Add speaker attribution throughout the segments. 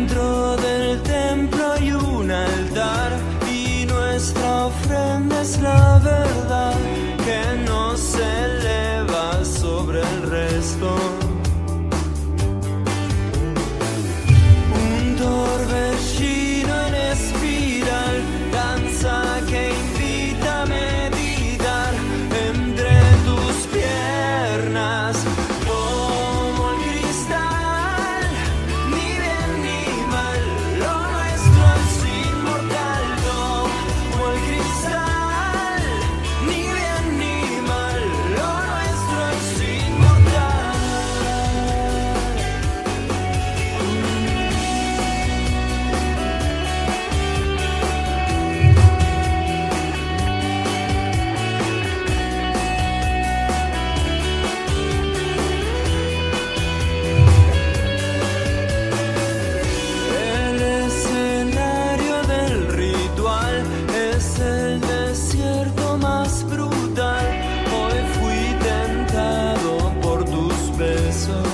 Speaker 1: Dentro del templo hay un altar y nuestra ofrenda es la verdad que no se eleva sobre el resto. Un torbellino en espiral, danza que invita a meditar entre tus piernas. Como el cristal, ni bien ni mal, lo nuestro es inmortal. Como el cristal, ni bien ni mal, lo nuestro es inmortal. El escenario del ritual es el desierto más brutal. Hoy fui tentado por tus besos.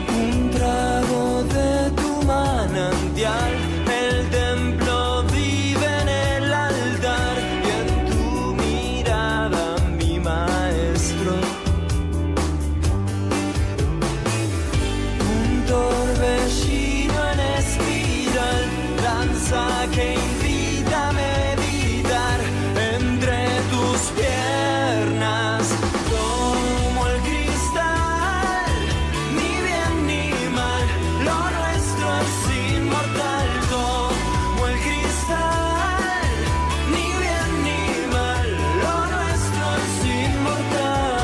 Speaker 1: Un trago de tu manantial. El templo vive en el altar y en tu mirada, mi maestro. Un torbellino en espiral, danza que invita a meditar entre tus piernas. Como el cristal, ni bien ni mal, lo nuestro es inmortal. Como el cristal, ni bien ni mal, lo nuestro es inmortal.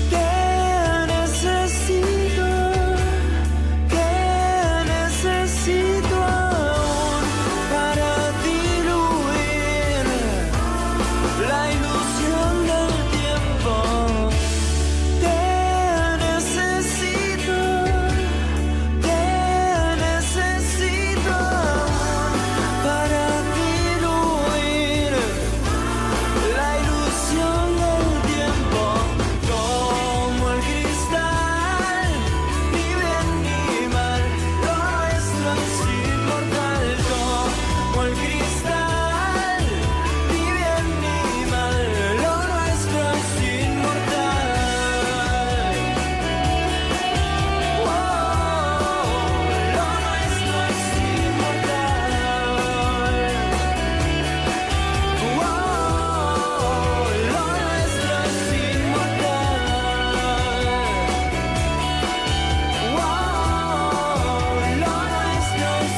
Speaker 1: Te necesito aún para diluir la ilusión del tiempo. Te necesito aún para diluir la ilusión del tiempo. Como el cristal, ni bien ni mal, lo nuestro es inmortal. Como el cristal, ni bien ni mal, lo nuestro es inmortal. Lo nuestro es inmortal. Lo nuestro es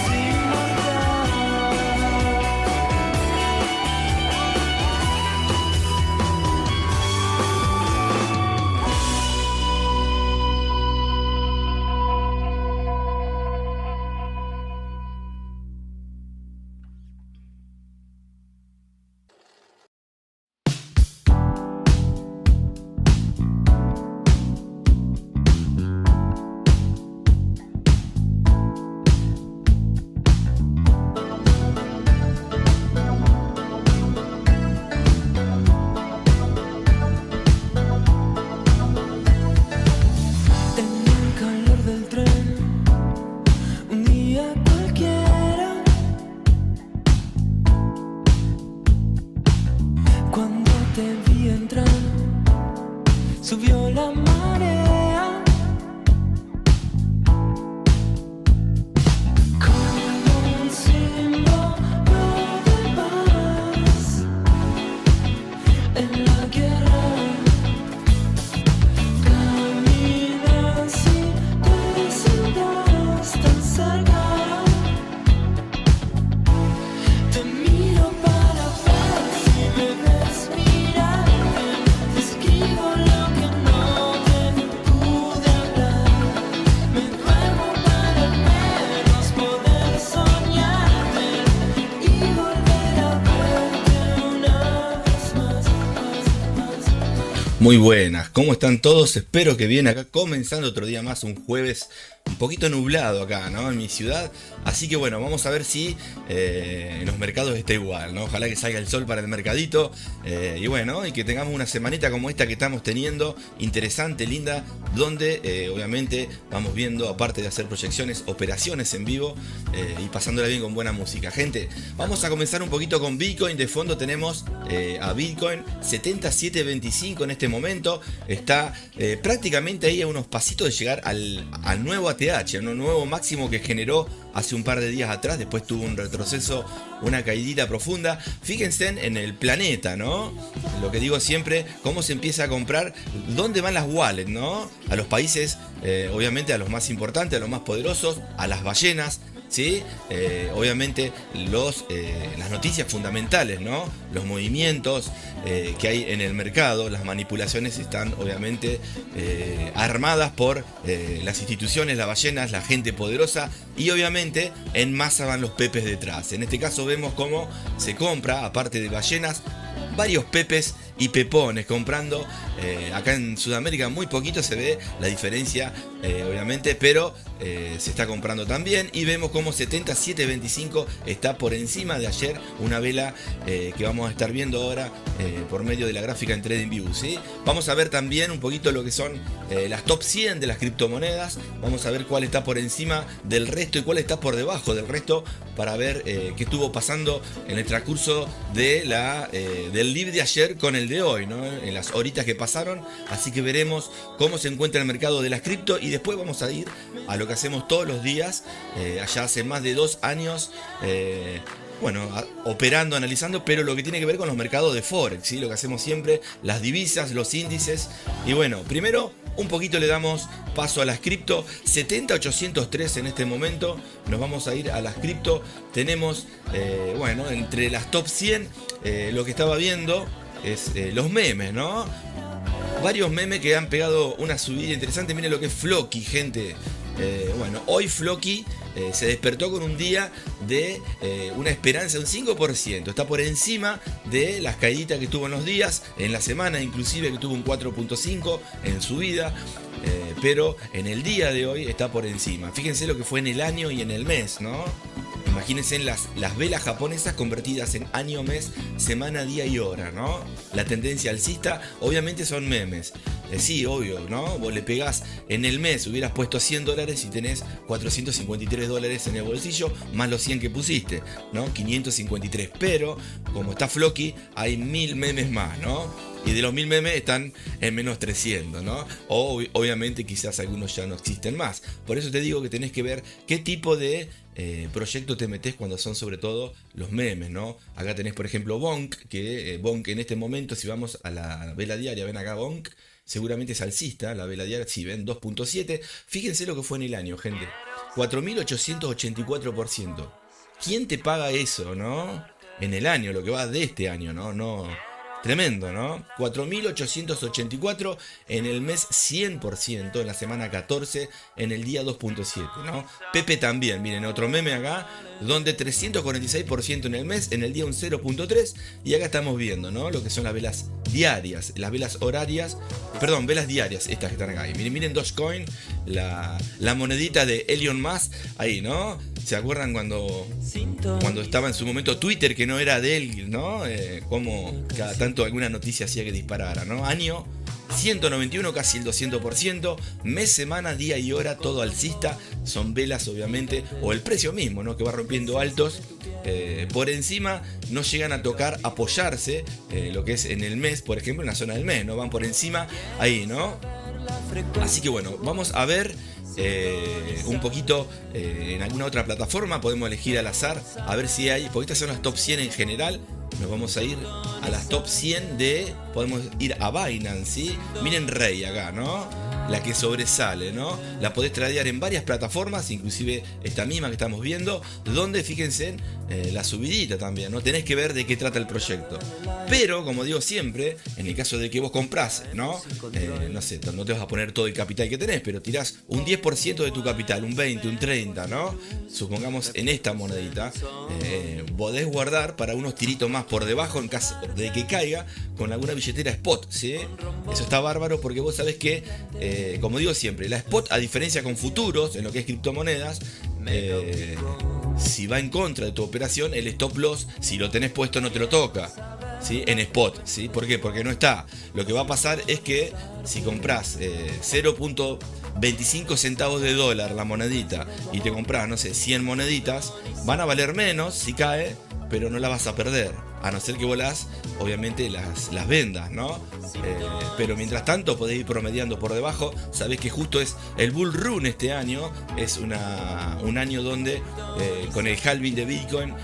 Speaker 1: en el calor del tren, un día cualquiera, cuando te vi entrar, subió la marea. Como un símbolo de paz en la guerra. Caminas y te sientas tan cerca. Te miro para ver si me ves mirarme. Te escribo lo que no te pude hablar. Me duermo para al menos poder soñarte y volver a verte una vez más.
Speaker 2: Muy buenas, ¿cómo están todos? Espero que bien, acá comenzando otro día más, un jueves un poquito nublado acá, ¿no? En mi ciudad. Así que bueno, vamos a ver si en los mercados está igual, ¿no? Ojalá que salga el sol para el mercadito. Y bueno, y que tengamos una semanita como esta que estamos teniendo, interesante, linda, donde obviamente vamos viendo, aparte de hacer proyecciones, operaciones en vivo y pasándola bien con buena música. Gente, vamos a comenzar un poquito con Bitcoin. De fondo tenemos a Bitcoin 77.25 en este momento. Está prácticamente ahí a unos pasitos de llegar al nuevo ATH, a un nuevo máximo que generó hace un par de días atrás. Después tuvo un retroceso, una caidita profunda. Fíjense en el planeta, ¿no? Lo que digo siempre, cómo se empieza a comprar, dónde van las wallets, ¿no? A los países, obviamente a los más importantes, a los más poderosos, a las ballenas, ¿sí? Obviamente las noticias fundamentales, ¿no? Los movimientos que hay en el mercado, las manipulaciones están obviamente armadas por las instituciones, las ballenas, la gente poderosa, y obviamente en masa van los pepes detrás. En este caso vemos cómo se compra, aparte de ballenas, varios pepes y pepones comprando. Acá en Sudamérica muy poquito se ve la diferencia, obviamente, pero se está comprando también. Y vemos como 77.25 está por encima de ayer, una vela que vamos a estar viendo ahora por medio de la gráfica en TradingView, ¿sí? Vamos a ver también un poquito lo que son las top 100 de las criptomonedas. Vamos a ver cuál está por encima del resto y cuál está por debajo del resto, para ver qué estuvo pasando en el transcurso de del live de ayer con el de hoy, ¿no? En las horitas que pasaron. Así que veremos cómo se encuentra el mercado de las cripto, y después vamos a ir a lo que hacemos todos los días, allá hace más de 2 años, operando, analizando, pero lo que tiene que ver con los mercados de Forex, ¿sí? Lo que hacemos siempre, las divisas, los índices. Y bueno, primero un poquito le damos paso a las cripto. 70.803 en este momento. Nos vamos a ir a las cripto. Tenemos, entre las top 100, lo que estaba viendo es los memes, ¿no? Varios memes que han pegado una subida interesante. Miren lo que es Floki, gente. Hoy Floki se despertó con un día de una esperanza de un 5%. Está por encima de las caíditas que tuvo en los días, en la semana inclusive, que tuvo un 4.5 en subida. Pero en el día de hoy está por encima. Fíjense lo que fue en el año y en el mes, ¿no? Imagínense las velas japonesas convertidas en año, mes, semana, día y hora, ¿no? La tendencia alcista, obviamente son memes. Sí, obvio, ¿no? Vos le pegás en el mes, hubieras puesto $100 y tenés $453 en el bolsillo, más los 100 que pusiste, ¿no? 553. Pero, como está Floki, hay 1000 memes más, ¿no? Y de los 1000 memes están en menos 300, ¿no? Obviamente quizás algunos ya no existen más. Por eso te digo que tenés que ver qué tipo de proyecto te metes cuando son sobre todo los memes, ¿no? Acá tenés por ejemplo Bonk, que Bonk en este momento, si vamos a la vela diaria, ven acá Bonk, seguramente es alcista, la vela diaria, si ven 2.7, fíjense lo que fue en el año, gente, 4.884%. ¿Quién te paga eso, no? En el año, lo que va de este año, no. Tremendo, ¿no? 4.884 en el mes 100%, en la semana 14, en el día 2.7, ¿no? Pepe también, miren, otro meme acá, donde 346% en el mes, en el día un 0.3, y acá estamos viendo, ¿no? Lo que son las velas diarias, las velas horarias, velas diarias, estas que están acá. Y miren Dogecoin, la monedita de Elon Musk, ahí, ¿no? ¿Se acuerdan cuando estaba en su momento Twitter, que no era de él, ¿no? Como cada tanto alguna noticia hacía que disparara, ¿no? Año 191, casi el 200%, mes, semana, día y hora, todo alcista. Son velas, obviamente, o el precio mismo, ¿no? Que va rompiendo altos. Por encima no llegan a tocar, apoyarse, lo que es en el mes, por ejemplo, en la zona del mes, ¿no? Van por encima, ahí, ¿no? Así que bueno, vamos a ver un poquito en alguna otra plataforma. Podemos elegir al azar, a ver si hay, porque estas son las top 100 en general. Nos vamos a ir a las top 100 podemos ir a Binance, ¿sí? Miren Rey acá, ¿no? La que sobresale, ¿no? La podés tradear en varias plataformas, inclusive esta misma que estamos viendo, donde fíjense la subidita también, ¿no? Tenés que ver de qué trata el proyecto. Pero, como digo siempre, en el caso de que vos comprás, ¿no? No sé, no te vas a poner todo el capital que tenés, pero tirás un 10% de tu capital, un 20, un 30, ¿no? Supongamos en esta monedita, podés guardar para unos tiritos más por debajo en caso de que caiga con alguna billetera spot, ¿sí? Eso está bárbaro porque vos sabés que como digo siempre, la spot, a diferencia con futuros, en lo que es criptomonedas, si va en contra de tu operación, el stop loss, si lo tenés puesto, no te lo toca, ¿sí? En spot, ¿sí? ¿Por qué? Porque no está. Lo que va a pasar es que si compras 0.25 centavos de dólar la monedita y te compras, no sé, 100 moneditas, van a valer menos si cae, pero no la vas a perder. A no ser que vos obviamente las vendas, ¿no? Pero mientras tanto podés ir promediando por debajo. Sabés que justo es el bull run este año. Es un año donde con el halving de Bitcoin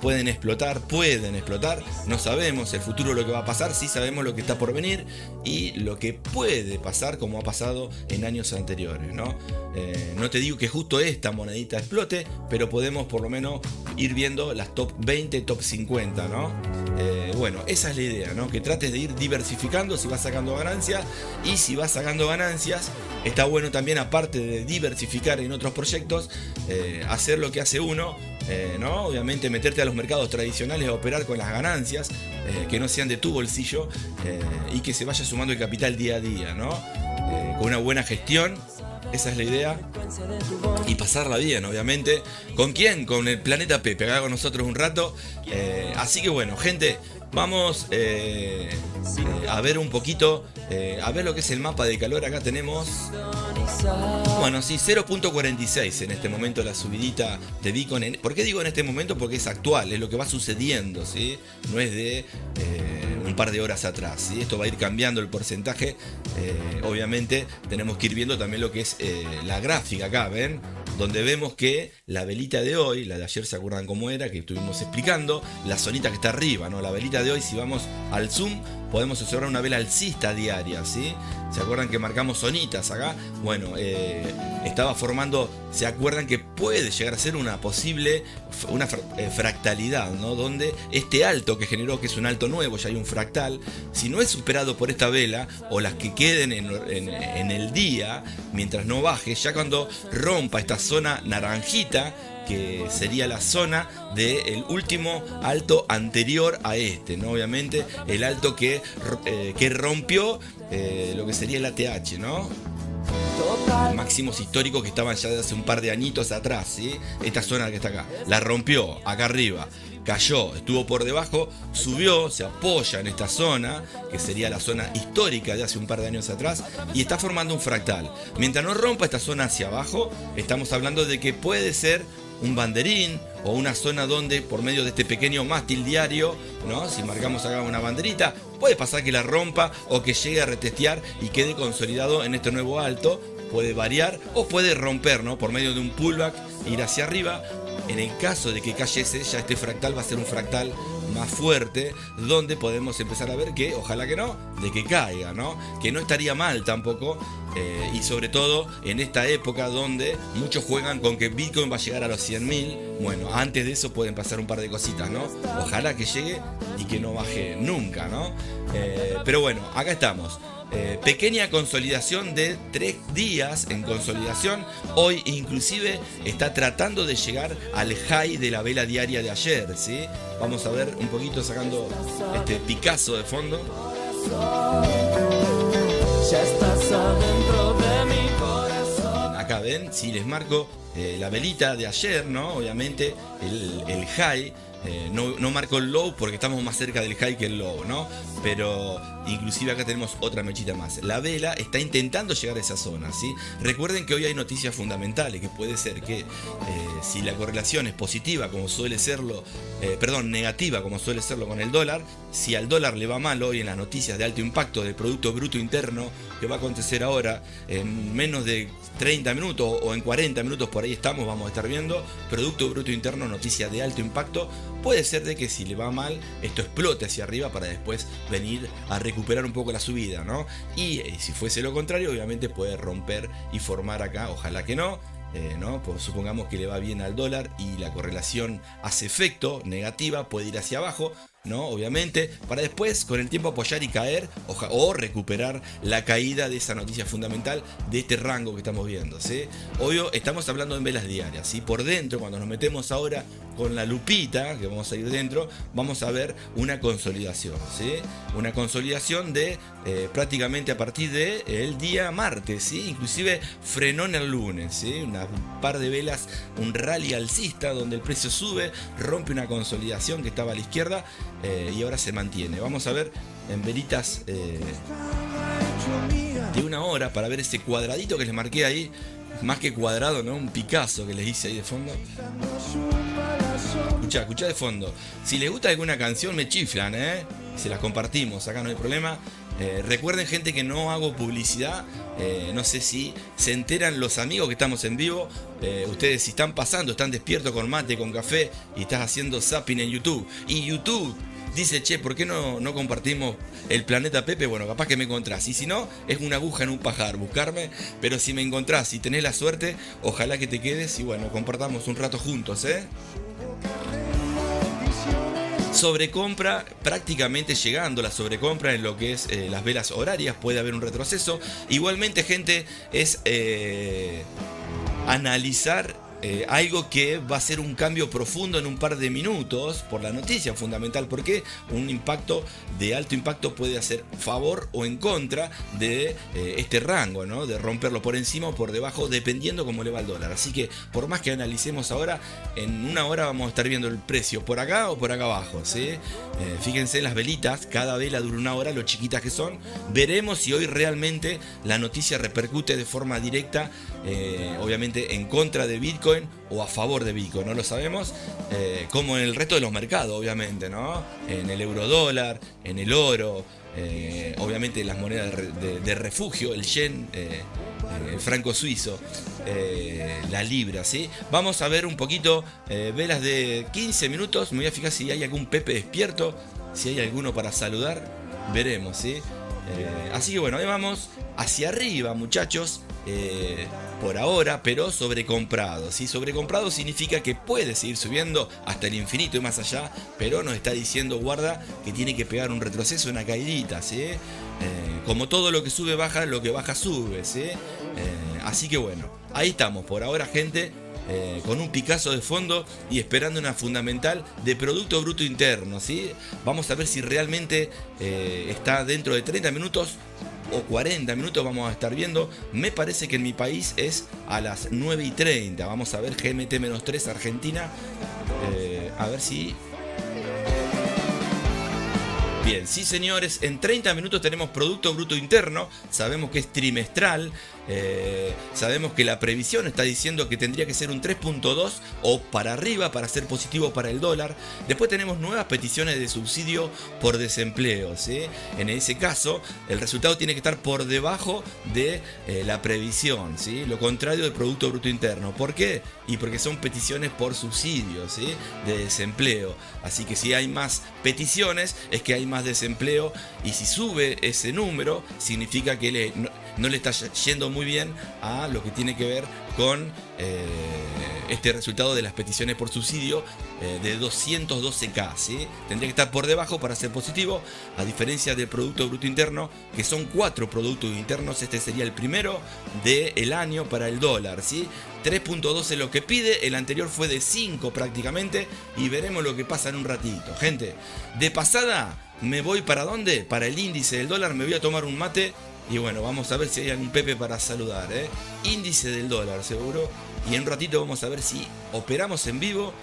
Speaker 2: pueden explotar. No sabemos el futuro lo que va a pasar. Sí sabemos lo que está por venir y lo que puede pasar, como ha pasado en años anteriores, ¿no? No te digo que justo esta monedita explote, pero podemos por lo menos ir viendo las top 20, top 50, ¿no? Bueno, esa es la idea, ¿no? Que trates de ir diversificando si vas sacando ganancias. Y si vas sacando ganancias, está bueno también, aparte de diversificar en otros proyectos, hacer lo que hace uno, ¿no? Obviamente meterte a los mercados tradicionales a operar con las ganancias, que no sean de tu bolsillo, y que se vaya sumando el capital día a día, ¿no? Con una buena gestión. Esa es la idea. Y pasarla bien, obviamente. ¿Con quién? Con el Planeta Pepe, acá con nosotros un rato. Así que bueno, gente, vamos a ver un poquito, a ver lo que es el mapa de calor. Acá tenemos, bueno, sí, 0.46 en este momento la subidita de Bitcoin. ¿Por qué digo en este momento? Porque es actual, es lo que va sucediendo, ¿sí? No es de un par de horas atrás, ¿sí? Esto va a ir cambiando el porcentaje. Obviamente tenemos que ir viendo también lo que es la gráfica acá, ¿ven? Donde vemos que la velita de hoy, la de ayer se acuerdan cómo era, que estuvimos explicando, la zonita que está arriba, ¿no? La velita de hoy, si vamos al zoom, podemos observar una vela alcista diaria, ¿sí? ¿Se acuerdan que marcamos zonitas acá? Bueno, estaba formando, ¿se acuerdan que puede llegar a ser una posible, fractalidad, ¿no? Donde este alto que generó, que es un alto nuevo, ya hay un fractal, si no es superado por esta vela, o las que queden en el día, mientras no baje, ya cuando rompa esta zona naranjita, que sería la zona del último alto anterior a este, ¿no? Obviamente el alto que rompió lo que sería el ATH, ¿no? Máximos históricos que estaban ya de hace un par de añitos atrás, ¿sí? Esta zona que está acá, la rompió acá arriba, cayó, estuvo por debajo, subió, se apoya en esta zona, que sería la zona histórica de hace un par de años atrás, y está formando un fractal. Mientras no rompa esta zona hacia abajo, estamos hablando de que puede ser un banderín o una zona donde, por medio de este pequeño mástil diario, ¿no? Si marcamos acá una banderita, puede pasar que la rompa o que llegue a retestear y quede consolidado en este nuevo alto. Puede variar o puede romper, ¿no? Por medio de un pullback, ir hacia arriba. En el caso de que cayese, ya este fractal va a ser un fractal más fuerte, donde podemos empezar a ver que, ojalá que no, de que caiga, ¿no? Que no estaría mal tampoco, y sobre todo en esta época donde muchos juegan con que Bitcoin va a llegar a los 100.000. Bueno, antes de eso pueden pasar un par de cositas, ¿no? Ojalá que llegue y que no baje nunca, ¿no? Pero bueno, acá estamos. Pequeña consolidación de 3 días en consolidación. Hoy inclusive está tratando de llegar al high de la vela diaria de ayer, ¿sí? Vamos a ver un poquito sacando este Picasso de fondo.
Speaker 1: Ya estás adentro de mi corazón.
Speaker 2: Acá ven, si les marco la velita de ayer, ¿no? Obviamente el high. No marco el low porque estamos más cerca del high que el low, ¿no? Pero inclusive acá tenemos otra mechita más. La vela está intentando llegar a esa zona, ¿sí? Recuerden que hoy hay noticias fundamentales, que puede ser que si la correlación es positiva, como suele serlo, negativa, como suele serlo con el dólar, si al dólar le va mal hoy en las noticias de alto impacto del Producto Bruto Interno, que va a acontecer ahora en menos de 30 minutos o en 40 minutos, por ahí estamos, vamos a estar viendo Producto Bruto Interno, noticia de alto impacto. Puede ser de que si le va mal, esto explote hacia arriba para después venir a recuperar un poco la subida, ¿no? Y si fuese lo contrario, obviamente puede romper y formar acá, ojalá que no, ¿no? Pues supongamos que le va bien al dólar y la correlación hace efecto negativa, puede ir hacia abajo. ¿no? Obviamente, para después con el tiempo apoyar y caer o recuperar la caída de esa noticia fundamental de este rango que estamos viendo, ¿sí? Obvio, estamos hablando en velas diarias, ¿sí? Por dentro, cuando nos metemos ahora con la lupita, que vamos a ir dentro, vamos a ver una consolidación, ¿sí? Una consolidación de prácticamente a partir del día martes, ¿sí? Inclusive frenó en el lunes, ¿sí? Un par de velas, un rally alcista donde el precio sube, rompe una consolidación que estaba a la izquierda y ahora se mantiene. Vamos a ver en velitas de una hora para ver ese cuadradito que les marqué ahí, más que cuadrado, ¿no? Un Picasso que les hice ahí de fondo. Escuchá de fondo. Si les gusta alguna canción me chiflan, se las compartimos, acá no hay problema. Recuerden, gente, que no hago publicidad. No sé si se enteran los amigos que estamos en vivo. Ustedes, si están pasando, están despiertos con mate, con café y estás haciendo zapping en YouTube y YouTube dice, che, ¿por qué no compartimos el Planeta Pepe? Bueno, capaz que me encontrás. Y si no, es una aguja en un pajar buscarme. Pero si me encontrás y tenés la suerte, ojalá que te quedes y bueno, compartamos un rato juntos, Sobrecompra, prácticamente llegando la sobrecompra en lo que es las velas horarias, puede haber un retroceso. Igualmente, gente, es analizar algo que va a ser un cambio profundo en un par de minutos por la noticia fundamental, porque un impacto de alto impacto puede hacer favor o en contra de este rango, ¿no? De romperlo por encima o por debajo, dependiendo cómo le va el dólar. Así que por más que analicemos ahora, en una hora vamos a estar viendo el precio por acá o por acá abajo, ¿sí? Fíjense las velitas, cada vela dura una hora, lo chiquitas que son. Veremos si hoy realmente la noticia repercute de forma directa, obviamente en contra de Bitcoin o a favor de Bitcoin, no lo sabemos, como en el resto de los mercados, obviamente, ¿no? En el eurodólar, en el oro, obviamente las monedas de refugio, el yen, el franco suizo, la libra, ¿sí? Vamos a ver un poquito velas de 15 minutos, me voy a fijar si hay algún Pepe despierto, si hay alguno para saludar, veremos, ¿sí? Así que bueno, ahí vamos hacia arriba, muchachos, por ahora, pero sobrecomprado, ¿sí? Sobrecomprado significa que puede seguir subiendo hasta el infinito y más allá, pero nos está diciendo, guarda, que tiene que pegar un retroceso, una caidita, ¿sí? Como todo lo que sube baja, lo que baja sube, ¿sí? Así que bueno, ahí estamos por ahora, gente. Con un Picasso de fondo y esperando una fundamental de Producto Bruto Interno, ¿sí? Vamos a ver si realmente está dentro de 30 minutos o 40 minutos, vamos a estar viendo. Me parece que en mi país es a las 9:30. Vamos a ver, GMT-3 Argentina. A ver si... Bien, sí, señores, en 30 minutos tenemos Producto Bruto Interno. Sabemos que es trimestral. Sabemos que la previsión está diciendo que tendría que ser un 3.2 o para arriba para ser positivo para el dólar. Después tenemos nuevas peticiones de subsidio por desempleo, ¿sí? En ese caso, el resultado tiene que estar por debajo de la previsión, ¿sí? Lo contrario del Producto Bruto Interno. ¿Por qué? Y porque son peticiones por subsidio, ¿sí? De desempleo. Así que si hay más peticiones, es que hay más desempleo. Y si sube ese número, significa que no le está yendo muy bien a lo que tiene que ver con este resultado de las peticiones por subsidio de 212.000, ¿sí? Tendría que estar por debajo para ser positivo, a diferencia del Producto Bruto Interno, que son 4 productos internos. Este sería el primero del año para el dólar, ¿sí? 3.2 es lo que pide, el anterior fue de 5 prácticamente, y veremos lo que pasa en un ratito. Gente, de pasada me voy para ¿dónde? Para el índice del dólar, me voy a tomar un mate. Y bueno, vamos a ver si hay algún Pepe para saludar, Índice del dólar, seguro. Y en un ratito vamos a ver si operamos en vivo.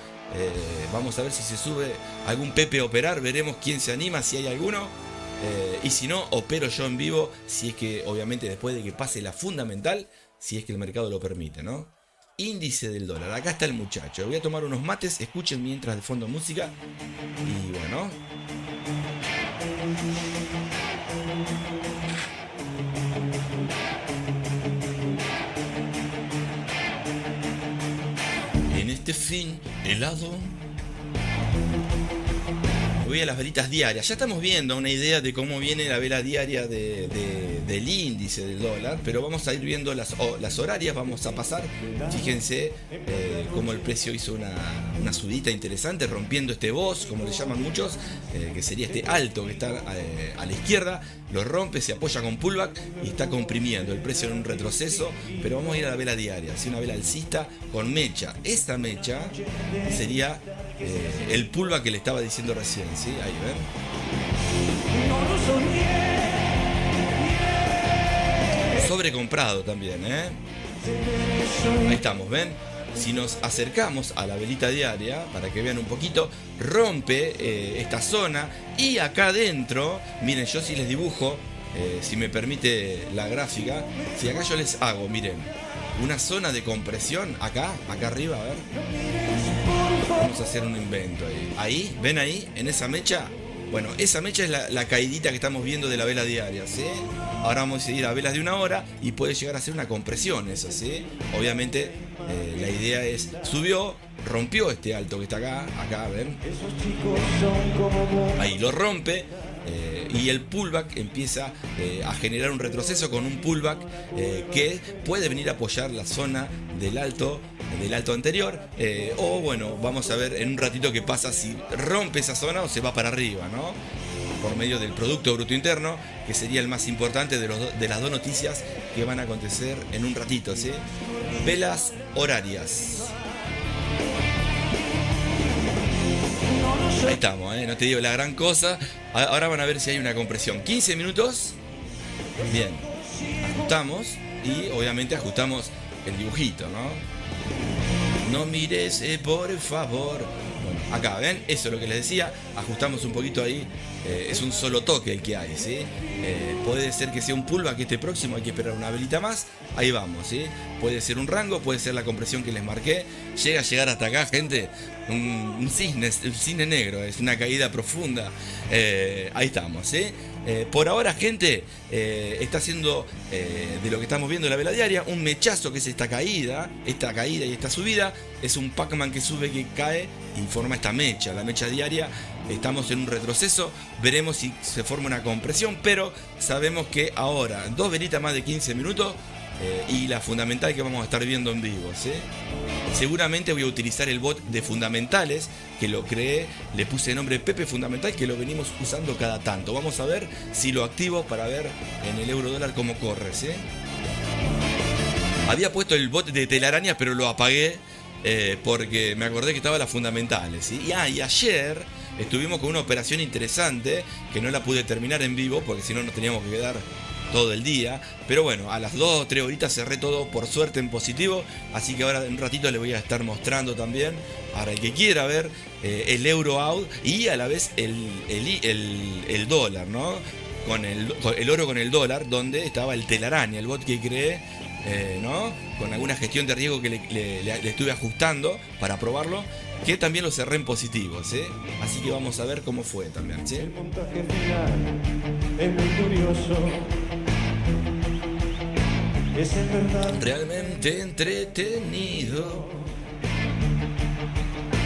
Speaker 2: Vamos a ver si se sube algún Pepe a operar. Veremos quién se anima, si hay alguno. Y si no, opero yo en vivo. Si es que, obviamente, después de que pase la fundamental, si es que el mercado lo permite, ¿no? Índice del dólar. Acá está el muchacho. Voy a tomar unos mates. Escuchen mientras de fondo música. Y bueno... este fin helado, voy a las velitas diarias. Ya estamos viendo una idea de cómo viene la vela diaria de del índice del dólar, pero vamos a ir viendo las horarias, vamos a pasar, fíjense cómo el precio hizo una subida interesante, rompiendo este boss, como le llaman muchos, que sería este alto que está a la izquierda, lo rompe, se apoya con pullback y está comprimiendo el precio en un retroceso, pero vamos a ir a la vela diaria, ¿sí? Una vela alcista con mecha. Esta mecha sería el pullback que le estaba diciendo recién, ¿sí? Ahí ven. Sobrecomprado también, ¿eh? Ahí estamos, ¿ven? Si nos acercamos a la velita diaria, para que vean un poquito, rompe esta zona y acá adentro, miren, yo si les dibujo, si me permite la gráfica, si acá yo les hago, miren, una zona de compresión, acá arriba, a ver. Vamos a hacer un invento ahí. Ahí, ¿ven ahí? En esa mecha. Bueno, esa mecha es la caidita que estamos viendo de la vela diaria, ¿sí? Ahora vamos a seguir a velas de 1 hora y puede llegar a ser una compresión eso, ¿sí? Obviamente la idea es, subió, rompió este alto que está acá, ¿ven? Ahí lo rompe. Y el pullback empieza a generar un retroceso con un pullback que puede venir a apoyar la zona del alto anterior, o bueno, vamos a ver en un ratito qué pasa si rompe esa zona o se va para arriba, ¿no? Por medio del Producto Bruto Interno, que sería el más importante de las dos noticias que van a acontecer en un ratito, ¿sí? Velas horarias. Ahí estamos, no te digo la gran cosa. Ahora van a ver si hay una compresión. 15 minutos. Bien. Ajustamos. Y obviamente ajustamos el dibujito, ¿no? No mires, por favor. Bueno, acá, ¿ven? Eso es lo que les decía. Ajustamos un poquito ahí. Es un solo toque el que hay, ¿sí? Puede ser que sea un pullback este próximo. Hay que esperar una velita más. Ahí vamos, ¿sí? Puede ser un rango. Puede ser la compresión que les marqué. Llega a llegar hasta acá, gente. Un cisne negro. Es una caída profunda. Ahí estamos, ¿sí? Por ahora, gente, está haciendo de lo que estamos viendo en la vela diaria un mechazo, que es esta caída y esta subida. Es un Pac-Man que sube, que cae y forma esta mecha, la mecha diaria. Estamos en un retroceso, veremos si se forma una compresión, pero sabemos que ahora 2 velitas más de 15 minutos y la fundamental que vamos a estar viendo en vivo, ¿sí? Seguramente voy a utilizar el bot de fundamentales, que lo creé, le puse el nombre Pepe Fundamental, que lo venimos usando cada tanto. Vamos a ver si lo activo para ver en el euro dólar cómo corre, ¿sí? Había puesto el bot de telaraña, pero lo apagué porque me acordé que estaba las fundamentales, ¿sí? Y ayer estuvimos con una operación interesante que no la pude terminar en vivo porque si no nos teníamos que quedar todo el día, pero bueno, a las 2 o 3 horitas cerré todo por suerte en positivo, así que ahora en un ratito les voy a estar mostrando también, para el que quiera ver el euro out y a la vez el dólar, ¿no? Con el oro con el dólar, donde estaba el telaraña, el bot que creé, ¿no? Con alguna gestión de riesgo que le estuve ajustando para probarlo, que también lo cerré en positivo, ¿sí? Así que vamos a ver cómo fue también, ¿sí?
Speaker 3: El montaje final es muy curioso. Es en verdad
Speaker 2: Realmente entretenido.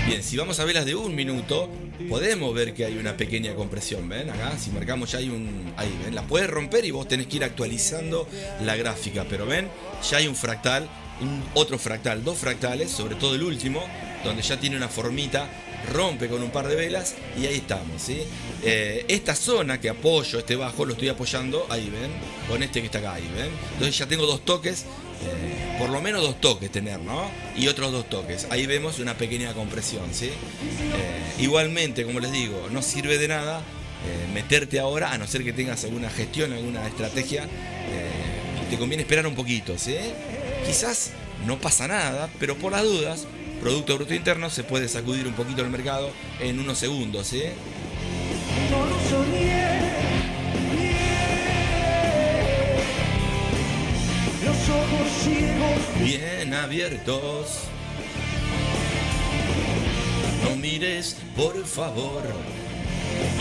Speaker 2: Bien, si vamos a velas de 1 minuto, podemos ver que hay una pequeña compresión, ¿ven? Acá, si marcamos ya hay ahí, ¿ven? La puedes romper y vos tenés que ir actualizando la gráfica, pero ven, ya hay un fractal, otro fractal, 2 fractales, sobre todo el último, donde ya tiene una formita, rompe con un par de velas y ahí estamos, ¿sí? Esta zona que apoyo, este bajo, lo estoy apoyando, ahí ven, con este que está acá, ahí ven. Entonces ya tengo 2 toques, por lo menos 2 toques tener, ¿no? Y otros 2 toques, ahí vemos una pequeña compresión, ¿sí? Igualmente, como les digo, no sirve de nada meterte ahora, a no ser que tengas alguna gestión, alguna estrategia, te conviene esperar un poquito, ¿sí? Quizás no pasa nada, pero por las dudas, Producto Bruto Interno se puede sacudir un poquito el mercado en unos segundos, ¿sí?
Speaker 3: no lo soñé. Los ojos ciegos
Speaker 2: Bien abiertos. No mires, por favor,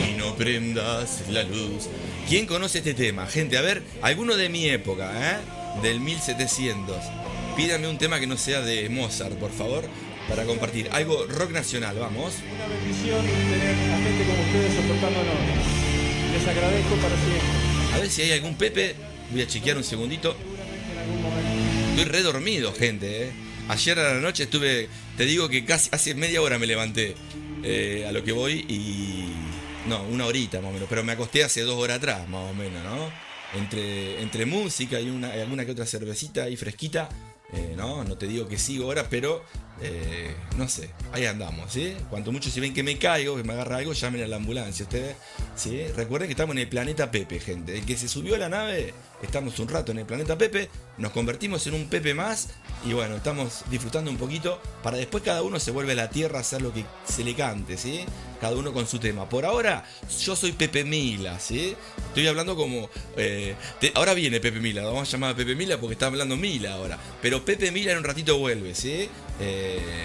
Speaker 2: y no prendas la luz. ¿Quién conoce este tema? Gente, a ver, alguno de mi época, del 1700. Pídame un tema que no sea de Mozart, por favor, para compartir. Algo rock nacional, vamos.
Speaker 3: una bendición tener a gente como ustedes soportándonos. Les agradezco para siempre.
Speaker 2: A ver si hay algún Pepe Voy a chequear un segundito.
Speaker 3: Seguramente en algún momento.
Speaker 2: Estoy re dormido, gente, Ayer a la noche estuve, te digo que casi hace media hora me levanté a lo que voy y... No, una horita más o menos, pero me acosté hace 2 horas atrás, más o menos, ¿no? Entre música y alguna que otra cervecita ahí fresquita, no te digo que sigo ahora, pero no sé, ahí andamos, ¿sí? Cuanto mucho si ven que me caigo, que me agarra algo, llamen a la ambulancia, ustedes, ¿sí? Recuerden que estamos en el planeta Pepe, gente. El que se subió a la nave, estamos un rato en el planeta Pepe, nos convertimos en un Pepe más y bueno, estamos disfrutando un poquito para después cada uno se vuelve a la tierra a hacer lo que se le cante, ¿sí? Cada uno con su tema. Por ahora, yo soy Pepe Mila, ¿sí? Estoy hablando como... ahora viene Pepe Mila, vamos a llamar a Pepe Mila porque está hablando Mila ahora. Pero Pepe Mila en un ratito vuelve, ¿sí?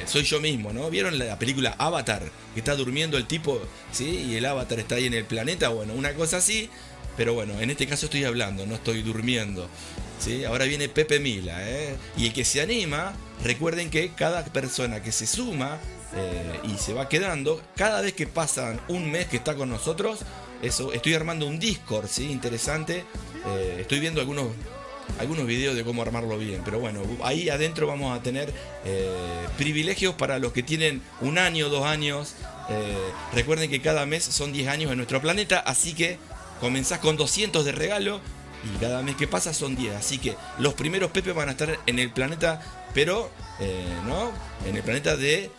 Speaker 2: Soy yo mismo, ¿no? ¿Vieron la película Avatar? Que está durmiendo el tipo, ¿sí? Y el Avatar está ahí en el planeta, bueno, una cosa así. Pero bueno, en este caso estoy hablando, no estoy durmiendo. ¿Sí? Ahora viene Pepe Mila, Y el que se anima, recuerden que cada persona que se suma y se va quedando, cada vez que pasan un mes que está con nosotros, eso, estoy armando un Discord, ¿sí? Interesante. Estoy viendo algunos videos de cómo armarlo bien, pero bueno, ahí adentro vamos a tener privilegios para los que tienen 1 año, 2 años. Recuerden que cada mes son 10 años en nuestro planeta, así que comenzás con 200 de regalo y cada mes que pasa son 10. Así que los primeros Pepe van a estar en el planeta, pero ¿no? En el planeta de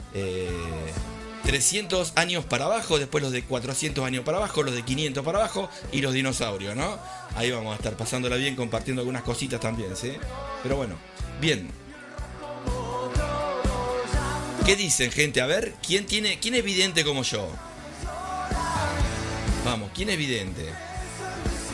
Speaker 2: 300 años para abajo, después los de 400 años para abajo, los de 500 para abajo y los dinosaurios, ¿no? Ahí vamos a estar pasándola bien, compartiendo algunas cositas también, ¿sí? Pero bueno, bien. ¿Qué dicen, gente? A ver, ¿quién es vidente como yo? Vamos, ¿quién es vidente?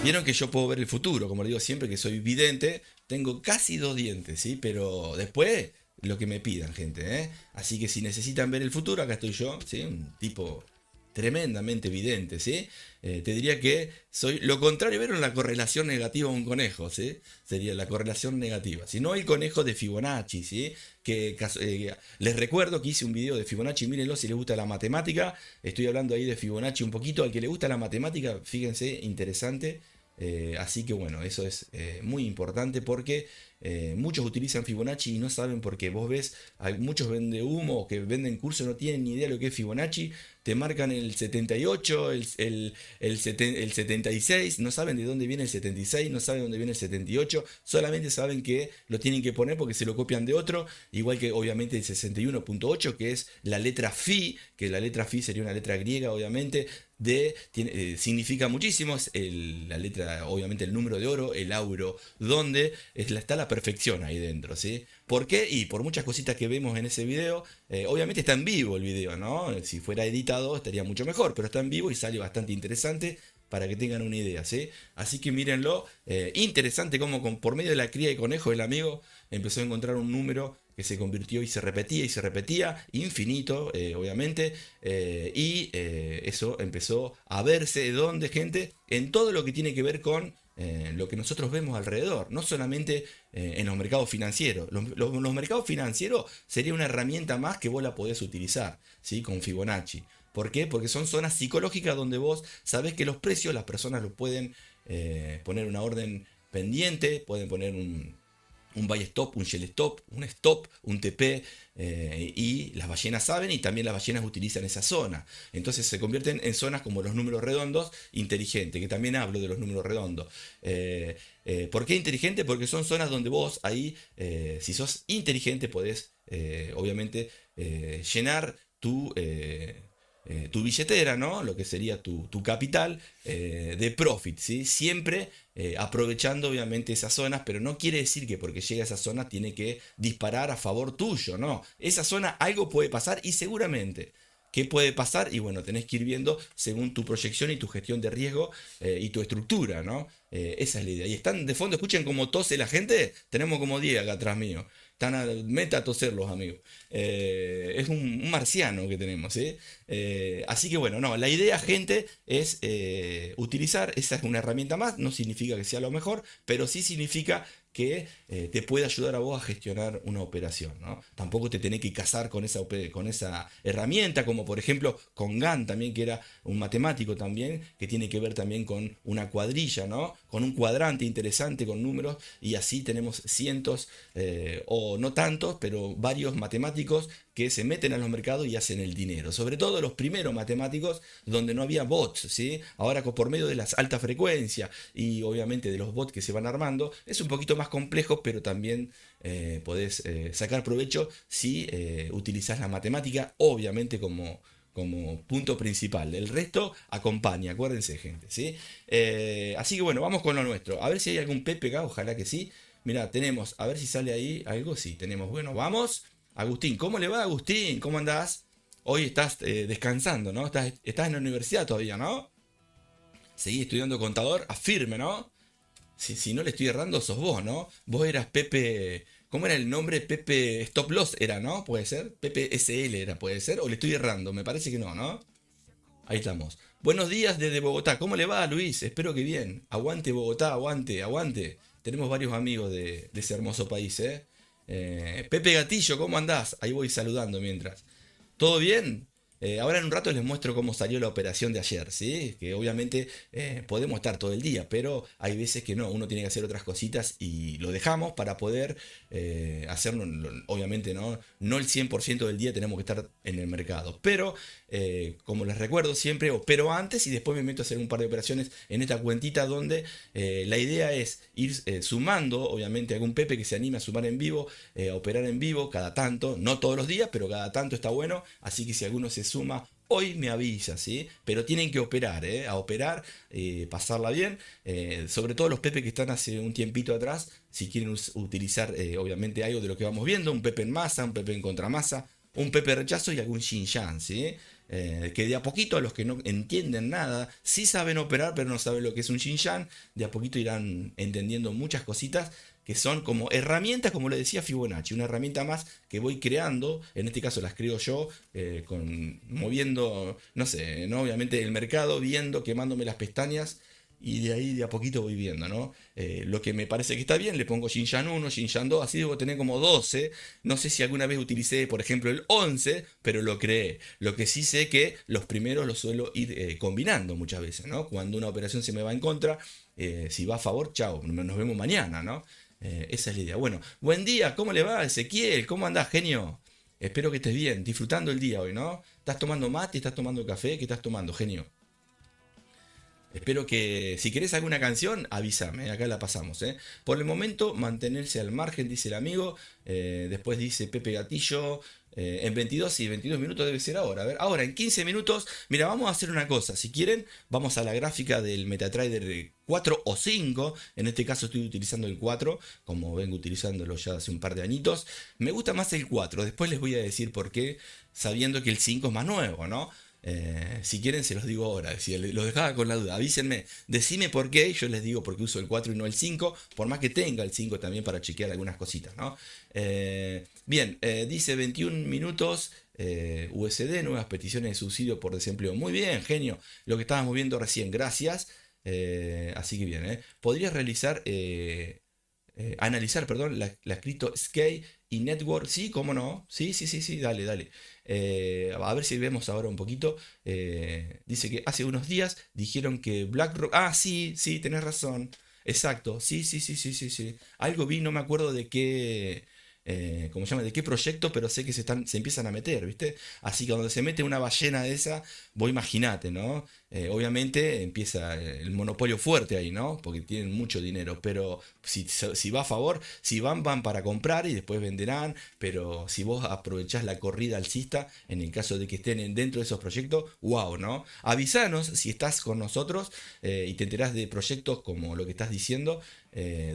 Speaker 2: Vieron que yo puedo ver el futuro, como le digo siempre que soy vidente, tengo casi 2 dientes, ¿sí? Pero después, lo que me pidan, gente, Así que si necesitan ver el futuro, acá estoy yo, ¿sí? Un tipo tremendamente vidente, ¿sí? Te diría que soy lo contrario. ¿Vieron la correlación negativa a un conejo? ¿Sí? Sería la correlación negativa. Si no, el conejo de Fibonacci, ¿sí? Les recuerdo que hice un video de Fibonacci, mírenlo si les gusta la matemática. Estoy hablando ahí de Fibonacci un poquito. Al que le gusta la matemática, fíjense, interesante. Así que bueno, eso es muy importante porque muchos utilizan Fibonacci y no saben por qué. Vos ves, hay muchos vende humo que venden cursos, no tienen ni idea de lo que es Fibonacci. Te marcan el 78, el 76, no saben de dónde viene el 76, no saben dónde viene el 78, solamente saben que lo tienen que poner porque se lo copian de otro, igual que obviamente el 61.8, que es la letra Fi, que la letra Fi sería una letra griega, obviamente, significa muchísimo, es la letra, obviamente el número de oro, el auro, donde está la perfección ahí dentro, ¿sí? ¿Por qué? Y por muchas cositas que vemos en ese video, obviamente está en vivo el video, ¿no? Si fuera editado estaría mucho mejor, pero está en vivo y sale bastante interesante para que tengan una idea, ¿sí? Así que mírenlo, interesante como por medio de la cría de conejo el amigo empezó a encontrar un número que se convirtió y se repetía, infinito, obviamente, y eso empezó a verse, ¿dónde, gente? En todo lo que tiene que ver con lo que nosotros vemos alrededor, no solamente en los mercados financieros. Los mercados financieros sería una herramienta más que vos la podés utilizar, ¿sí? Con Fibonacci. ¿Por qué? Porque son zonas psicológicas donde vos sabés que los precios, las personas lo pueden poner una orden pendiente, pueden poner un buy stop, un shell stop, un stop, un TP, y las ballenas saben y también las ballenas utilizan esa zona. Entonces se convierten en zonas como los números redondos inteligentes, que también hablo de los números redondos. ¿Por qué inteligente? Porque son zonas donde vos ahí, si sos inteligente, podés obviamente llenar tu billetera, ¿no? Lo que sería tu capital de profit, ¿sí? Siempre aprovechando obviamente esas zonas, pero no quiere decir que porque llega a esa zona tiene que disparar a favor tuyo, ¿no? Esa zona algo puede pasar y seguramente. ¿Qué puede pasar? Y bueno, tenés que ir viendo según tu proyección y tu gestión de riesgo y tu estructura, ¿no? Esa es la idea. Y están de fondo, escuchen cómo tose la gente. Tenemos como 10 acá atrás mío. Están a meta a toser los amigos. Es un marciano que tenemos, ¿sí? Así que bueno, no, la idea, gente, es utilizar, esa es una herramienta más, no significa que sea lo mejor, pero sí significa que te puede ayudar a vos a gestionar una operación, ¿no? Tampoco te tenés que casar con esa herramienta, como por ejemplo con Gantt también, que era un matemático también, que tiene que ver también con una cuadrilla, ¿no? Con un cuadrante interesante con números, y así tenemos cientos, o no tantos, pero varios matemáticos que se meten a los mercados y hacen el dinero. Sobre todo los primeros matemáticos donde no había bots, ¿sí? Ahora por medio de las altas frecuencias y obviamente de los bots que se van armando, es un poquito más complejo, pero también podés sacar provecho si utilizás la matemática, obviamente como punto principal. El resto acompaña, acuérdense, gente, ¿sí? Así que bueno, vamos con lo nuestro. A ver si hay algún PPK, ojalá que sí. Mira, tenemos, a ver si sale ahí algo, sí, tenemos. Bueno, vamos. Agustín, ¿cómo le va, Agustín? ¿Cómo andás? Hoy estás descansando, ¿no? Estás en la universidad todavía, ¿no? Seguí estudiando contador, afirme, ¿no? Si no le estoy errando, sos vos, ¿no? Vos eras Pepe. ¿Cómo era el nombre? Pepe Stop Loss era, ¿no? ¿Puede ser? Pepe SL era, ¿puede ser? ¿O le estoy errando? Me parece que no, ¿no? Ahí estamos. Buenos días desde Bogotá. ¿Cómo le va, Luis? Espero que bien. Aguante Bogotá, aguante, aguante. Tenemos varios amigos de ese hermoso país, ¿eh? Pepe Gatillo, ¿cómo andás? Ahí voy saludando mientras. ¿Todo bien? Ahora en un rato les muestro cómo salió la operación de ayer, ¿sí? Que obviamente podemos estar todo el día, pero hay veces que no, uno tiene que hacer otras cositas y lo dejamos para poder hacerlo, obviamente no el 100% del día tenemos que estar en el mercado, pero como les recuerdo siempre, opero antes y después me meto a hacer un par de operaciones en esta cuentita donde la idea es ir sumando, obviamente algún Pepe que se anime a sumar en vivo, a operar en vivo cada tanto, no todos los días, pero cada tanto está bueno, así que si alguno se suma hoy me avisa, ¿sí? Pero tienen que operar, a operar, pasarla bien, sobre todo los Pepe que están hace un tiempito atrás, si quieren utilizar obviamente algo de lo que vamos viendo, un Pepe en masa, un Pepe en contramasa, un Pepe rechazo y algún Xinjiang, ¿sí? Que de a poquito a los que no entienden nada, sí saben operar, pero no saben lo que es un Xinjiang, de a poquito irán entendiendo muchas cositas que son como herramientas, como le decía Fibonacci, una herramienta más que voy creando, en este caso las creo yo, moviendo, no sé, ¿no? Obviamente el mercado, viendo, quemándome las pestañas, y de ahí de a poquito voy viendo, ¿no? Lo que me parece que está bien, le pongo Xinjiang 1, Xinjiang 2, así debo tener como 12. No sé si alguna vez utilicé, por ejemplo, el 11, pero lo creé. Lo que sí sé que los primeros los suelo ir combinando muchas veces, ¿no? Cuando una operación se me va en contra, si va a favor, chao, nos vemos mañana, ¿no? Esa es la idea. Bueno, buen día, ¿cómo le va, Ezequiel? ¿Cómo andás, genio? Espero que estés bien, disfrutando el día hoy, ¿no? ¿Estás tomando mate? ¿Estás tomando café? ¿Qué estás tomando, genio? Espero que si querés alguna canción, avísame, acá la pasamos, ¿eh? Por el momento, mantenerse al margen, dice el amigo. Después dice Pepe Gatillo. En 22 y 22 minutos debe ser ahora. A ver, ahora en 15 minutos. Mira, vamos a hacer una cosa. Si quieren, vamos a la gráfica del MetaTrader 4 o 5. En este caso estoy utilizando el 4, como vengo utilizándolo ya hace un par de añitos. Me gusta más el 4. Después les voy a decir por qué, sabiendo que el 5 es más nuevo, ¿no? Si quieren se los digo ahora, si los dejaba con la duda, avísenme, decime por qué, yo les digo por qué uso el 4 y no el 5, por más que tenga el 5 también para chequear algunas cositas, ¿no? Bien, dice 21 minutos, USD, nuevas peticiones de subsidio por desempleo. Muy bien, genio, lo que estábamos viendo recién, gracias. Así que bien, podrías analizar, perdón, la escrito Sky y Network, sí, cómo no, sí, dale, dale. A ver si vemos ahora un poquito. Dice que hace unos días dijeron que BlackRock. Ah, sí, tenés razón. Exacto, sí. Algo vi, no me acuerdo de qué. ¿Cómo se llama? De qué proyecto, pero sé que se empiezan a meter, ¿viste? Así que cuando se mete una ballena de esa, vos imaginate, ¿no? Obviamente empieza el monopolio fuerte ahí, ¿no? Porque tienen mucho dinero, pero si va a favor, si van para comprar y después venderán, pero si vos aprovechás la corrida alcista, en el caso de que estén dentro de esos proyectos, wow, ¿no? Avisanos si estás con nosotros y te enterás de proyectos como lo que estás diciendo,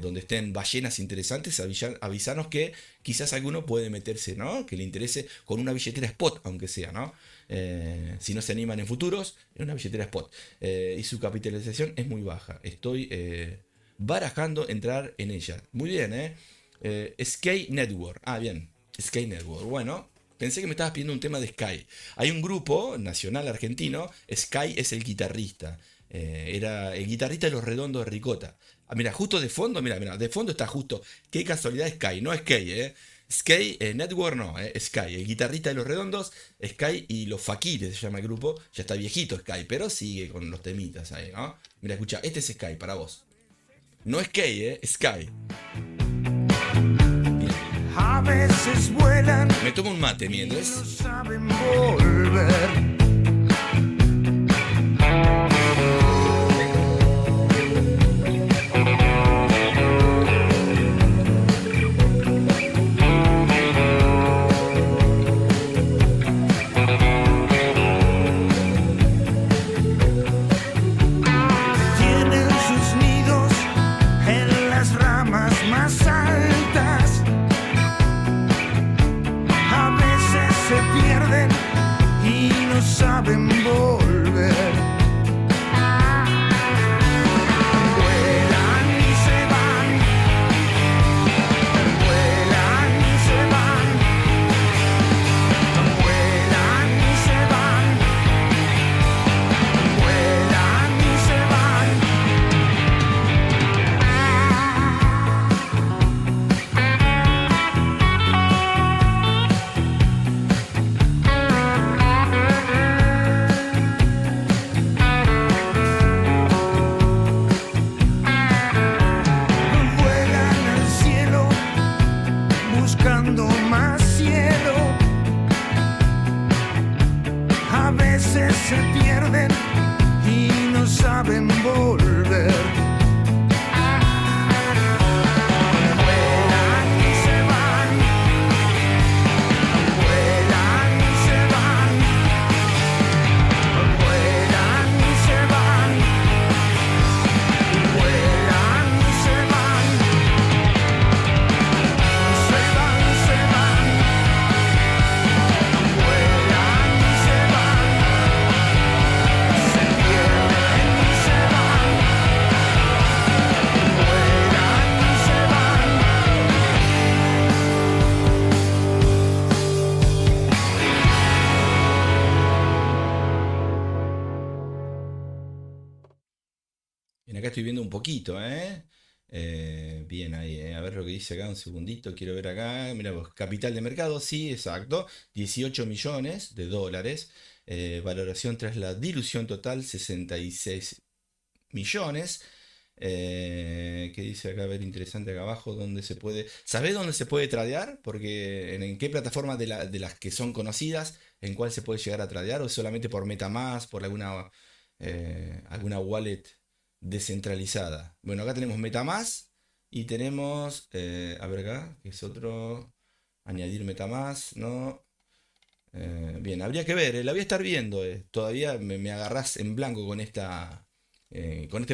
Speaker 2: donde estén ballenas interesantes, avisanos que quizás alguno puede meterse, ¿no? Que le interese con una billetera spot, aunque sea, ¿no? Si no se animan en futuros, en una billetera spot. Y su capitalización es muy baja. Estoy barajando entrar en ella. Muy bien, Sky Network. Ah, bien. Sky Network. Bueno, Pensé que me estabas pidiendo un tema de Sky. Hay un grupo nacional argentino, Sky es el guitarrista. Era el guitarrista de Los Redondos de Ricota. Ah, mira, justo de fondo, mira, de fondo está justo. Qué casualidad Sky, no Sky, Sky Network no, Sky, el guitarrista de Los Redondos, Sky y Los Fakires se llama el grupo. Ya está viejito Sky, pero sigue con los temitas ahí, ¿no? Mira, escucha, este es Sky para vos. No Sky, Sky.
Speaker 4: A veces vuelan
Speaker 2: Me tomo un mate
Speaker 4: y no
Speaker 2: mientras.
Speaker 4: saben volver. Tienen sus nidos en las ramas más altas. A veces se pierden y no saben volver. Vuelan y se van, vuelan y se van, vuelan y se van, vuelan y se van. Vuelan al cielo buscando más cielo. A veces se pierden y no saben volver. Vuelan y se van, vuelan y se van, vuelan y se van, vuelan y se van, se van, se van, vuelan y se van, se pierden y se van, vuelan y se van.
Speaker 2: Bien, acá estoy viendo un poquito, ¿eh? Bien ahí, a ver lo que dice acá, un segundito, quiero ver acá. Mira vos, capital de mercado, sí, exacto, 18 millones de dólares. Valoración tras la dilución total, 66 millones. ¿Qué dice acá? A ver, interesante acá abajo, ¿dónde se puede? ¿Sabés dónde se puede tradear? Porque en qué plataforma de las que son conocidas, en cuál se puede llegar a tradear, o es solamente por MetaMask, por alguna wallet descentralizada. Bueno, acá tenemos MetaMask y tenemos, a ver acá, que es otro, añadir MetaMask, ¿no? Bien, habría que ver, la voy a estar viendo. Todavía me agarrás en blanco con este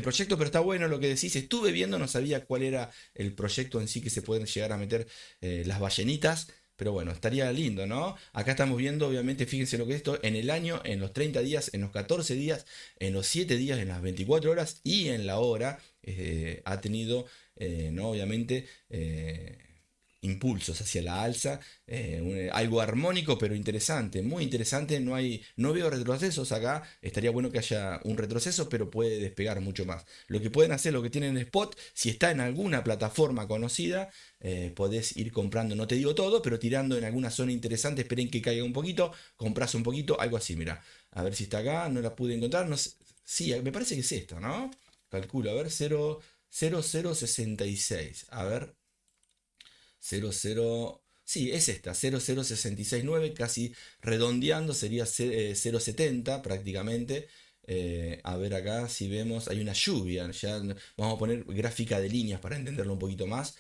Speaker 2: proyecto, pero está bueno lo que decís. Estuve viendo, no sabía cuál era el proyecto en sí que se pueden llegar a meter las ballenitas. Pero bueno, estaría lindo, ¿no? Acá estamos viendo, obviamente, fíjense lo que es esto, en el año, en los 30 días, en los 14 días, en los 7 días, en las 24 horas y en la hora, ha tenido, ¿no? Obviamente, impulsos hacia la alza, algo armónico pero interesante, muy interesante, no veo retrocesos acá, estaría bueno que haya un retroceso, pero puede despegar mucho más. Lo que pueden hacer, lo que tienen en Spot, si está en alguna plataforma conocida, podés ir comprando, no te digo todo, pero tirando en alguna zona interesante, esperen que caiga un poquito, compras un poquito, algo así, mira, a ver si está acá, no la pude encontrar, no sé, sí, me parece que es esta, ¿no? Calculo, a ver, 0066, a ver. 00, sí, es esta, 00669, casi redondeando, sería 070 prácticamente. A ver acá, si vemos, hay una lluvia, ya vamos a poner gráfica de líneas para entenderlo un poquito más.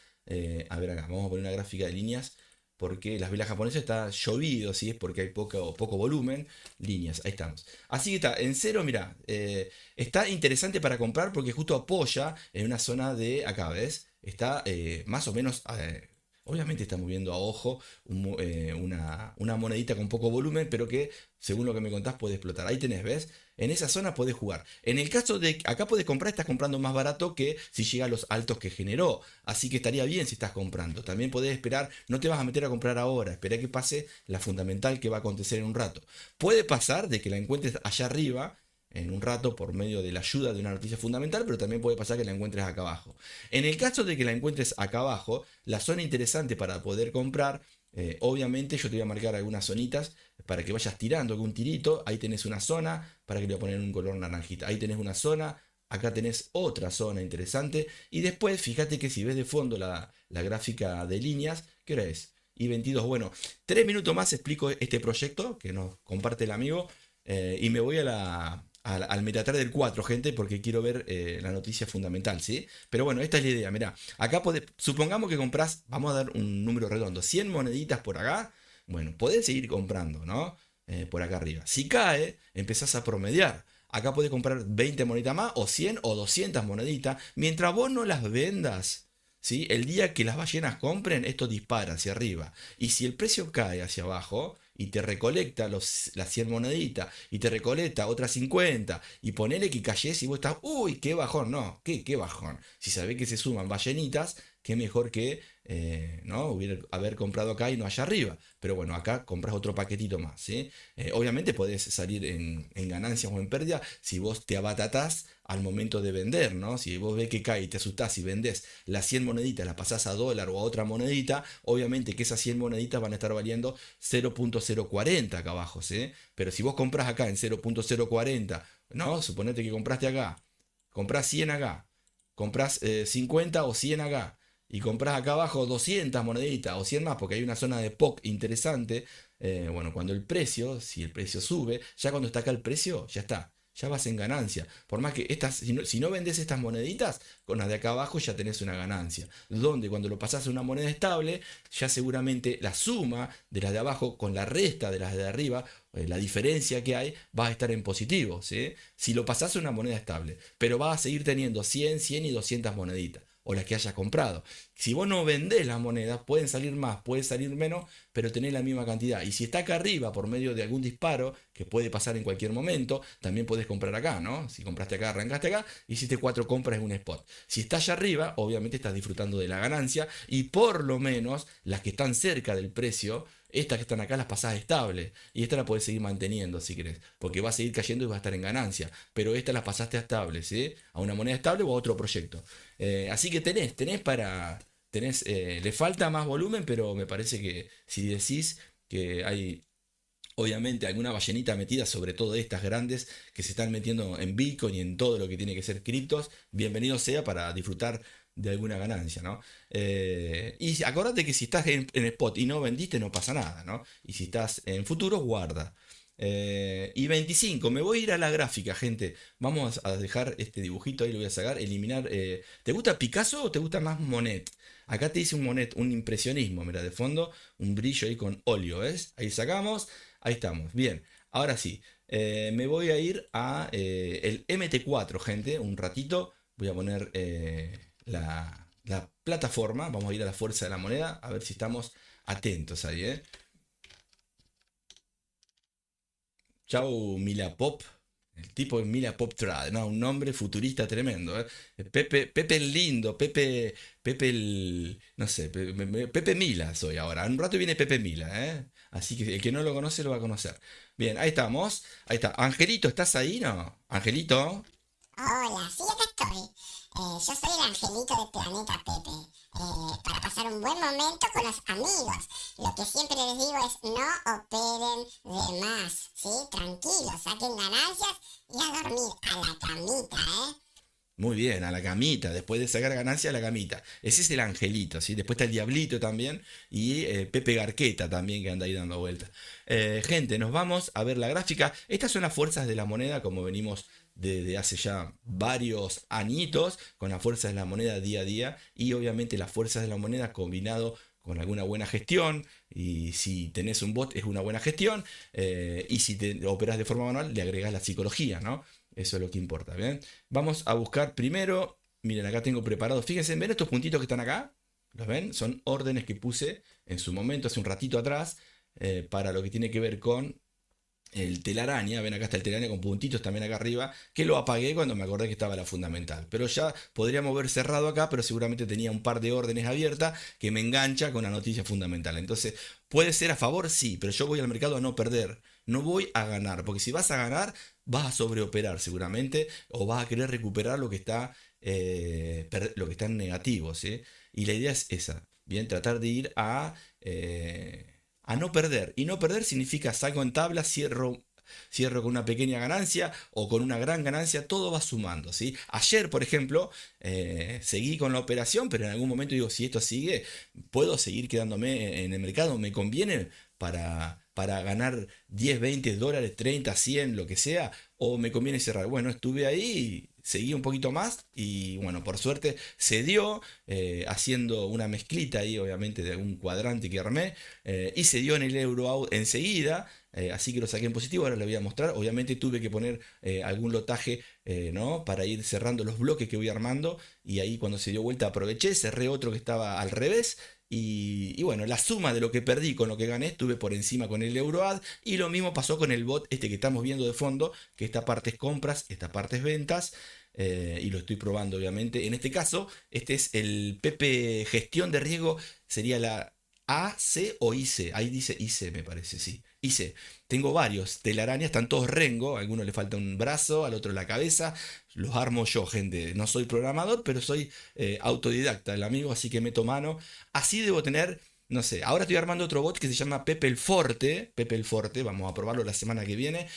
Speaker 2: A ver acá, vamos a poner una gráfica de líneas, porque las velas japonesas está llovido, ¿sí? Es porque hay poco volumen, líneas, ahí estamos. Así que está, en cero, mira, está interesante para comprar porque justo apoya en una zona de acá, ¿ves? Está más o menos Obviamente está moviendo a ojo una monedita con poco volumen, pero que según lo que me contás puede explotar. Ahí tenés, ¿ves? En esa zona podés jugar. En el caso de acá podés comprar, estás comprando más barato que si llega a los altos que generó. Así que estaría bien si estás comprando. También podés esperar, no te vas a meter a comprar ahora, espera que pase la fundamental que va a acontecer en un rato. Puede pasar de que la encuentres allá arriba en un rato por medio de la ayuda de una noticia fundamental, pero también puede pasar que la encuentres acá abajo. En el caso de que la encuentres acá abajo, la zona interesante para poder comprar, obviamente yo te voy a marcar algunas zonitas para que vayas tirando con un tirito. Ahí tenés una zona, para que le voy a poner un color naranjita. Ahí tenés una zona, acá tenés otra zona interesante. Y después, fíjate que si ves de fondo la gráfica de líneas, ¿qué hora es? Y 22, bueno, 3 minutos más explico este proyecto que nos comparte el amigo. Y me voy al MetaTrader del 4, gente, porque quiero ver la noticia fundamental, ¿sí? Pero bueno, esta es la idea, mirá. Acá supongamos que compras, vamos a dar un número redondo, 100 moneditas por acá. Bueno, podés seguir comprando, ¿no? Por acá arriba. Si cae, empezás a promediar. Acá podés comprar 20 moneditas más, o 100 o 200 moneditas. Mientras vos no las vendas, ¿sí? El día que las ballenas compren, esto dispara hacia arriba. Y si el precio cae hacia abajo y te recolecta las 100 moneditas y te recolecta otras 50 y ponele que cayes y vos estás, uy, qué bajón, no, qué bajón. Si sabés que se suman ballenitas, qué mejor que no haber comprado acá y no allá arriba. Pero bueno, acá compras otro paquetito más, ¿sí? Obviamente podés salir en ganancias o en pérdida si vos te abatatás al momento de vender, ¿no? Si vos ves que cae y te asustás y vendés las 100 moneditas, las pasás a dólar o a otra monedita, obviamente que esas 100 moneditas van a estar valiendo 0.040 acá abajo, ¿sí? Pero si vos compras acá en 0.040, ¿no? Suponete que compraste acá, comprás 100 acá, comprás 50 o 100 acá, y compras acá abajo 200 moneditas o 100 más, porque hay una zona de POC interesante. Bueno, cuando si el precio sube, ya cuando está acá el precio, ya está. Ya vas en ganancia. Por más que si no vendes estas moneditas, con las de acá abajo ya tenés una ganancia. Donde cuando lo pasás a una moneda estable, ya seguramente la suma de las de abajo con la resta de las de arriba, la diferencia que hay, va a estar en positivo, ¿sí? Si lo pasás a una moneda estable. Pero vas a seguir teniendo 100, 100 y 200 moneditas. O las que hayas comprado. Si vos no vendés las monedas, pueden salir más, puede salir menos, pero tenés la misma cantidad. Y si está acá arriba por medio de algún disparo, que puede pasar en cualquier momento, también podés comprar acá, ¿no? Si compraste acá, arrancaste acá, hiciste 4 compras en un spot. Si está allá arriba, obviamente estás disfrutando de la ganancia, y por lo menos las que están cerca del precio, estas que están acá las pasás estables. Y esta la podés seguir manteniendo si querés. Porque va a seguir cayendo y va a estar en ganancia. Pero esta la pasaste a estable, ¿sí? A una moneda estable o a otro proyecto. Así que le falta más volumen, pero me parece que si decís que hay obviamente alguna ballenita metida, sobre todo estas grandes que se están metiendo en Bitcoin y en todo lo que tiene que ser criptos, bienvenido sea para disfrutar de alguna ganancia, ¿no? Y acordate que si estás en spot y no vendiste, no pasa nada, ¿no? Y si estás en futuros, guarda. Y 25, me voy a ir a la gráfica, gente. Vamos a dejar este dibujito, ahí lo voy a sacar, eliminar. ¿Te gusta Picasso o te gusta más Monet? Acá te dice un Monet, un impresionismo, mira, de fondo, un brillo ahí con óleo, ¿ves? Ahí sacamos, ahí estamos. Bien, ahora sí, me voy a ir a el MT4, gente, un ratito. Voy a poner la plataforma, vamos a ir a la fuerza de la moneda, a ver si estamos atentos ahí, ¿eh? Chau, Mila Pop. El tipo es Mila Pop Trad, ¿no? Un nombre futurista tremendo, ¿eh? Pepe el lindo, no sé, Pepe Mila soy ahora. En un rato viene Pepe Mila, ¿eh? Así que el que no lo conoce lo va a conocer. Bien, ahí estamos. Ahí está. Angelito, ¿estás ahí, no? Angelito.
Speaker 5: Hola, sí, acá estoy. Yo soy el angelito del planeta Pepe. Para pasar un buen momento con los amigos. Lo que siempre les digo es no operen de más, ¿sí? Tranquilos, saquen ganancias y a dormir a la camita, ¿eh?
Speaker 2: Muy bien, a la camita, después de sacar ganancia a la camita. Ese es el angelito, ¿sí? Después está el diablito también y Pepe Garqueta también que anda ahí dando vueltas. Gente, nos vamos a ver la gráfica. Estas son las fuerzas de la moneda como venimos desde hace ya varios añitos con las fuerzas de la moneda día a día y obviamente las fuerzas de la moneda combinado con alguna buena gestión y si tenés un bot es una buena gestión y si te operás de forma manual le agregás la psicología, ¿no? Eso es lo que importa, ¿bien? Vamos a buscar primero, miren acá tengo preparado, fíjense, ¿ven estos puntitos que están acá? ¿Los ven? Son órdenes que puse en su momento, hace un ratito atrás, para lo que tiene que ver con el telaraña. Ven, acá está el telaraña con puntitos también acá arriba, que lo apagué cuando me acordé que estaba la fundamental. Pero ya podríamos haber cerrado acá, pero seguramente tenía un par de órdenes abiertas que me engancha con la noticia fundamental. Entonces, ¿puede ser a favor? Sí, pero yo voy al mercado a no perder. No voy a ganar, porque si vas a ganar, vas a sobreoperar seguramente, o vas a querer recuperar lo que está, lo que está en negativo, ¿sí? Y la idea es esa, bien, tratar de ir a no perder. Y no perder significa salgo en tabla, cierro con una pequeña ganancia o con una gran ganancia, todo va sumando, ¿sí? Ayer, por ejemplo, seguí con la operación, pero en algún momento digo, si esto sigue, puedo seguir quedándome en el mercado, me conviene para ganar 10, 20 dólares, 30, 100, lo que sea, o me conviene cerrar. Bueno, estuve ahí, seguí un poquito más y bueno, por suerte se dio, haciendo una mezclita ahí, obviamente, de algún cuadrante que armé, y se dio en el euro out enseguida. Así que lo saqué en positivo, ahora les voy a mostrar. Obviamente tuve que poner algún lotaje, ¿no? Para ir cerrando los bloques que voy armando. Y ahí cuando se dio vuelta aproveché, cerré otro que estaba al revés. Y bueno, la suma de lo que perdí con lo que gané, estuve por encima con el Euroad. Y lo mismo pasó con el bot este que estamos viendo de fondo, que esta parte es compras, esta parte es ventas. Y lo estoy probando obviamente. En este caso, este es el Pepe Gestión de Riesgo, sería la AC o IC. Ahí dice IC, me parece, sí. IC. Tengo varios telarañas, están todos rengo. A alguno le falta un brazo, al otro la cabeza. Los armo yo, gente. No soy programador, pero soy autodidacta, el amigo, así que meto mano. Así debo tener, no sé. Ahora estoy armando otro bot que se llama Pepe el Forte. Pepe el Forte, vamos a probarlo la semana que viene.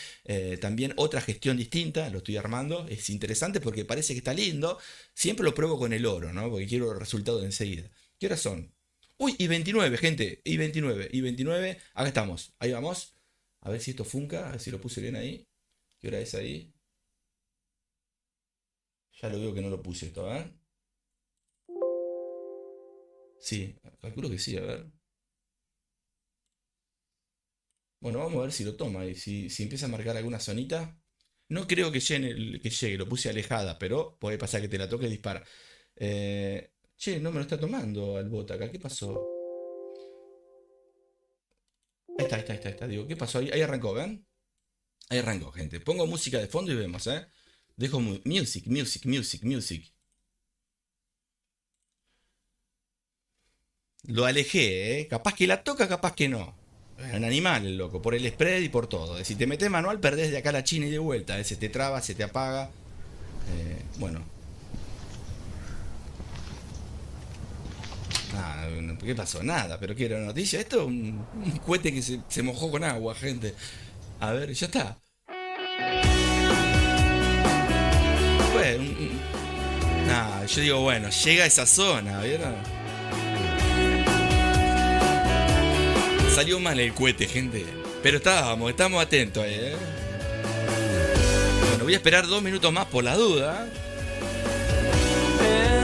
Speaker 2: También otra gestión distinta, lo estoy armando. Es interesante porque parece que está lindo. Siempre lo pruebo con el oro, ¿no? Porque quiero el resultado de enseguida. ¿Qué horas son? Uy, y 29, gente. Y 29. Acá estamos. Ahí vamos. A ver si esto funca. A ver si lo puse bien ahí. ¿Qué hora es ahí? Ya lo veo que no lo puse esto, a ver. Sí, calculo que sí, a ver. Bueno, vamos a ver si lo toma. Y si empieza a marcar alguna zonita. No creo que llegue. Lo puse alejada, pero puede pasar que te la toque y dispara. Che, no me lo está tomando al bot acá. ¿Qué pasó? Ahí está. Digo, ¿qué pasó? Ahí arrancó, ¿ven? Ahí arrancó, gente. Pongo música de fondo y vemos, ¿eh? Dejo music. Lo alejé, ¿eh? Capaz que la toca, capaz que no. Un animal el loco, por el spread y por todo. Si te metes manual, perdés de acá a la China y de vuelta. Se te traba, se te apaga. Bueno. Nada, ¿qué pasó? Nada, pero ¿qué era una noticia? Esto es un cohete que se mojó con agua, gente. A ver, ya está. Bueno, nada, yo digo, bueno, llega a esa zona, ¿vieron? Salió mal el cohete, gente. Pero estamos atentos ahí, ¿eh? Bueno, voy a esperar 2 minutos más por la duda.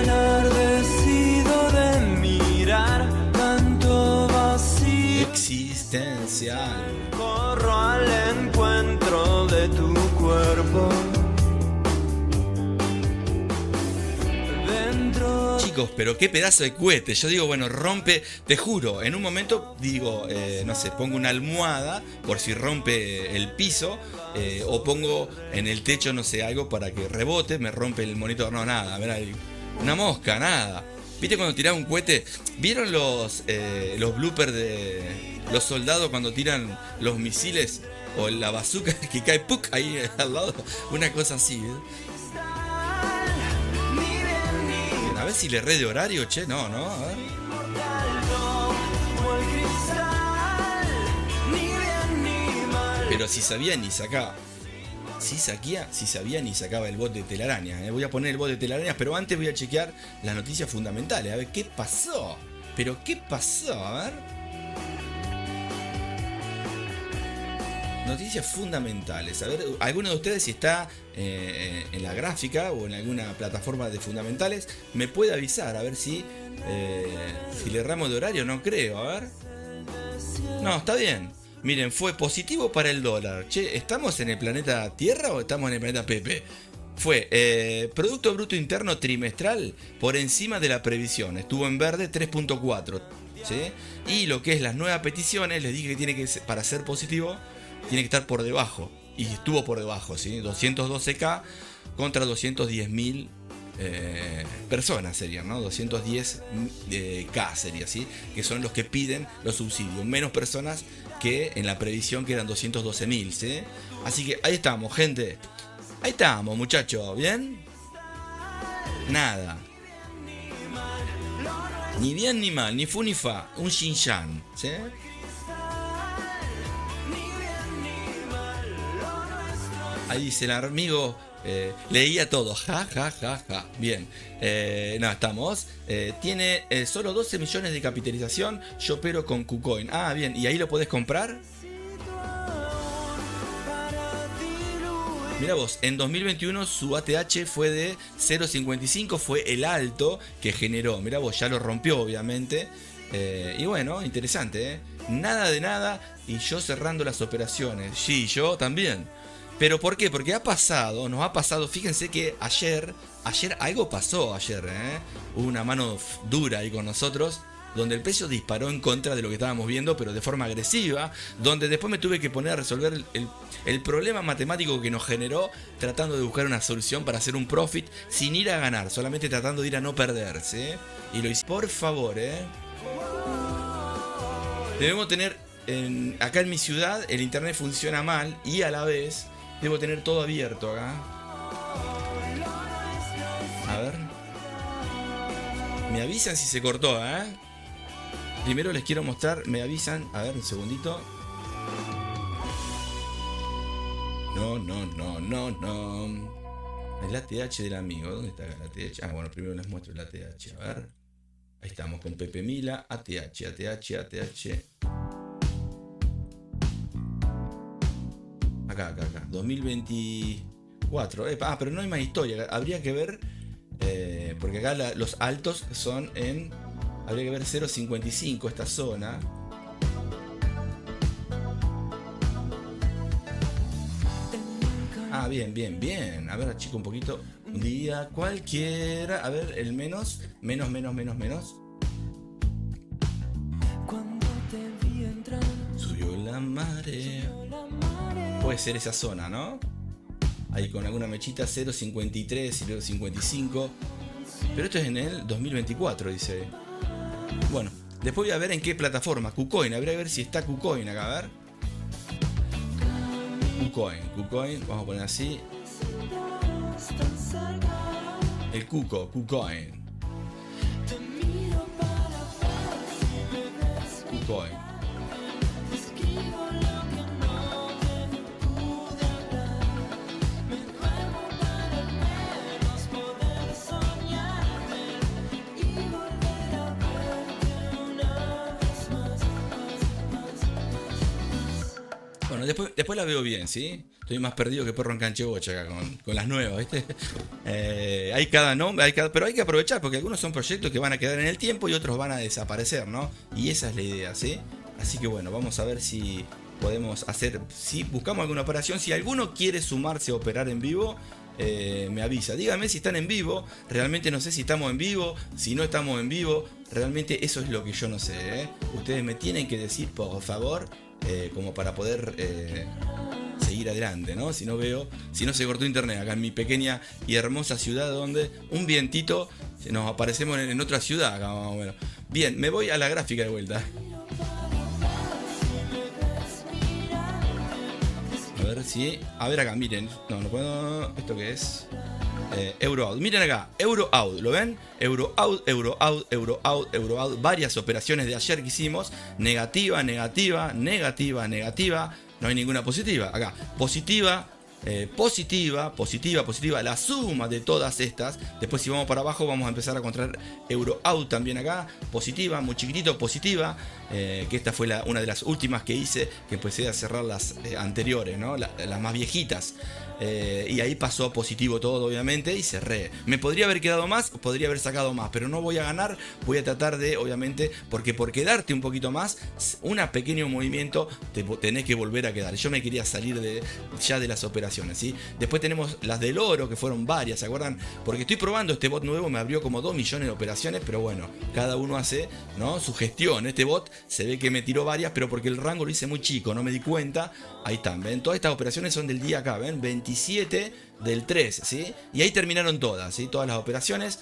Speaker 1: Enardecido de mirar tanto vacío,
Speaker 2: Existencial.
Speaker 1: corro al encuentro de tu cuerpo. Dentro
Speaker 2: Chicos, pero qué pedazo de cohete. Yo digo, bueno, rompe, te juro, en un momento digo, no sé, pongo una almohada por si rompe el piso, o pongo en el techo, no sé, algo para que rebote, me rompe el monitor. No, nada, verá, una mosca, nada. ¿Viste cuando tiraba un cohete? ¿Vieron los bloopers de los soldados cuando tiran los misiles o la bazooka que cae ¡puc! Ahí al lado? Una cosa así, ¿eh? Bien, a ver si le re de horario, che, no, a ver. Pero si sabía ni sacaba. Si sabía ni sacaba el bot de telarañas. Voy a poner el bot de telarañas, pero antes voy a chequear las noticias fundamentales. A ver qué pasó. Pero qué pasó, a ver. Noticias fundamentales. A ver, alguno de ustedes, si está en la gráfica o en alguna plataforma de fundamentales, me puede avisar. A ver si le erramos de horario. No creo, a ver. No, está bien. Miren, fue positivo para el dólar. Che, ¿estamos en el planeta Tierra o estamos en el planeta Pepe? fue Producto Bruto Interno trimestral por encima de la previsión. Estuvo en verde 3.4. ¿Sí? Y lo que es las nuevas peticiones, les dije que tiene que para ser positivo, tiene que estar por debajo. Y estuvo por debajo, ¿sí? 212K contra 210.000 personas serían, ¿no? 210K sería, ¿sí? Que son los que piden los subsidios. Menos personas que en la previsión, que eran 212.000, ¿sí? Así que ahí estamos, gente. Ahí estamos, muchachos, ¿bien? Nada. Ni bien ni mal, ni fu ni fa. Un Xinjiang, ¿sí? Ahí dice el amigo, leía todo, ja, ja, ja, ja. Bien, no, estamos. Tiene solo 12 millones de capitalización, yo opero con KuCoin. Ah, bien, ¿y ahí lo podés comprar? Mira vos, en 2021 su ATH fue de 0.55, fue el alto que generó. Mira vos, ya lo rompió obviamente. Y bueno, interesante, ¿eh? Nada de nada y yo cerrando las operaciones. Sí, yo también. ¿Pero por qué? Porque nos ha pasado, fíjense que ayer algo pasó ayer, ¿eh? Hubo una mano dura ahí con nosotros, donde el precio disparó en contra de lo que estábamos viendo, pero de forma agresiva, donde después me tuve que poner a resolver el problema matemático que nos generó, tratando de buscar una solución para hacer un profit sin ir a ganar, solamente tratando de ir a no perderse. Y lo hice. Por favor, debemos tener, acá en mi ciudad, el internet funciona mal y a la vez debo tener todo abierto acá. A ver. Me avisan si se cortó, ¿eh? Primero les quiero mostrar, me avisan. A ver, un segundito. No. El ATH del amigo. ¿Dónde está el ATH? Ah, bueno, primero les muestro el ATH. A ver. Ahí estamos con Pepe Mila. ATH. Acá. 2024. Pero no hay más historia. Habría que ver. Porque acá los altos son en. Habría que ver 0.55 esta zona. Ah, bien. A ver, achico un poquito. Un día cualquiera. A ver, el menos. Menos. Subió la marea. Puede ser esa zona, ¿no? Ahí con alguna mechita 0.53 y 0.55. Pero esto es en el 2024, dice. Bueno, después voy a ver en qué plataforma. KuCoin, habría que ver si está KuCoin acá, a ver. KuCoin, vamos a poner así. El KuCoin. Bueno, después la veo bien, ¿sí? Estoy más perdido que perro en canchebocha acá con las nuevas, ¿viste? Hay cada nombre, pero hay que aprovechar porque algunos son proyectos que van a quedar en el tiempo y otros van a desaparecer, ¿no? Y esa es la idea, ¿sí? Así que bueno, vamos a ver si podemos hacer, si buscamos alguna operación. Si alguno quiere sumarse a operar en vivo, me avisa. Dígame si están en vivo. Realmente no sé si estamos en vivo, si no estamos en vivo. Realmente eso es lo que yo no sé, ¿eh? Ustedes me tienen que decir, por favor, como para poder seguir adelante, ¿no? Si no se cortó internet acá en mi pequeña y hermosa ciudad, donde un vientito nos aparecemos en otra ciudad acá, más o menos. Bien, me voy a la gráfica de vuelta. A ver si. A ver acá, miren. No puedo. ¿Esto qué es? Euroaud. Miren acá, Euroaud, ¿lo ven? Euroaud. Varias operaciones de ayer que hicimos. Negativa. No hay ninguna positiva. Acá, positiva. La suma de todas estas. Después si vamos para abajo vamos a empezar a encontrar Euroaud también acá. Positiva, muy chiquitito, positiva. Que esta fue una de las últimas que hice. Que empecé a cerrar las anteriores, ¿no? Las más viejitas. y ahí pasó positivo todo, obviamente, y cerré. Me podría haber quedado más, podría haber sacado más, pero no voy a ganar. Voy a tratar de, obviamente, porque por quedarte un poquito más, un pequeño movimiento, te tenés que volver a quedar. Yo me quería salir ya de las operaciones, ¿sí? Después tenemos las del oro, que fueron varias, ¿se acuerdan? Porque estoy probando este bot nuevo, me abrió como 2 millones de operaciones, pero bueno, cada uno hace, ¿no?, su gestión. Este bot se ve que me tiró varias, pero porque el rango lo hice muy chico, no me di cuenta. Ahí están, ¿ven? Todas estas operaciones son del día acá, ¿ven? 27 del 3, ¿sí? Y ahí terminaron todas, ¿sí? Todas las operaciones.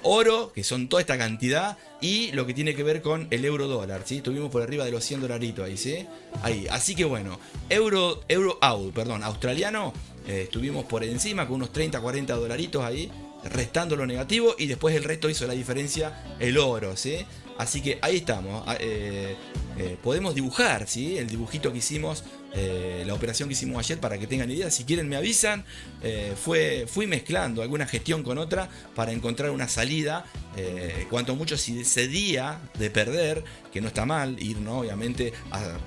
Speaker 2: Oro, que son toda esta cantidad, y lo que tiene que ver con el euro dólar, ¿sí? Estuvimos por arriba de los 100 dolaritos ahí, ¿sí? Ahí, así que bueno, australiano, estuvimos por encima con unos 30, 40 dolaritos ahí, restando lo negativo, y después el resto hizo la diferencia el oro, ¿sí? Así que ahí estamos. Podemos dibujar, ¿sí? El dibujito que hicimos, la operación que hicimos ayer, para que tengan idea. Si quieren me avisan. Fui mezclando alguna gestión con otra para encontrar una salida. Cuanto mucho, si ese día de perder, que no está mal ir, ¿no? Obviamente,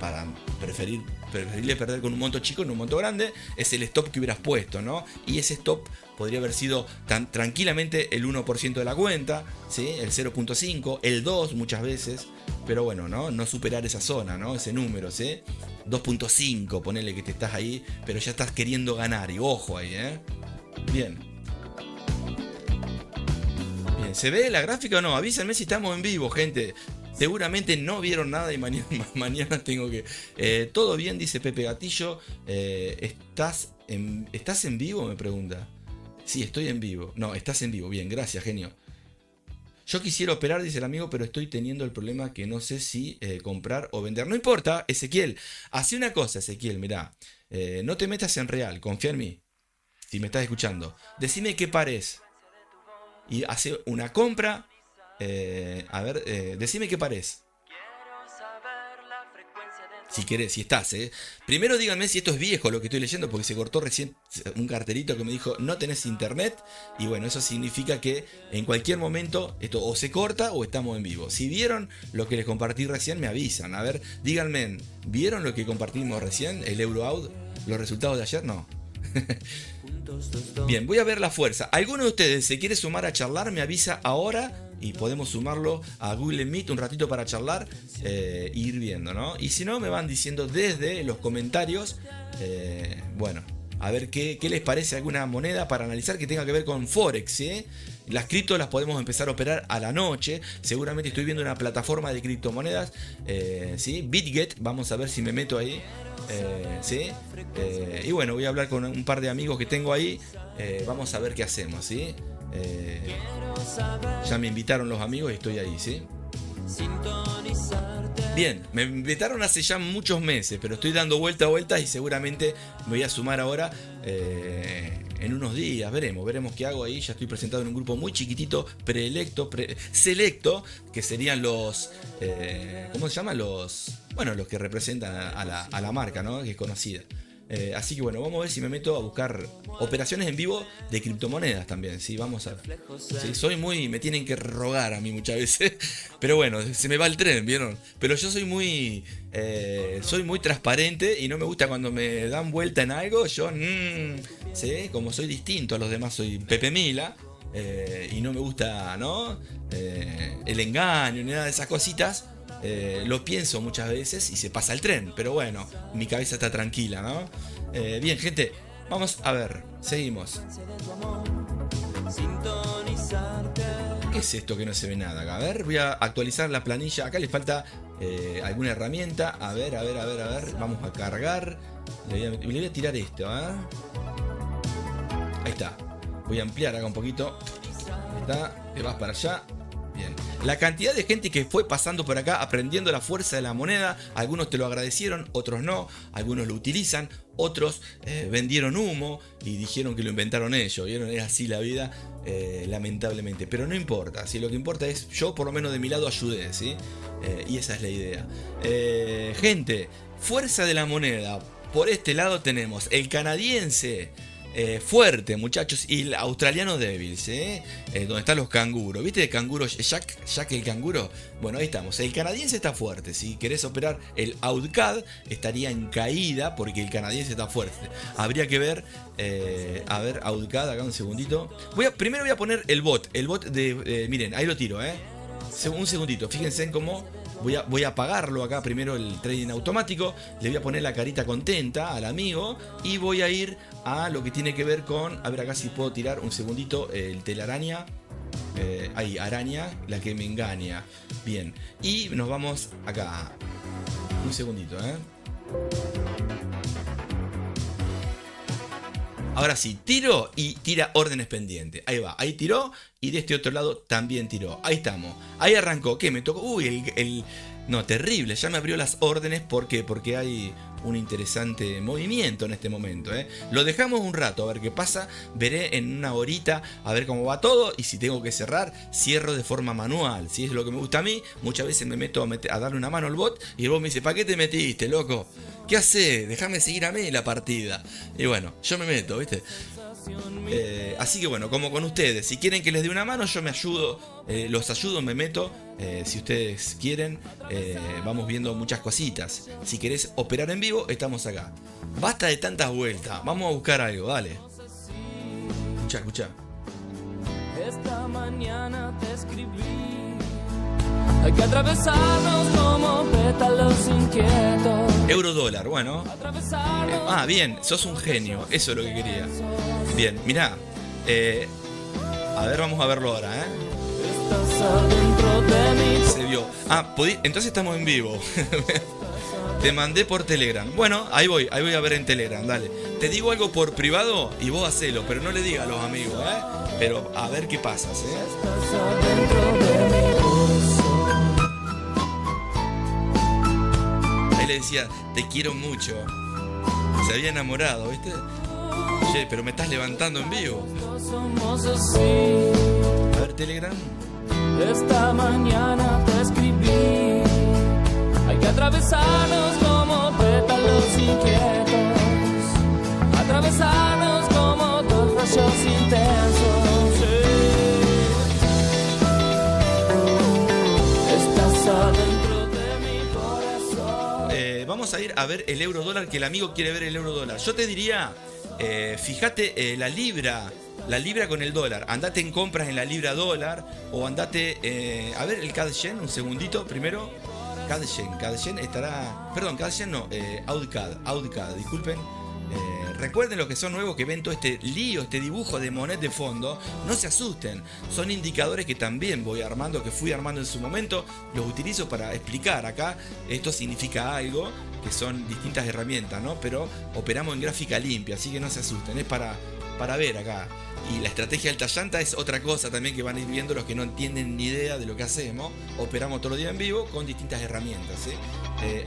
Speaker 2: para preferible perder con un monto chico en un monto grande, es el stop que hubieras puesto, ¿no? Y ese stop podría haber sido tranquilamente el 1% de la cuenta, ¿sí? El 0.5, el 2 muchas veces, pero bueno, no superar esa zona, ¿no? Ese número, ¿sí? 2.5, ponele que te estás ahí, pero ya estás queriendo ganar, y ojo ahí, ¿eh? Bien. Bien, ¿se ve la gráfica o no? Avísenme si estamos en vivo, gente. Seguramente no vieron nada y mañana tengo que... todo bien, dice Pepe Gatillo. ¿Estás en vivo? Me pregunta. Sí, estoy en vivo. No, estás en vivo. Bien, gracias, genio. Yo quisiera operar, dice el amigo, pero estoy teniendo el problema que no sé si comprar o vender. No importa, Ezequiel. Hace una cosa, Ezequiel, mirá. No te metas en real, confía en mí. Si me estás escuchando. Decime qué pares. Y hace una compra. Decime qué pares. Si querés, si estás, Primero díganme si esto es viejo lo que estoy leyendo, porque se cortó recién un cartelito que me dijo no tenés internet. Y bueno, eso significa que en cualquier momento esto o se corta o estamos en vivo. Si vieron lo que les compartí recién, me avisan. A ver, díganme, ¿vieron lo que compartimos recién? El Euroaud, los resultados de ayer, no. Bien, voy a ver la fuerza. ¿Alguno de ustedes se quiere sumar a charlar? Me avisa ahora y podemos sumarlo a Google Meet un ratito para charlar e ir viendo, ¿no? Y si no, me van diciendo desde los comentarios, bueno, a ver qué les parece alguna moneda para analizar que tenga que ver con Forex, ¿sí? Las cripto las podemos empezar a operar a la noche. Seguramente estoy viendo una plataforma de criptomonedas, ¿sí? BitGet, vamos a ver si me meto ahí. ¿Sí? Y bueno, voy a hablar con un par de amigos que tengo ahí. Vamos a ver qué hacemos, ¿sí? Ya me invitaron los amigos y estoy ahí, ¿sí? Bien, me invitaron hace ya muchos meses, pero estoy dando vueltas y seguramente me voy a sumar ahora en unos días. Veremos qué hago ahí. Ya estoy presentado en un grupo muy chiquitito, selecto, que serían los... ¿cómo se llama? Bueno, los que representan a la marca, ¿no? Que es conocida. Así que bueno, vamos a ver si me meto a buscar operaciones en vivo de criptomonedas también, ¿sí? Vamos a ver. Sí, me tienen que rogar a mí muchas veces, pero bueno, se me va el tren, ¿vieron? Pero yo soy muy transparente y no me gusta cuando me dan vuelta en algo. Yo, ¿sí? Como soy distinto a los demás, soy Pepe Mila, y no me gusta, ¿no? El engaño ni nada de esas cositas. Lo pienso muchas veces y se pasa el tren, pero bueno, mi cabeza está tranquila, ¿no? Bien, gente, vamos a ver, seguimos. ¿Qué es esto que no se ve nada acá? A ver, voy a actualizar la planilla. Acá le falta alguna herramienta. A ver, vamos a cargar. Le voy a tirar esto, ¿eh? Ahí está. Voy a ampliar acá un poquito. Ahí está, te vas para allá. Bien. La cantidad de gente que fue pasando por acá aprendiendo la fuerza de la moneda, algunos te lo agradecieron, otros no, algunos lo utilizan, otros vendieron humo y dijeron que lo inventaron ellos, ¿vieron? Es así la vida, lamentablemente, pero no importa, ¿sí? Lo que importa es, yo por lo menos de mi lado ayudé, ¿sí? Y esa es la idea. Gente, fuerza de la moneda, por este lado tenemos el canadiense, fuerte, muchachos. Y el australiano Devils, donde están los canguros. ¿Viste el canguro Jack el canguro? Bueno, ahí estamos. El canadiense está fuerte. Si querés operar el Outcad, estaría en caída porque el canadiense está fuerte. Habría que ver, a ver, Outcad, acá un segundito. Primero voy a poner el bot. El bot de, miren, ahí lo tiro, un segundito. Fíjense en cómo voy a apagarlo acá primero el trading automático. Le voy a poner la carita contenta al amigo. Y voy a ir a lo que tiene que ver con, a ver acá si puedo tirar un segundito el telaraña. Ahí, araña, la que me engaña. Bien, y nos vamos acá. Un segundito, Ahora sí, tiro y tira órdenes pendientes. Ahí va, ahí tiró y de este otro lado también tiró. Ahí estamos. Ahí arrancó. ¿Qué? Me tocó. Uy, no, terrible. Ya me abrió las órdenes. ¿Por qué? Porque hay un interesante movimiento en este momento. Lo dejamos un rato a ver qué pasa. Veré en una horita a ver cómo va todo. Y si tengo que cerrar, cierro de forma manual. Si es lo que me gusta a mí, muchas veces me meto a darle una mano al bot. Y el bot me dice, ¿para qué te metiste, loco? ¿Qué haces? Déjame seguir a mí la partida. Y bueno, yo me meto, ¿viste? Así que bueno, como con ustedes, si quieren que les dé una mano, yo me ayudo, los ayudo, me meto. Si ustedes quieren, vamos viendo muchas cositas. Si querés operar en vivo, estamos acá. Basta de tantas vueltas, vamos a buscar algo, dale. Escucha.
Speaker 1: Esta mañana te escribí. Hay que atravesarnos como pétalos inquietos.
Speaker 2: Euro dólar, bueno. Bien, sos un genio, eso es lo que quería. Bien, mirá. A ver, vamos a verlo ahora,
Speaker 1: Estás adentro de mí.
Speaker 2: Se vio. Entonces estamos en vivo. Te mandé por Telegram. Bueno, ahí voy a ver en Telegram, dale. Te digo algo por privado y vos hacelo, pero no le digas a los amigos, Pero a ver qué pasa,
Speaker 1: Estás adentro de mi corazón.
Speaker 2: Ahí le decía, te quiero mucho. Se había enamorado, ¿viste? Che, pero me estás levantando en vivo.
Speaker 1: No somos así.
Speaker 2: A ver, Telegram.
Speaker 1: Esta mañana te escribí. Hay que atravesarnos como pétalos inquietos. Atravesarnos como dos rayos intensos. Estás adentro de mi corazón.
Speaker 2: Vamos a ir a ver el euro dólar, que el amigo quiere ver el euro dólar. Yo te diría, fíjate la libra con el dólar. Andate en compras en la libra dólar o andate, a ver el CAD Yen, un segundito primero. CAD Yen estará, perdón, CAD Yen no, Outcad, disculpen. Recuerden los que son nuevos, que ven todo este lío, este dibujo de Monet de fondo. No se asusten, son indicadores que también voy armando, que fui armando en su momento. Los utilizo para explicar acá. Esto significa algo, que son distintas herramientas, ¿no? Pero operamos en gráfica limpia, así que no se asusten, es para ver acá. Y la estrategia alta llanta es otra cosa también que van a ir viendo los que no entienden ni idea de lo que hacemos. Operamos todo el día en vivo con distintas herramientas,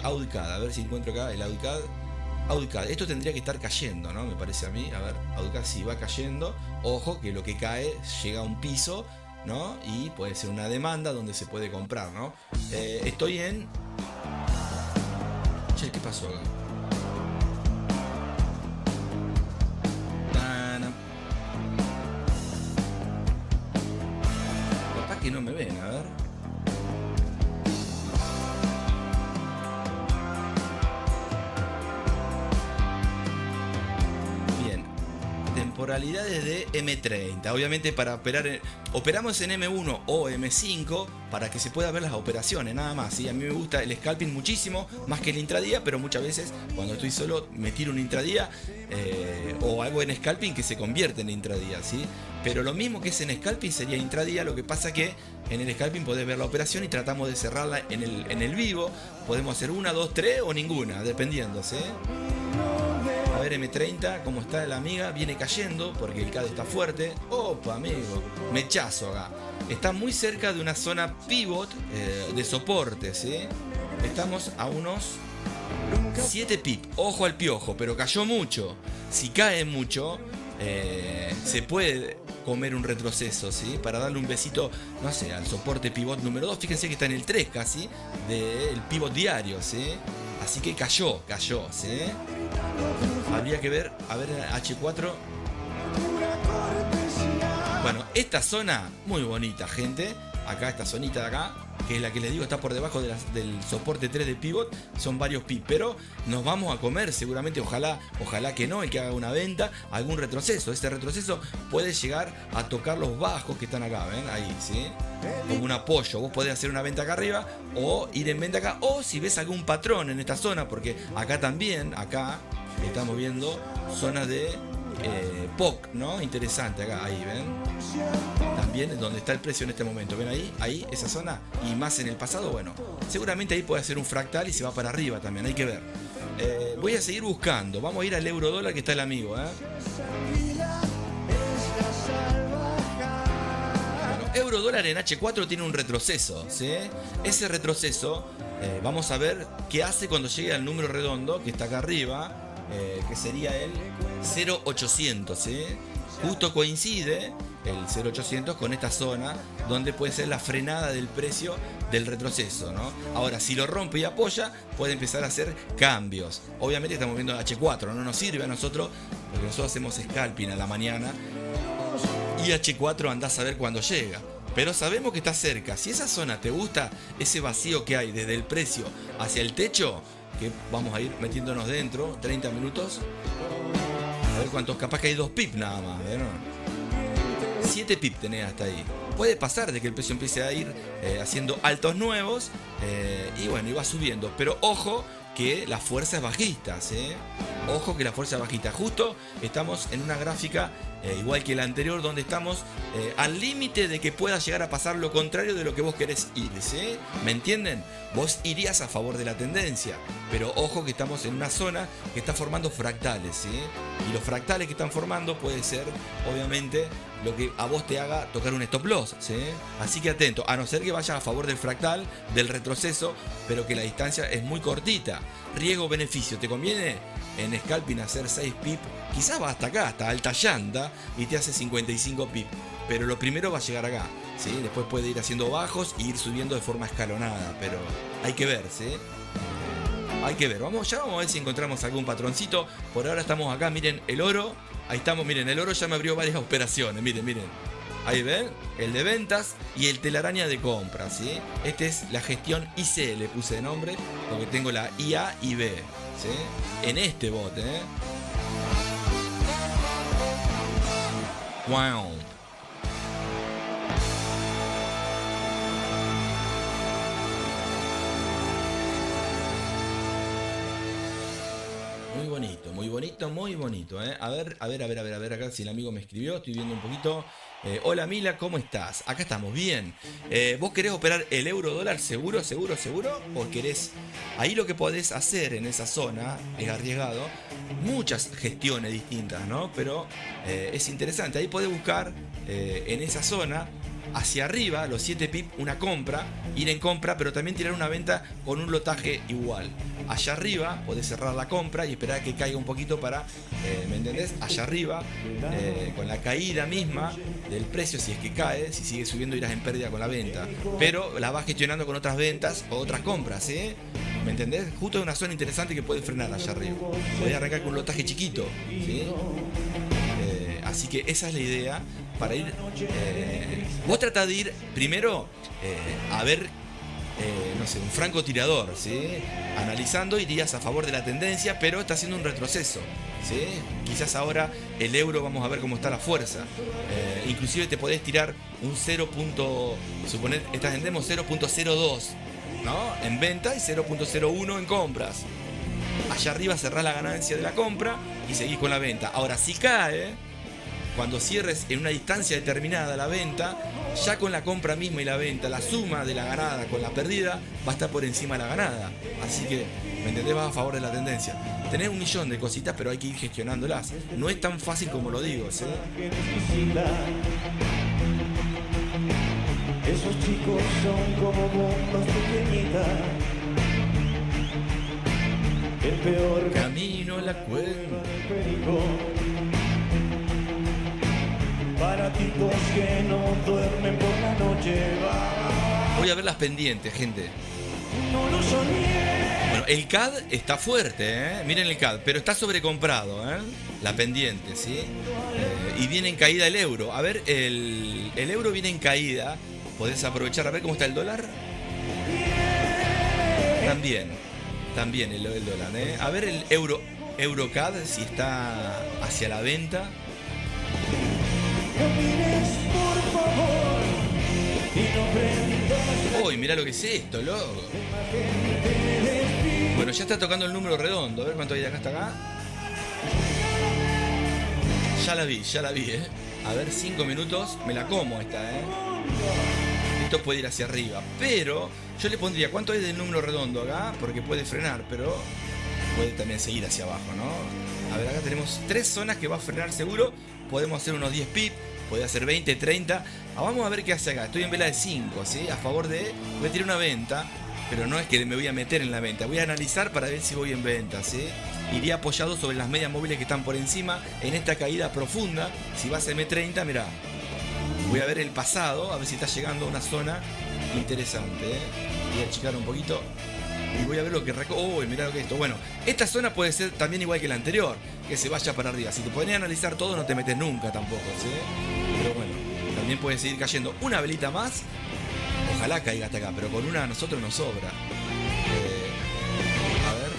Speaker 2: Outcad, a ver si encuentro acá el Outcad. Esto tendría que estar cayendo, ¿no? Me parece a mí. A ver, Outcad si va cayendo. Ojo que lo que cae llega a un piso, ¿no? Y puede ser una demanda donde se puede comprar, ¿no? Estoy en... Che, ¿qué pasó acá? Capaz que no me ven, a ver. Temporalidades de M30. Obviamente para operar operamos en M1 o M5 para que se pueda ver las operaciones, nada más. ¿Sí? A mí me gusta el scalping muchísimo, más que el intradía, pero muchas veces cuando estoy solo me tiro un intradía o algo en scalping que se convierte en intradía, ¿sí? Pero lo mismo que es en scalping sería intradía, lo que pasa que en el scalping podés ver la operación y tratamos de cerrarla en el vivo. Podemos hacer una, dos, tres o ninguna, dependiendo, ¿sí? A ver M30, ¿cómo está la amiga? Viene cayendo porque el CAD está fuerte. Opa, amigo, mechazo acá. Está muy cerca de una zona pivot de soporte, ¿sí? Estamos a unos 7 pip. Ojo al piojo, pero cayó mucho. Si cae mucho, se puede comer un retroceso, ¿sí? Para darle un besito, no sé, al soporte pivot número 2. Fíjense que está en el 3 casi del pivot diario, ¿sí? Así que cayó, ¿sí? Habría que ver, a ver H4. Bueno, esta zona muy bonita, gente. Acá, esta zonita de acá, que es la que les digo, está por debajo del soporte 3 de pivot. Son varios pips, pero nos vamos a comer seguramente, ojalá que no, el que haga una venta, algún retroceso. Este retroceso puede llegar a tocar los bajos que están acá, ¿ven? Ahí, ¿sí? Como un apoyo. Vos podés hacer una venta acá arriba o ir en venta acá. O si ves algún patrón en esta zona, porque acá también, acá estamos viendo zonas de POC, ¿no? Interesante acá, ahí, ¿ven? También donde está el precio en este momento. ¿Ven ahí, esa zona? Y más en el pasado, bueno, seguramente ahí puede hacer un fractal y se va para arriba también, hay que ver. Voy a seguir buscando. Vamos a ir al euro dólar, que está el amigo, ¿eh? Bueno, euro dólar en H4 tiene un retroceso, ¿sí? Ese retroceso, vamos a ver qué hace cuando llegue al número redondo, que está acá arriba, que sería el 0.800, ¿sí? Justo coincide el 0.800 con esta zona donde puede ser la frenada del precio del retroceso, ¿no? Ahora, si lo rompe y apoya, puede empezar a hacer cambios. Obviamente estamos viendo H4, no nos sirve a nosotros, porque nosotros hacemos scalping a la mañana y H4 andás a ver cuándo llega. Pero sabemos que está cerca. Si esa zona te gusta, ese vacío que hay desde el precio hacia el techo, que vamos a ir metiéndonos dentro, 30 minutos. A ver cuántos, capaz que hay 2 pips nada más, ¿no? 7 pips tenés hasta ahí. Puede pasar de que el precio empiece a ir haciendo altos nuevos y bueno, y va subiendo. Pero ojo que la fuerza es bajista, ¿sí? Ojo que la fuerza es bajista. Justo estamos en una gráfica igual que la anterior, donde estamos al límite de que pueda llegar a pasar lo contrario de lo que vos querés ir, ¿sí? ¿Me entienden? Vos irías a favor de la tendencia, pero ojo que estamos en una zona que está formando fractales, ¿sí? Y los fractales que están formando puede ser, obviamente, lo que a vos te haga tocar un stop loss, ¿sí? Así que atento, a no ser que vayas a favor del fractal, del retroceso, pero que la distancia es muy cortita. Riesgo-beneficio, ¿te conviene en scalping hacer 6 pips? Quizás va hasta acá, hasta alta llanta, y te hace 55 pips. Pero lo primero va a llegar acá, ¿sí? Después puede ir haciendo bajos e ir subiendo de forma escalonada, pero hay que ver, ¿sí? Hay que ver, ya vamos a ver si encontramos algún patroncito. Por ahora estamos acá, miren el oro. Ahí estamos, miren, el oro ya me abrió varias operaciones, miren. Ahí ven, el de ventas y el telaraña de compra, ¿sí? Este es la gestión IC, le puse de nombre, porque tengo la IA y B, ¿sí? En este bot, Wow. Muy bonito, A ver, acá si el amigo me escribió, estoy viendo un poquito. Hola Mila, ¿cómo estás? Acá estamos, bien. ¿Vos querés operar el euro dólar seguro? ¿O querés? Ahí lo que podés hacer en esa zona, es arriesgado, muchas gestiones distintas, ¿no? Pero es interesante, ahí podés buscar en esa zona, hacia arriba, los 7 pips, una compra, ir en compra, pero también tirar una venta con un lotaje igual. Allá arriba podés cerrar la compra y esperar a que caiga un poquito para, ¿me entendés? Allá arriba, con la caída misma del precio, si es que cae, si sigue subiendo irás en pérdida con la venta. Pero la vas gestionando con otras ventas o otras compras, ¿sí? ¿Me entendés? Justo es una zona interesante que puede frenar allá arriba. Podés arrancar con un lotaje chiquito, ¿sí? Así que esa es la idea para ir. Vos tratá de ir primero a ver, no sé, un francotirador, ¿sí? Analizando irías a favor de la tendencia, pero está haciendo un retroceso, ¿sí? Quizás ahora el euro, vamos a ver cómo está la fuerza. Inclusive te podés tirar un 0. Suponer, vendemos 0.02, ¿no? En venta y 0.01 en compras. Allá arriba cerrás la ganancia de la compra y seguís con la venta. Ahora, si cae, cuando cierres en una distancia determinada la venta, ya con la compra misma y la venta, la suma de la ganada con la perdida va a estar por encima de la ganada. Así que, ¿me entendés? Vas a favor de la tendencia. Tenés un millón de cositas, pero hay que ir gestionándolas. No es tan fácil como lo digo, ¿sí?
Speaker 3: Esos chicos son como bombas pequeñitas. El peor
Speaker 2: Camino a la cuenta.
Speaker 3: del perico. Para tipos que no duermen por la noche.
Speaker 2: Voy a ver las pendientes, gente.
Speaker 3: No lo soñé.
Speaker 2: Bueno, el CAD está fuerte, Miren el CAD, pero está sobrecomprado, La pendiente, ¿sí? Y viene en caída el euro. A ver, el euro viene en caída. Podés aprovechar a ver cómo está el dólar. También el dólar, ¿eh? A ver el Eurocad si está hacia la venta.
Speaker 3: No mires, por favor, y no prendas
Speaker 2: Uy, mirá lo que es esto, loco. Bueno, ya está tocando el número redondo. A ver cuánto hay de acá hasta acá. Ya la vi, ¿eh? A ver, 5 minutos. Me la como esta, ¿eh? Esto puede ir hacia arriba. Pero yo le pondría cuánto hay del número redondo acá. Porque puede frenar, pero puede también seguir hacia abajo, ¿no? A ver, acá tenemos 3 zonas que va a frenar seguro. Podemos hacer unos 10 pips. Puede hacer 20, 30. Vamos a ver qué hace acá. Estoy en vela de 5, ¿sí? A favor de... Voy a tirar una venta. Pero no es que me voy a meter en la venta. Voy a analizar para ver si voy en venta, ¿sí? Iría apoyado sobre las medias móviles que están por encima. En esta caída profunda. Si vas a M30, mirá. Voy a ver el pasado. A ver si está llegando a una zona interesante, ¿eh? Voy a achicar un poquito. Y voy a ver lo que uy, mirá lo que es esto. Bueno, esta zona puede ser también igual que la anterior. Que se vaya para arriba. Si te podrías analizar todo, no te metes nunca tampoco, ¿sí? Pero bueno, también puede seguir cayendo una velita más. Ojalá caiga hasta acá, pero con una a nosotros nos sobra. A ver.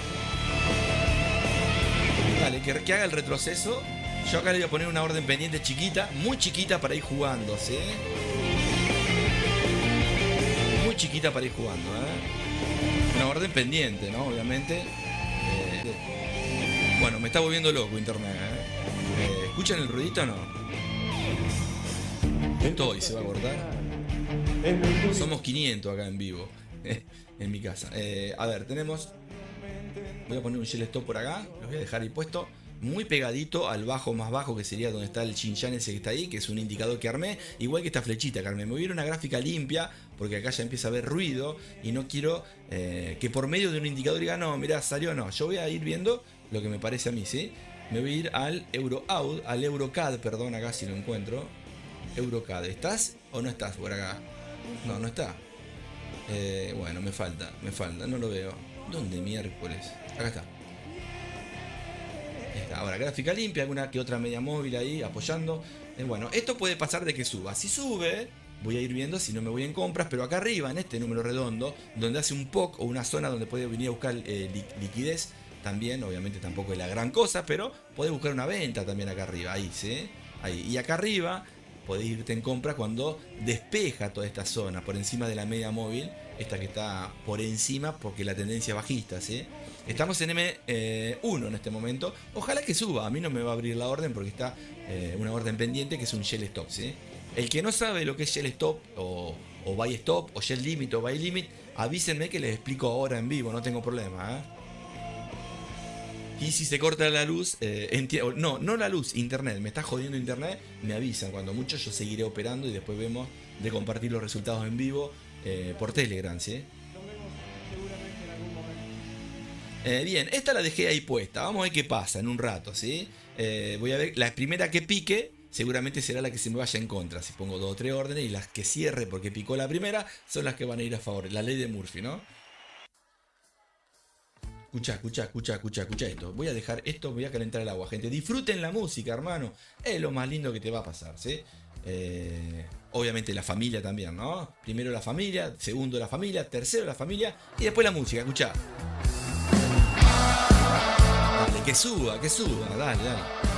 Speaker 2: Dale, que haga el retroceso. Yo acá le voy a poner una orden pendiente chiquita, muy chiquita para ir jugando, ¿sí? Muy chiquita para ir jugando, ¿eh? Una orden pendiente, ¿no? Obviamente. Bueno, me está volviendo loco internet, ¿eh? ¿Escuchan el ruidito o no? Esto hoy se va a cortar. Somos 500 acá en vivo. En mi casa. A ver, tenemos... Voy a poner un shell stop por acá. Lo voy a dejar ahí puesto. Muy pegadito al bajo más bajo, que sería donde está el Xinjiang ese que está ahí, que es un indicador que armé. Igual que esta flechita que armé. Me voy a ir a una gráfica limpia, porque acá ya empieza a haber ruido. Y no quiero que por medio de un indicador diga, no, mirá, salió no. Yo voy a ir viendo lo que me parece a mí, ¿sí? Me voy a ir al Eurocad, perdón, acá si lo encuentro. Eurocad, ¿estás o no estás por acá? No, no está. Bueno, me falta, no lo veo. ¿Dónde miércoles? Acá está. Ahora, gráfica limpia, alguna que otra media móvil ahí apoyando. Bueno, esto puede pasar de que suba. Si sube, voy a ir viendo si no me voy en compras. Pero acá arriba, en este número redondo, donde hace un POC o una zona donde puede venir a buscar liquidez, también, obviamente tampoco es la gran cosa, pero podés buscar una venta también acá arriba. Ahí, ¿sí? Ahí. Y acá arriba podés irte en compra cuando despeja toda esta zona por encima de la media móvil, esta que está por encima porque la tendencia bajista, ¿sí? Estamos en M1 en este momento. Ojalá que suba. A mí no me va a abrir la orden porque está una orden pendiente que es un shell stop, ¿sí? El que no sabe lo que es shell stop o buy stop o shell limit o buy limit, avísenme que les explico ahora en vivo, no tengo problema, ¿eh? Y si se corta la luz, no la luz, internet, me está jodiendo internet, me avisan. Cuando mucho yo seguiré operando y después vemos de compartir los resultados en vivo por Telegram, ¿sí? Bien, esta la dejé ahí puesta. Vamos a ver qué pasa en un rato, ¿sí? Voy a ver, la primera que pique seguramente será la que se me vaya en contra. Si pongo 2 o 3 órdenes y las que cierre porque picó la primera son las que van a ir a favor. La ley de Murphy, ¿no? Escucha esto. Voy a dejar esto, voy a calentar el agua, gente. Disfruten la música, hermano. Es lo más lindo que te va a pasar, ¿sí? Obviamente la familia también, ¿no? Primero la familia, segundo la familia, tercero la familia y después la música, escuchá. Dale, que suba, dale.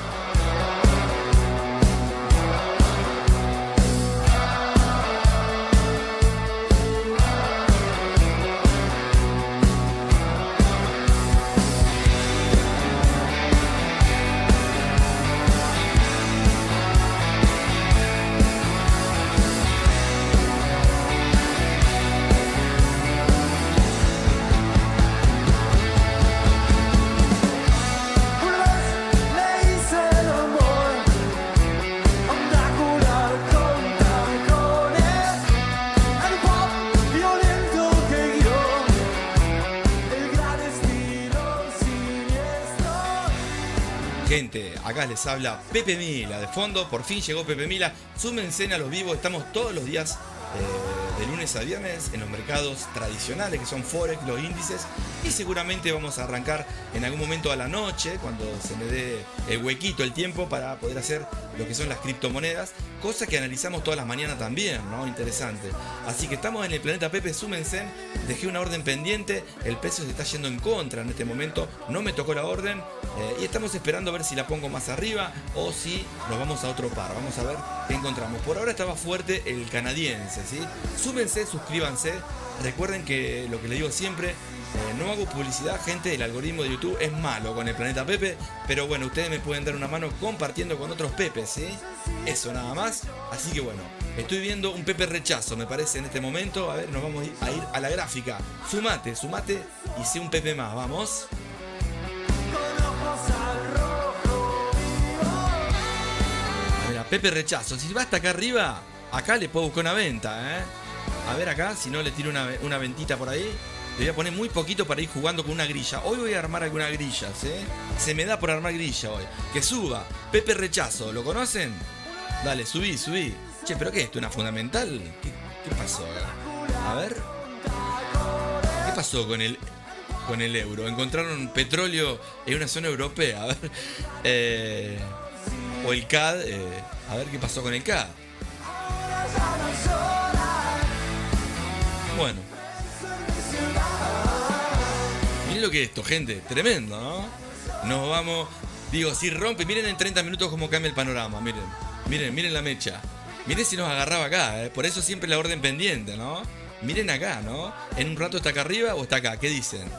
Speaker 2: Gente, acá les habla Pepe Mila de fondo, por fin llegó Pepe Mila, súmense a los vivos, estamos todos los días de lunes a viernes en los mercados tradicionales que son Forex, los índices, y seguramente vamos a arrancar en algún momento a la noche cuando se me dé el huequito, el tiempo para poder hacer lo que son las criptomonedas, cosa que analizamos todas las mañanas también, ¿no? Interesante. Así que estamos en el Planeta Pepe, súmense, dejé una orden pendiente, el precio se está yendo en contra en este momento, no me tocó la orden y estamos esperando a ver si la pongo más arriba o si nos vamos a otro par, vamos a ver qué encontramos. Por ahora estaba fuerte el canadiense, ¿sí? Súmense, suscríbanse, recuerden que lo que les digo siempre, no hago publicidad, gente, el algoritmo de YouTube es malo con el Planeta Pepe, pero bueno, ustedes me pueden dar una mano compartiendo con otros Pepes, ¿sí? Eso nada más, así que bueno, estoy viendo un Pepe rechazo, me parece en este momento, a ver, nos vamos a ir a la gráfica, sumate y sé un Pepe más, vamos. Mira, Pepe rechazo, si va hasta acá arriba, acá le puedo buscar una venta, ¿eh? A ver acá, si no le tiro una ventita por ahí. Le voy a poner muy poquito para ir jugando con una grilla. Hoy voy a armar alguna grilla, ¿sí? Se me da por armar grilla hoy. Que suba. Pepe Rechazo, ¿lo conocen? Dale, subí. Che, ¿pero qué es esto? ¿Una fundamental? ¿Qué pasó? A ver. ¿Qué pasó con el euro? Encontraron petróleo en una zona europea. A ver. O el CAD. A ver qué pasó con el CAD. Bueno. Miren lo que es esto, gente. Tremendo, ¿no? Nos vamos. Digo, si rompe. Miren en 30 minutos cómo cambia el panorama. Miren la mecha. Miren si nos agarraba acá, ¿eh? Por eso siempre la orden pendiente, ¿no? Miren acá, ¿no? En un rato está acá arriba o está acá. ¿Qué dicen?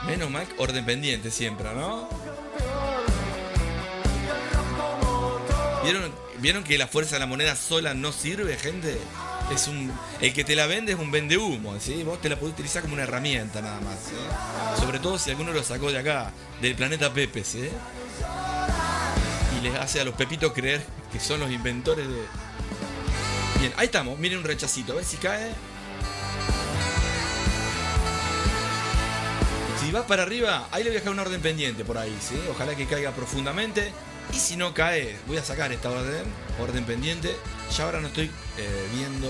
Speaker 2: Menos mal, orden pendiente siempre, ¿no? ¿Vieron que la fuerza de la moneda sola no sirve, gente? El que te la vende es un vende humo, ¿sí? Vos te la podés utilizar como una herramienta nada más, ¿sí? Sobre todo si alguno lo sacó de acá, del Planeta Pepe, ¿sí? Y les hace a los pepitos creer que son los inventores de... Bien, ahí estamos, miren un rechacito, a ver si cae. Si va para arriba, ahí le voy a dejar una orden pendiente por ahí, ¿sí? Ojalá que caiga profundamente. Y si no cae, voy a sacar esta orden pendiente. Ya ahora no estoy viendo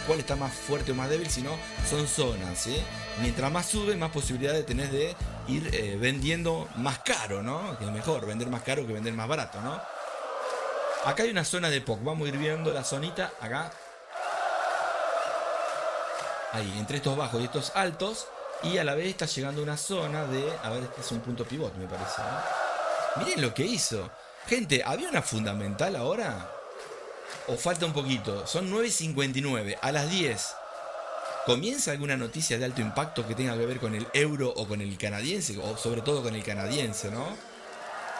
Speaker 2: cuál está más fuerte o más débil, sino son zonas, ¿sí? Mientras más sube, más posibilidades tenés de ir vendiendo más caro, ¿no? Que es mejor vender más caro que vender más barato, ¿no? Acá hay una zona de POC, vamos a ir viendo la zonita acá. Ahí, entre estos bajos y estos altos. Y a la vez está llegando una zona de... A ver, este es un punto pivot, me parece, ¿no? Miren lo que hizo. Gente, ¿había una fundamental ahora? ¿O falta un poquito? Son 9:59. A las 10. ¿Comienza alguna noticia de alto impacto que tenga que ver con el euro o con el canadiense? O sobre todo con el canadiense, ¿no?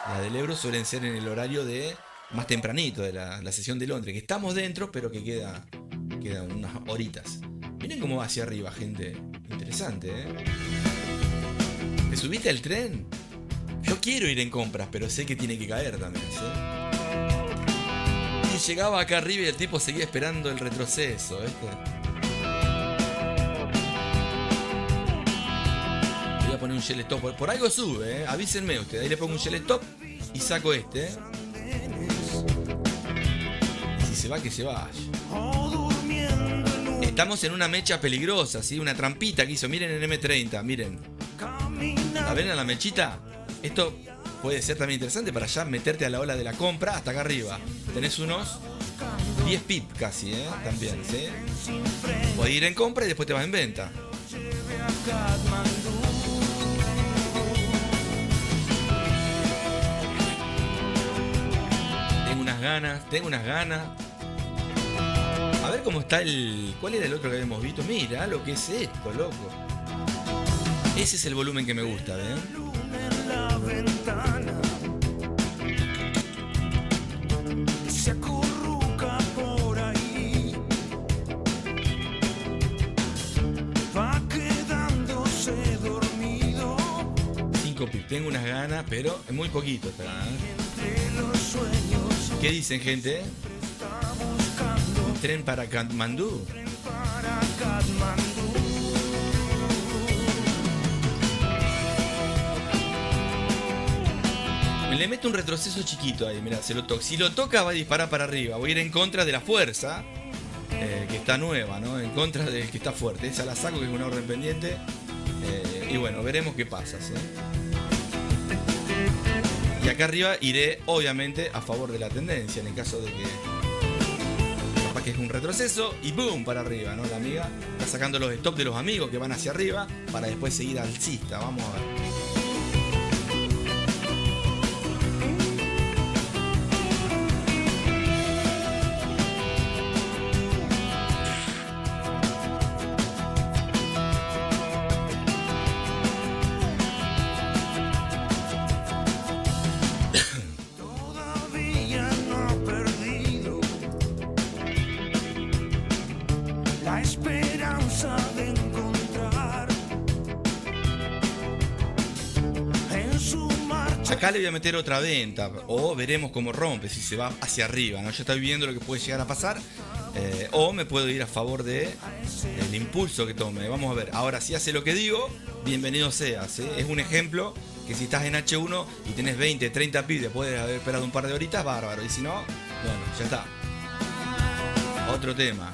Speaker 2: Las del euro suelen ser en el horario de más tempranito de la sesión de Londres. Que estamos dentro, pero que queda unas horitas. Miren cómo va hacia arriba, gente. Interesante, ¿eh? ¿Te subiste al tren? Yo quiero ir en compras, pero sé que tiene que caer también, ¿sí? Y llegaba acá arriba y el tipo seguía esperando el retroceso, ¿viste? Voy a poner un shell stop. Por algo sube, ¿eh? Avísenme ustedes. Ahí le pongo un shell stop y saco este, ¿eh? Y si se va, que se vaya. Estamos en una mecha peligrosa, ¿sí? Una trampita que hizo. Miren el M30, miren. ¿La ven a la mechita? Esto puede ser también interesante para ya meterte a la ola de la compra hasta acá arriba. Tenés unos 10 pip casi, ¿eh? También, ¿sí? Podés ir en compra y después te vas en venta. Tengo unas ganas. A ver cómo está ¿cuál era el otro que habíamos visto? Mira lo que es esto, loco. Ese es el volumen que me gusta, ¿ven?
Speaker 4: La ventana se acurruca por ahí, va quedándose dormido.
Speaker 2: 5 pips, tengo unas ganas, pero es muy poquito, ¿eh?
Speaker 4: Entre los sueños
Speaker 2: ¿Qué dicen, gente?
Speaker 4: está buscando
Speaker 2: ¿Tren para Katmandú?
Speaker 4: para Katmandú.
Speaker 2: Le meto un retroceso chiquito ahí, mirá, si lo toca va a disparar para arriba. Voy a ir en contra de la fuerza. que está nueva, ¿no? En contra del que está fuerte. Esa la saco, que es una orden pendiente. Y bueno, veremos qué pasa, ¿sí? Y acá arriba iré, obviamente, a favor de la tendencia, en el caso de que capaz que es un retroceso, y ¡boom! Para arriba, ¿no? La amiga está sacando los stops de los amigos que van hacia arriba para después seguir alcista. Vamos a ver.
Speaker 4: Todavía no ha perdido la esperanza de encontrar en su marcha.
Speaker 2: Acá le voy a meter otra venta, o veremos cómo rompe, si se va hacia arriba, ¿no? Yo estoy viendo lo que puede llegar a pasar, o me puedo ir a favor del impulso que tome. Vamos a ver. Ahora, si hace lo que digo, bienvenido sea, ¿sí? Es un ejemplo que si estás en H1 y tenés 20, 30 pibes, puedes haber esperado un par de horitas, bárbaro. Y si no, bueno, ya está. Otro tema.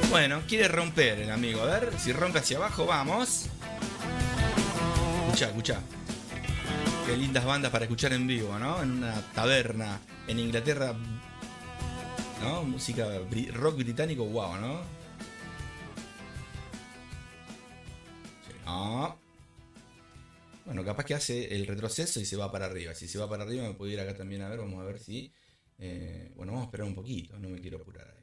Speaker 2: Bueno, quiere romper el amigo. A ver, si rompe hacia abajo, vamos. Escuchá. Qué lindas bandas para escuchar en vivo, ¿no? En una taberna en Inglaterra, ¿no? Música rock británico, wow, ¿no? No. Bueno, capaz que hace el retroceso y se va para arriba. Si se va para arriba me puedo ir acá también a ver. Vamos a ver si... bueno, vamos a esperar un poquito. No me quiero apurar ahí.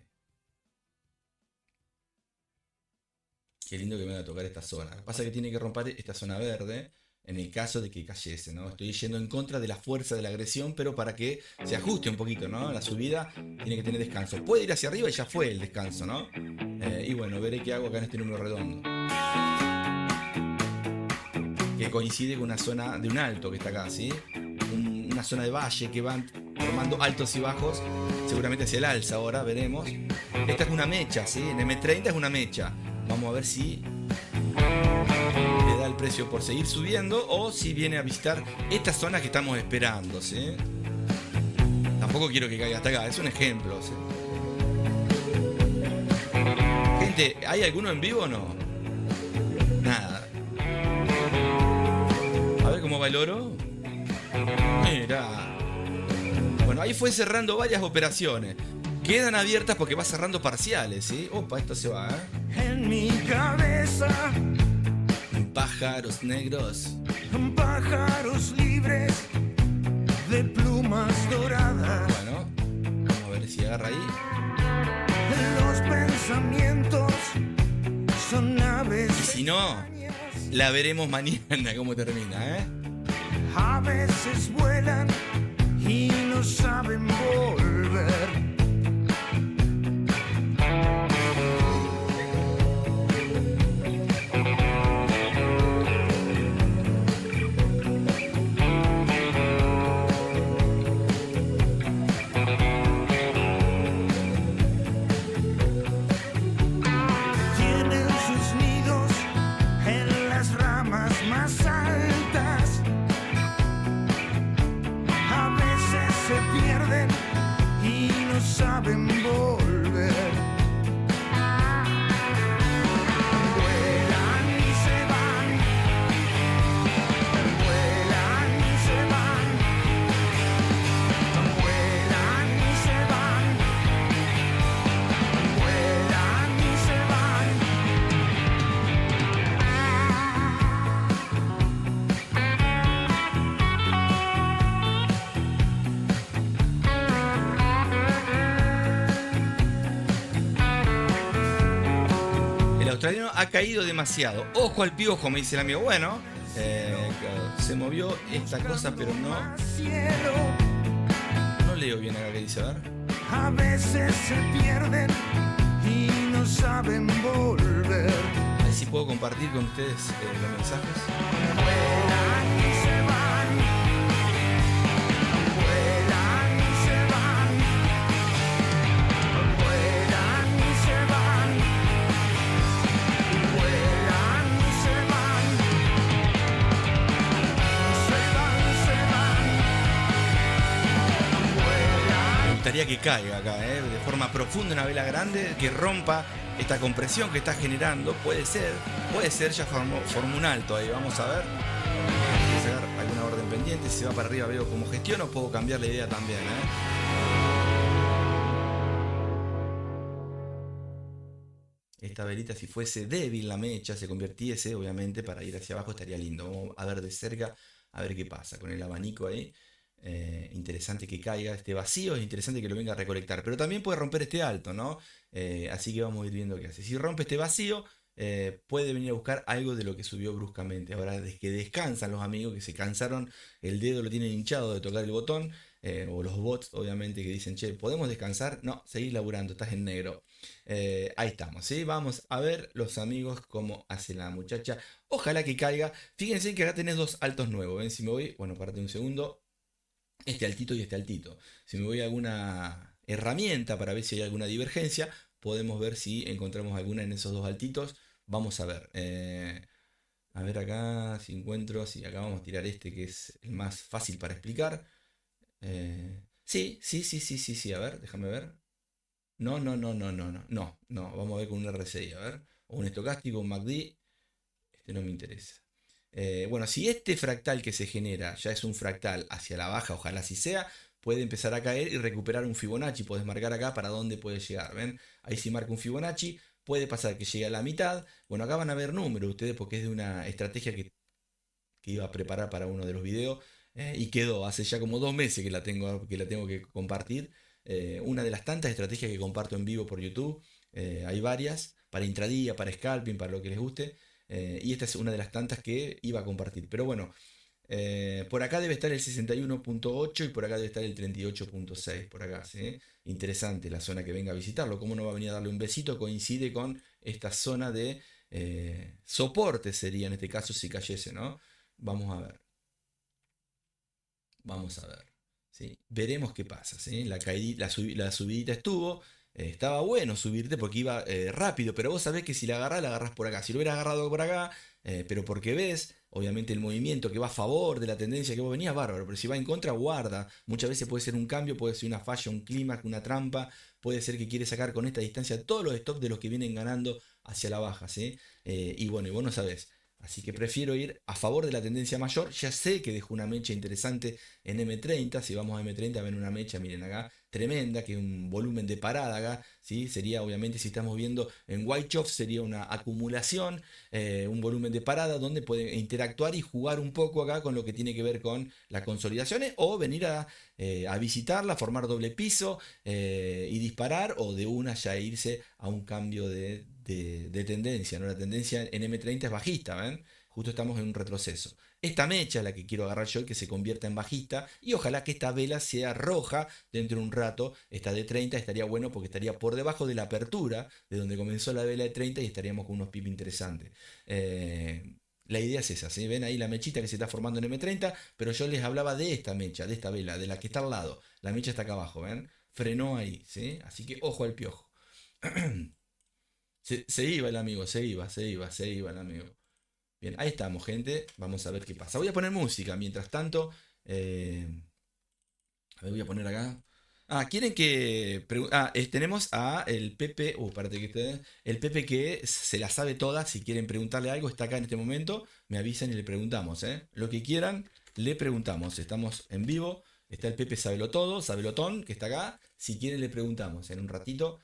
Speaker 2: Qué lindo que me va a tocar esta zona. Lo que pasa es que tiene que romper esta zona verde en el caso de que cayese, ¿no? Estoy yendo en contra de la fuerza de la agresión, pero para que se ajuste un poquito, ¿no? La subida tiene que tener descanso. Puede ir hacia arriba y ya fue el descanso, ¿no? Y bueno, veré qué hago acá en este número redondo. Que coincide con una zona de un alto que está acá, ¿sí? Una zona de valle que van formando altos y bajos, seguramente hacia el alza ahora, veremos. Esta es una mecha, ¿sí? En M30 es una mecha. Vamos a ver si le da el precio por seguir subiendo o si viene a visitar esta zona que estamos esperando, ¿sí? Tampoco quiero que caiga hasta acá, es un ejemplo, ¿sí? Gente, ¿hay alguno en vivo o no? Nada. A ver cómo va el oro. Mira. Bueno, ahí fue cerrando varias operaciones. Quedan abiertas porque va cerrando parciales, ¿sí? Opa, esto se va, ¿eh?
Speaker 4: En mi cabeza,
Speaker 2: Pájaros negros.
Speaker 4: pájaros libres de plumas doradas.
Speaker 2: Bueno, vamos a ver si agarra ahí.
Speaker 4: Los pensamientos son aves.
Speaker 2: Y si no, la veremos mañana cómo termina, ¿eh?
Speaker 4: A veces vuelan y no saben volver. Tienen sus nidos en las ramas más altas. A veces se pierden y no saben volver. Vuelan y se van. Vuelan y se van. Vuelan y se van. Vuelan y se van.
Speaker 2: El australiano ha caído demasiado. Ojo al piojo, me dice el amigo. Bueno, se movió esta cosa, pero
Speaker 4: Cielo,
Speaker 2: no leo bien acá que dice. A ver.
Speaker 4: a veces se pierden y no saben volver.
Speaker 2: A ver si puedo compartir con ustedes los mensajes.
Speaker 4: Vuelan y se van. Vuelan y se van. Vuelan y se van. Vuelan y se van. Se van, se van.
Speaker 2: Me gustaría que caiga acá, de forma profunda una vela grande, que rompa esta compresión que está generando. Puede ser, ya formó un alto ahí, vamos a ver. Voy a sacar alguna orden pendiente, si se va para arriba veo cómo gestiono, puedo cambiar la idea también, Esta velita, si fuese débil la mecha, se convirtiese, obviamente, para ir hacia abajo estaría lindo. Vamos a ver de cerca, a ver qué pasa con el abanico ahí. Interesante que caiga este vacío, es interesante que lo venga a recolectar, pero también puede romper este alto, ¿no? Así que vamos a ir viendo qué hace. Si rompe este vacío, puede venir a buscar algo de lo que subió bruscamente. Ahora, desde que descansan los amigos, que se cansaron, el dedo lo tienen hinchado de tocar el botón, o los bots, obviamente, que dicen, che, ¿podemos descansar? No, seguís laburando, estás en negro. Ahí estamos, ¿sí? Vamos a ver los amigos cómo hace la muchacha. Ojalá que caiga. Fíjense que acá tenés dos altos nuevos. ¿Ven? Si me voy, bueno, párate un segundo. Este altito y este altito. Si me voy a alguna herramienta para ver si hay alguna divergencia, podemos ver si encontramos alguna en esos dos altitos. Vamos a ver. A ver acá si encuentro. Sí, acá vamos a tirar este que es el más fácil para explicar. Sí. A ver, déjame ver. No. Vamos a ver con un RSI, a ver. O un estocástico, un MACD. Este no me interesa. Bueno, si este fractal que se genera ya es un fractal hacia la baja, ojalá así sea, puede empezar a caer y recuperar un Fibonacci. Podés marcar acá para dónde puede llegar. ¿Ven? Ahí si marca un Fibonacci, puede pasar que llegue a la mitad. Bueno, acá van a ver números ustedes porque es de una estrategia que iba a preparar para uno de los videos. Y quedó, hace ya como 2 meses que la tengo que compartir. Una de las tantas estrategias que comparto en vivo por YouTube. Hay varias, para intradía, para scalping, para lo que les guste. Y esta es una de las tantas que iba a compartir. Pero bueno, por acá debe estar el 61.8 y por acá debe estar el 38.6. Por acá, ¿sí? Interesante la zona que venga a visitarlo. ¿Cómo no va a venir a darle un besito? Coincide con esta zona de soporte, sería en este caso si cayese, ¿no? Vamos a ver. Vamos a ver. ¿Sí? Veremos qué pasa. ¿Sí? La subidita estuvo. Estaba bueno subirte porque iba rápido, pero vos sabés que si la agarrás por acá. Si lo hubieras agarrado por acá, pero porque ves, obviamente, el movimiento que va a favor de la tendencia que vos venías, bárbaro. Pero si va en contra, guarda. Muchas veces puede ser un cambio, puede ser una falla, un clímax, una trampa. Puede ser que quiere sacar con esta distancia todos los stops de los que vienen ganando hacia la baja. ¿Sí? Y bueno, y vos no sabés. Así que prefiero ir a favor de la tendencia mayor. Ya sé que dejó una mecha interesante en M30. Si vamos a M30 ven una mecha, miren acá, tremenda, que es un volumen de parada acá. ¿Sí? Sería obviamente, si estamos viendo en White Chops, sería una acumulación, un volumen de parada donde puede interactuar y jugar un poco acá con lo que tiene que ver con las consolidaciones, o venir a visitarla, formar doble piso y disparar, o de una ya irse a un cambio de tendencia, ¿no? La tendencia en M30 es bajista, ¿ven? Justo estamos en un retroceso. Esta mecha es la que quiero agarrar yo y que se convierta en bajista, y ojalá que esta vela sea roja dentro de un rato. Esta de 30 estaría bueno porque estaría por debajo de la apertura de donde comenzó la vela de 30 y estaríamos con unos pips interesantes. La idea es esa, ¿sí? Ven ahí la mechita que se está formando en M30, pero yo les hablaba de esta mecha, de esta vela, de la que está al lado. La mecha está acá abajo, ¿ven? Frenó ahí, ¿sí? Así que ojo al piojo. Se iba el amigo, se iba el amigo. Bien, ahí estamos, gente. Vamos a ver qué pasa. Voy a poner música mientras tanto. A ver, voy a poner acá. Quieren que... tenemos a el Pepe. Espérate que el Pepe que se la sabe toda. Si quieren preguntarle algo, está acá en este momento. Me avisan y le preguntamos, Lo que quieran, le preguntamos. Estamos en vivo. Está el Pepe Sabelotón, que está acá. Si quieren, le preguntamos en un ratito.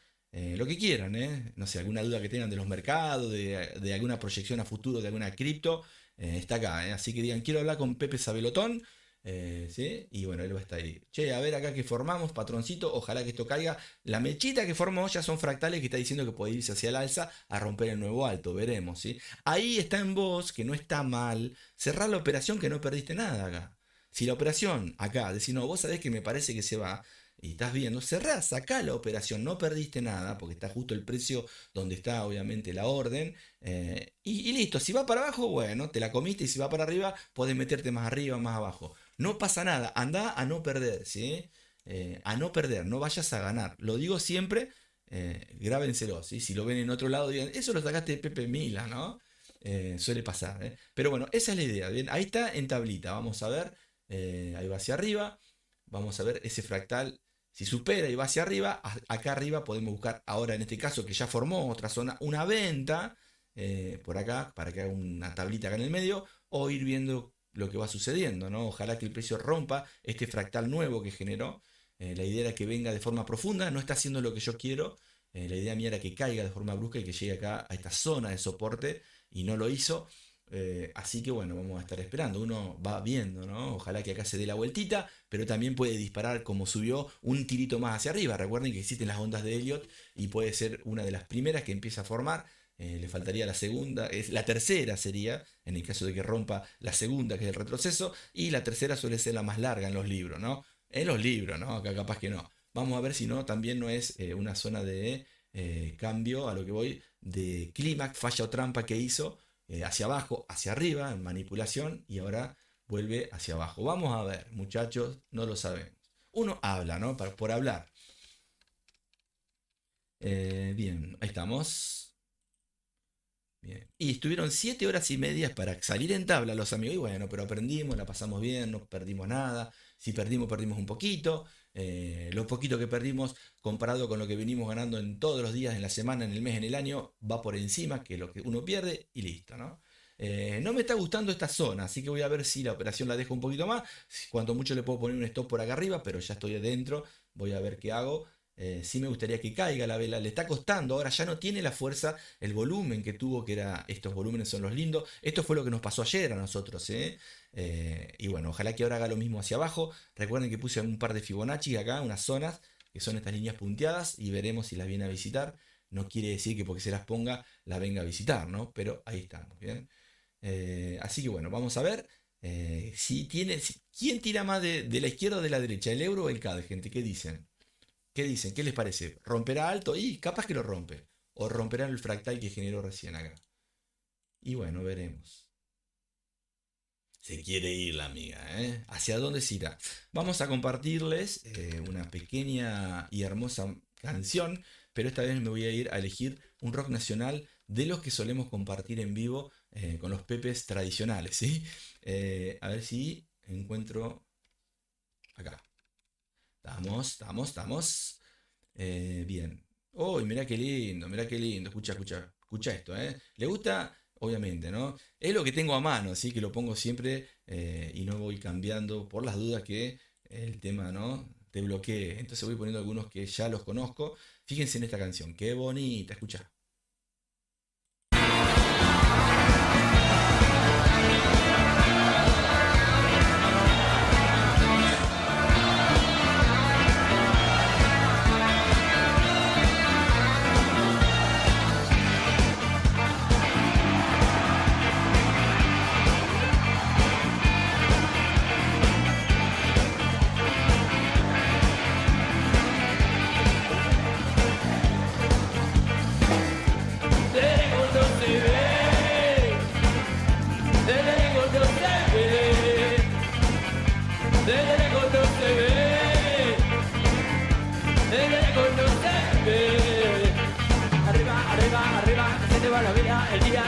Speaker 2: Lo que quieran, no sé, alguna duda que tengan de los mercados, de alguna proyección a futuro de alguna cripto, está acá, así que digan, quiero hablar con Pepe Sabelotón, ¿sí? Y bueno, él va a estar ahí. Che, a ver acá que formamos, patroncito, ojalá que esto caiga. La mechita que formó ya son fractales que está diciendo que puede irse hacia el alza a romper el nuevo alto, veremos, ¿sí? Ahí está en vos, que no está mal, cerrar la operación que no perdiste nada acá. Si la operación acá, decir, no, vos sabés que me parece que se va, y estás viendo, cerrá, sacá la operación, no perdiste nada, porque está justo el precio donde está obviamente la orden, y listo, si va para abajo, bueno, te la comiste, y si va para arriba, podés meterte más arriba, más abajo. No pasa nada, andá a no perder, ¿sí? A no perder, no vayas a ganar. Lo digo siempre, grábenselo, ¿sí? Si lo ven en otro lado, digan, eso lo sacaste de Pepe Mila, ¿no? Suele pasar, ¿eh? Pero bueno, esa es la idea, ¿bien? Ahí está en tablita, vamos a ver, ahí va hacia arriba, vamos a ver ese fractal, si supera y va hacia arriba, acá arriba podemos buscar, ahora en este caso que ya formó otra zona, una venta, por acá, para que haga una tablita acá en el medio, o ir viendo lo que va sucediendo, ¿no? Ojalá que el precio rompa este fractal nuevo que generó. La idea era que venga de forma profunda, no está haciendo lo que yo quiero. La idea mía era que caiga de forma brusca y que llegue acá a esta zona de soporte, y no lo hizo. Así que bueno, vamos a estar esperando. Uno va viendo, ¿no? Ojalá que acá se dé la vueltita, pero también puede disparar como subió un tirito más hacia arriba. Recuerden que existen las ondas de Elliott y puede ser una de las primeras que empieza a formar. Le faltaría la segunda, la tercera sería, en el caso de que rompa la segunda, que es el retroceso, y la tercera suele ser la más larga en los libros, ¿no? En los libros, ¿no? Acá capaz que no. Vamos a ver si no, también no es una zona de cambio, a lo que voy, de clímax, falla o trampa que hizo hacia abajo, hacia arriba, en manipulación, y ahora vuelve hacia abajo. Vamos a ver, muchachos, no lo sabemos. Uno habla, ¿no? Por hablar. Bien, ahí estamos. Bien. Y estuvieron 7 horas y media para salir en tabla los amigos. Y bueno, pero aprendimos, la pasamos bien, no perdimos nada. Si perdimos, perdimos un poquito. Lo poquito que perdimos comparado con lo que venimos ganando en todos los días, en la semana, en el mes, en el año, va por encima que lo que uno pierde y listo, ¿no? No me está gustando esta zona, así que voy a ver si la operación la dejo un poquito más. Cuanto mucho le puedo poner un stop por acá arriba, pero ya estoy adentro. Voy a ver qué hago. Sí me gustaría que caiga la vela, le está costando, ahora ya no tiene la fuerza, el volumen que tuvo, que era, estos volúmenes son los lindos, esto fue lo que nos pasó ayer a nosotros, y bueno, ojalá que ahora haga lo mismo hacia abajo. Recuerden que puse un par de Fibonacci acá, unas zonas, que son estas líneas punteadas, y veremos si las viene a visitar. No quiere decir que porque se las ponga, las venga a visitar, ¿no? Pero ahí estamos, ¿bien? Así que bueno, vamos a ver quién tira más de la izquierda o de la derecha, el euro o el CAD, gente, ¿qué dicen? ¿Qué dicen? ¿Qué les parece? ¿Romperá alto? Y capaz que lo rompe. O romperá el fractal que generó recién acá. Y bueno, veremos. Se quiere ir la amiga, ¿eh? ¿Hacia dónde se irá? Vamos a compartirles una pequeña y hermosa canción, pero esta vez me voy a ir a elegir un rock nacional de los que solemos compartir en vivo con los pepes tradicionales, ¿sí? A ver si encuentro acá. Estamos. Bien. Uy, mirá qué lindo, mirá qué lindo. Escucha esto, ¿eh? ¿Le gusta? Obviamente, ¿no? Es lo que tengo a mano, así que lo pongo siempre y no voy cambiando por las dudas que el tema, ¿no? Te bloquee. Entonces voy poniendo algunos que ya los conozco. Fíjense en esta canción, qué bonita, escucha.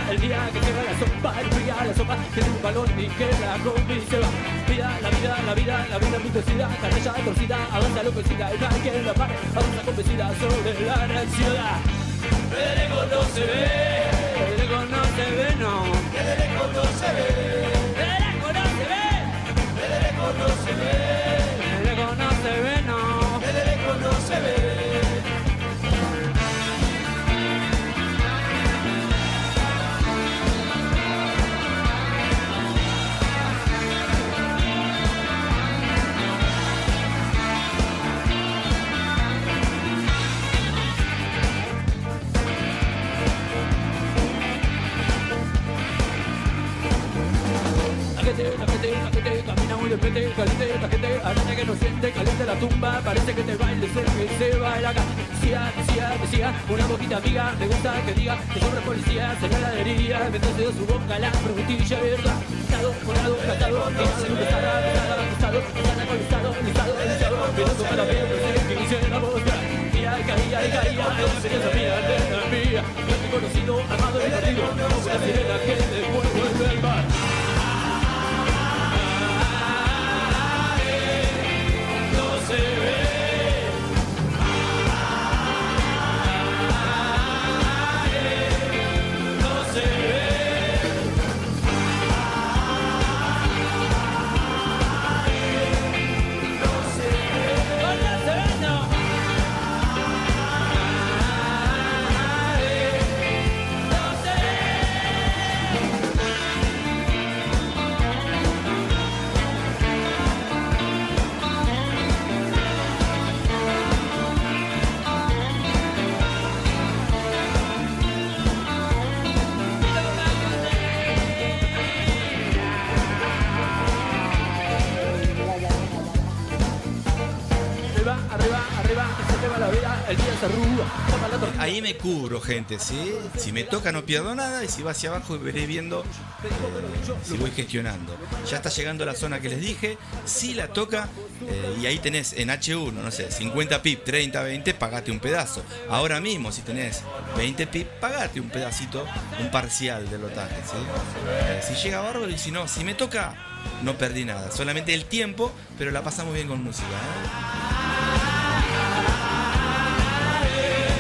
Speaker 6: El día que llega la sopa, tiene un balón y que la combi se va. La vida muy torcida, carrilla torcida, avanza enloquecida, y no hay quien la pare, avanza convencida sobre la ciudad. De lejos no se ve, de lejos no se ve, no. Que de lejos no se ve, de lejos no se ve, de lejos no se ve, de lejos no se ve, no. Que de lejos no se ve. repente, caliente, paquete, araña que no siente, caliente la tumba, parece que te baile, se baila acá. Decía, una boquita amiga, me gusta que diga que sobre policía se la heladería, entonces de su boca la frutilla, verdad. Morado, cantado, pesado, pero para la piel, que hice la voz, caía, mía, no te he conocido, armado y perdido, como una sirena que después vuelve al mar. No se ve. Arriba, que se te va la vida, el día se arruga, toma la tortilla.
Speaker 2: Ahí me cubro, gente, ¿sí? Si me toca no pierdo nada y si va hacia abajo veré viendo si voy gestionando. Ya está llegando a la zona que les dije, si la toca y ahí tenés en H1, no sé, 50 pip, 30, 20, pagate un pedazo. Ahora mismo si tenés 20 pip, pagate un pedacito, un parcial del lotaje, ¿sí? Si llega bárbaro y si no, si me toca, no perdí nada, solamente el tiempo, pero la pasamos bien con música,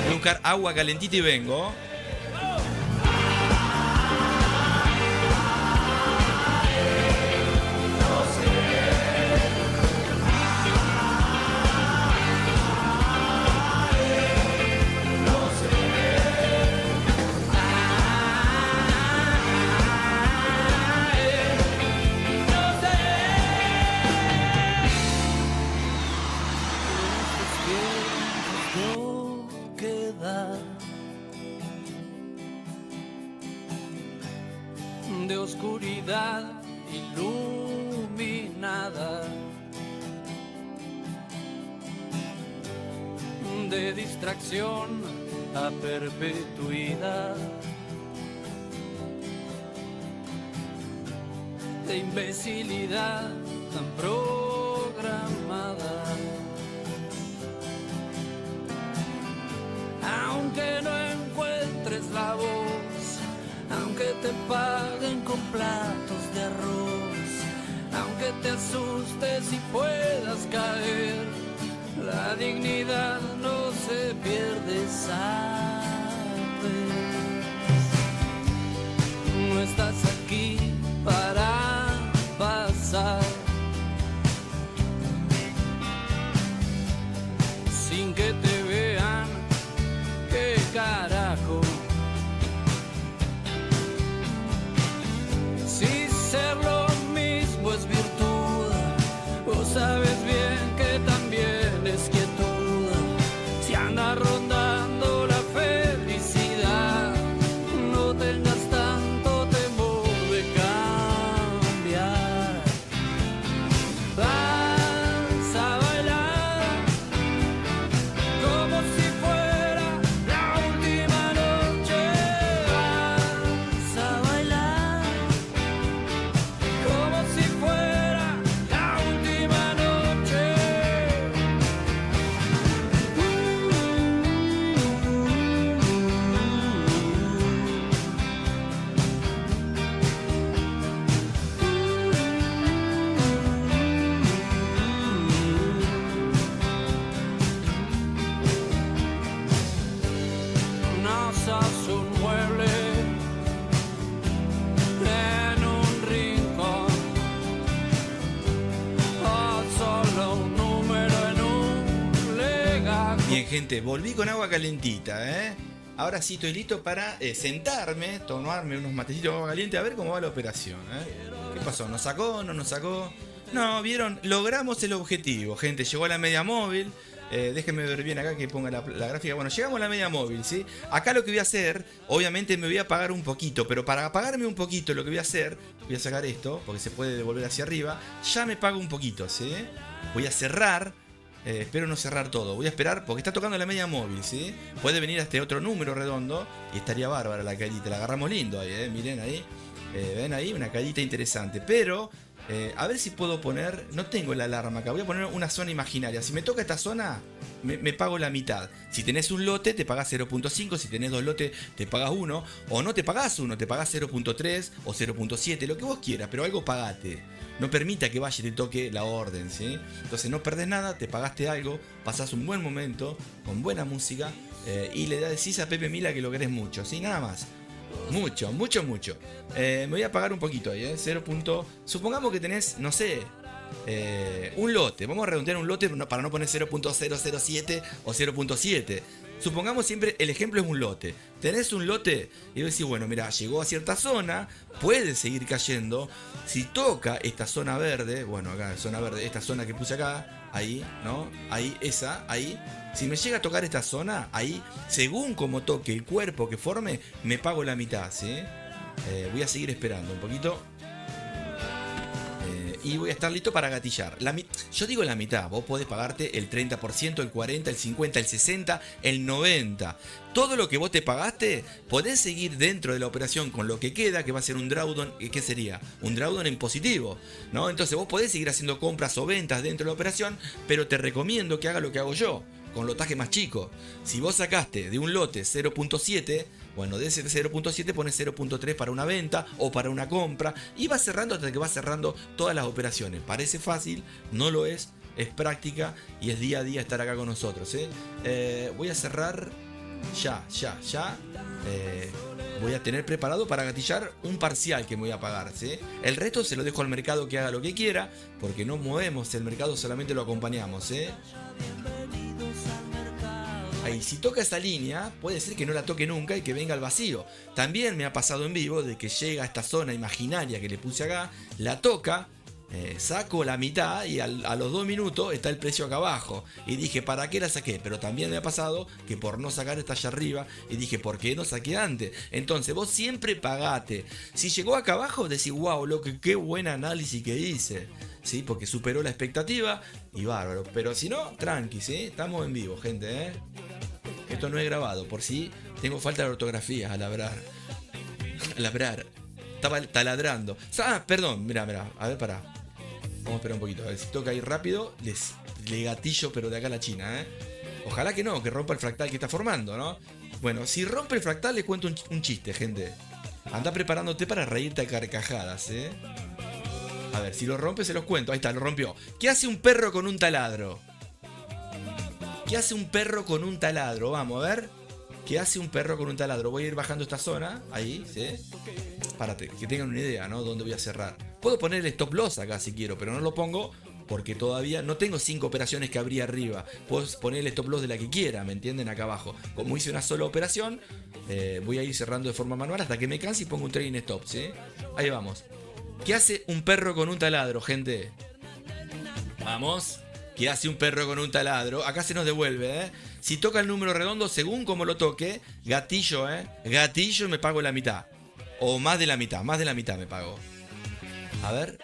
Speaker 2: Voy a buscar agua calentita y vengo.
Speaker 6: De oscuridad iluminada, de distracción a perpetuidad, de imbecilidad tan programada. Aunque no encuentres la voz, aunque te paguen con platos de arroz, aunque te asustes y puedas caer, la dignidad no se pierde, sabes. No estás aquí para pasar sin que te vean, qué carajo. Si ser lo mismo es virtud, vos sabes bien que también es quietud. Si anda rondando la felicidad, no tengas tanto temor de cambiar. Vas a bailar como si fuera la última noche. Vas a bailar como si fuera la última noche. No sos un mueble en un rincón, o solo un número en un legajo.
Speaker 2: Bien, gente, volví con agua calentita, Ahora sí estoy listo para sentarme, tomarme unos matecitos de agua caliente, a ver cómo va la operación, ¿Qué pasó? ¿Nos sacó? ¿No nos sacó? No, vieron, logramos el objetivo, gente. Llegó a la media móvil. Déjenme ver bien acá que ponga la gráfica. Bueno, llegamos a la media móvil, ¿sí? Acá lo que voy a hacer, obviamente me voy a apagar un poquito, pero para apagarme un poquito lo que voy a hacer, voy a sacar esto, porque se puede devolver hacia arriba. Ya me pago un poquito, ¿sí? Voy a cerrar. Espero no cerrar todo. Voy a esperar porque está tocando la media móvil, ¿sí? Puede venir a este otro número redondo y estaría bárbara la caída. La agarramos lindo ahí, miren ahí. Ven ahí, una caída interesante. Pero, a ver si puedo poner... No tengo la alarma acá. Voy a poner una zona imaginaria. Si me toca esta zona, me pago la mitad. Si tenés un lote, te pagás 0.5. Si tenés 2 lotes, te pagás 1. O no te pagás 1, te pagás 0.3 o 0.7. Lo que vos quieras, pero algo pagate. No permita que vaya y te toque la orden, ¿sí? Entonces no perdés nada, te pagaste algo, pasás un buen momento, con buena música, y le decís a Pepe Mila que lo querés mucho, ¿sí? Nada más. Mucho, mucho, mucho. Me voy a pagar un poquito ahí, 0. Supongamos que tenés, no sé, un lote. Vamos a redondear un lote para no poner 0.007 o 0.7. Supongamos siempre, el ejemplo es un lote. Tenés un lote y vos decís, bueno, mira, llegó a cierta zona, puede seguir cayendo. Si toca esta zona verde, bueno, acá, zona verde, esta zona que puse acá, ahí, ¿no? Ahí, esa, ahí. Si me llega a tocar esta zona, ahí, según como toque el cuerpo que forme, me pago la mitad, ¿sí? Voy a seguir esperando un poquito. Y voy a estar listo para gatillar. Yo digo la mitad, vos podés pagarte el 30%, el 40%, el 50%, el 60%, el 90%. Todo lo que vos te pagaste, podés seguir dentro de la operación con lo que queda, que va a ser un drawdown. ¿Qué sería? Un drawdown en positivo, ¿no? Entonces vos podés seguir haciendo compras o ventas dentro de la operación, pero te recomiendo que hagas lo que hago yo, con lotaje más chico. Si vos sacaste de un lote 0.7, bueno, de ese 0.7 pones 0.3 para una venta o para una compra y vas cerrando hasta que vas cerrando todas las operaciones. Parece fácil, no lo es práctica y es día a día estar acá con nosotros, ¿eh? Voy a cerrar ya. Voy a tener preparado para gatillar un parcial que me voy a pagar, ¿sí? El resto se lo dejo al mercado que haga lo que quiera, porque no movemos el mercado, solamente lo acompañamos, ¿eh? Ahí, si toca esa línea, puede ser que no la toque nunca y que venga al vacío. También me ha pasado en vivo de que llega a esta zona imaginaria que le puse acá, la toca, saco la mitad y a los 2 minutos está el precio acá abajo. Y dije, ¿para qué la saqué? Pero también me ha pasado que por no sacar está allá arriba y dije, ¿por qué no saqué antes? Entonces vos siempre pagate. Si llegó acá abajo, decís, wow, loco, qué buen análisis que hice. ¿Sí? Porque superó la expectativa y bárbaro. Pero si no, tranqui, ¿sí? Estamos en vivo, gente, ¿eh? Esto no es grabado, por si tengo falta de ortografía a labrar. A labrar. Estaba taladrando. Ah, perdón, mira, a ver, pará. Vamos a esperar un poquito, a ver si toca ahí rápido. Le gatillo, pero de acá a la China, ¿eh? Ojalá que no, que rompa el fractal que está formando, ¿no? Bueno, si rompe el fractal, les cuento un chiste, gente. Anda preparándote para reírte a carcajadas, ¿eh? A ver, si lo rompe se los cuento. Ahí está, lo rompió. ¿Qué hace un perro con un taladro? ¿Qué hace un perro con un taladro? Vamos a ver. ¿Qué hace un perro con un taladro? Voy a ir bajando esta zona. Ahí, ¿sí? Párate, que tengan una idea, ¿no? Dónde voy a cerrar. Puedo poner el stop loss acá si quiero, pero no lo pongo porque todavía no tengo 5 operaciones que abrí arriba. Puedo poner el stop loss de la que quiera, ¿me entienden? Acá abajo. Como hice una sola operación, voy a ir cerrando de forma manual hasta que me canse y pongo un trading stop, ¿sí? Ahí vamos. ¿Qué hace un perro con un taladro, gente? Vamos. ¿Qué hace un perro con un taladro? Acá se nos devuelve, ¿eh? Si toca el número redondo, según como lo toque, gatillo, ¿eh? Gatillo, me pago la mitad. O más de la mitad me pago. A ver.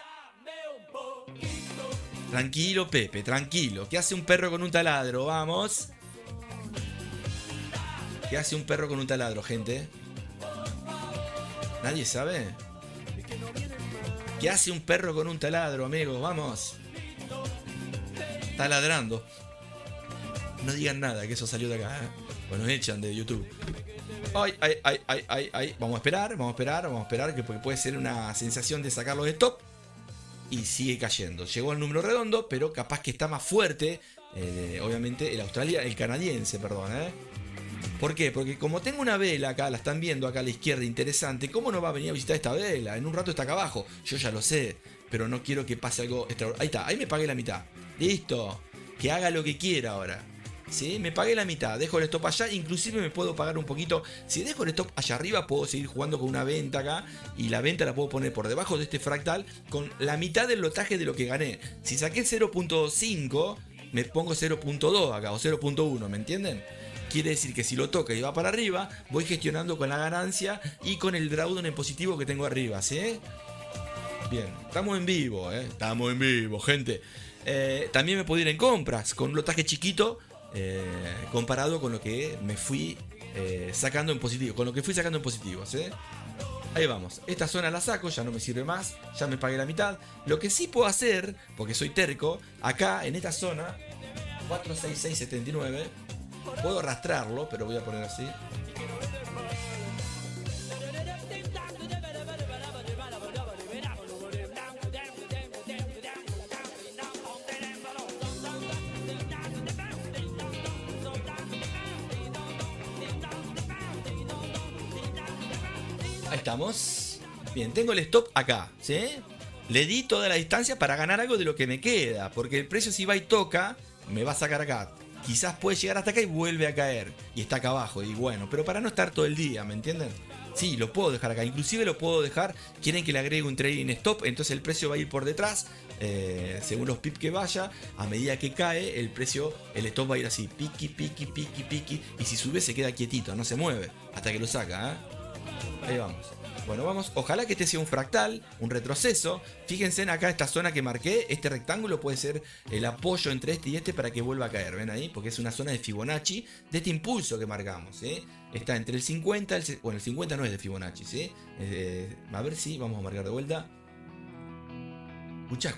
Speaker 2: Tranquilo, Pepe, tranquilo. ¿Qué hace un perro con un taladro? Vamos. ¿Qué hace un perro con un taladro, gente? ¿Nadie sabe? ¿Qué hace un perro con un taladro, amigos? Vamos. Está ladrando. No digan nada, que eso salió de acá, ¿eh? Bueno, echan de YouTube. Ay. Vamos a esperar, que puede ser una sensación de sacarlo de stop. Y sigue cayendo. Llegó al número redondo, pero capaz que está más fuerte. Obviamente el canadiense, perdón, ¿eh? ¿Por qué? Porque como tengo una vela acá, la están viendo acá a la izquierda, interesante. ¿Cómo no va a venir a visitar esta vela? En un rato está acá abajo. Yo ya lo sé, pero no quiero que pase algo extraordinario. Ahí está, ahí me pagué la mitad. Listo. Que haga lo que quiera ahora. ¿Sí? Me pagué la mitad, dejo el stop allá, inclusive me puedo pagar un poquito. Si dejo el stop allá arriba, puedo seguir jugando con una venta acá. Y la venta la puedo poner por debajo de este fractal con la mitad del lotaje de lo que gané. Si saqué 0.5, me pongo 0.2 acá o 0.1, ¿me entienden? Quiere decir que si lo toca y va para arriba, voy gestionando con la ganancia y con el drawdown en positivo que tengo arriba, ¿sí? Bien, estamos en vivo, estamos en vivo, gente. También me puedo ir en compras con un lotaje chiquito comparado con lo que me fui sacando en positivo, con lo que fui sacando en positivos, Ahí vamos, esta zona la saco, ya no me sirve más, ya me pagué la mitad. Lo que sí puedo hacer, porque soy terco, acá en esta zona 46679, puedo arrastrarlo, pero voy a poner así. Ahí estamos. Bien, tengo el stop acá, ¿sí? Le di toda la distancia para ganar algo de lo que me queda, porque el precio si va y toca, me va a sacar acá. Quizás puede llegar hasta acá y vuelve a caer. Y está acá abajo, y bueno, pero para no estar todo el día, ¿me entienden? Sí, lo puedo dejar acá, inclusive lo puedo dejar. Quieren que le agregue un trading stop, entonces el precio va a ir por detrás, según los pips que vaya. A medida que cae, el precio, el stop va a ir así, piqui, piqui, piqui, piqui. Y si sube se queda quietito, no se mueve, hasta que lo saca, Ahí vamos. Bueno, vamos. Ojalá que este sea un fractal, un retroceso. Fíjense en acá esta zona que marqué. Este rectángulo puede ser el apoyo entre este y este para que vuelva a caer. ¿Ven ahí? Porque es una zona de Fibonacci de este impulso que marcamos. Está entre el 50, bueno, el 50 no es de Fibonacci. A ver si vamos a marcar de vuelta. Escucha.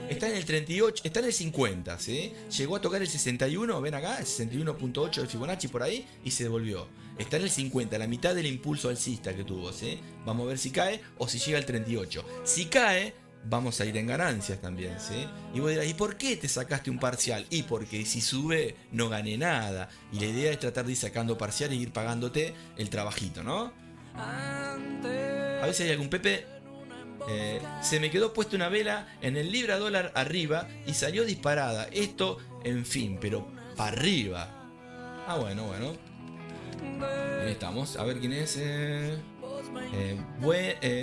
Speaker 2: Está en el 38, está en el 50, Llegó a tocar el 61, ven acá, el 61.8 de Fibonacci por ahí y se devolvió. Está en el 50, la mitad del impulso alcista que tuvo, Vamos a ver si cae o si llega al 38. Si cae, vamos a ir en ganancias también, Y vos dirás, ¿y por qué te sacaste un parcial? Y porque si sube no gané nada. Y la idea es tratar de ir sacando parcial y ir pagándote el trabajito, ¿no? A ver si hay algún Pepe. Se me quedó puesta una vela en el libra dólar arriba y salió disparada. Esto, en fin, pero para arriba. Ah, bueno. Ahí estamos. A ver quién es.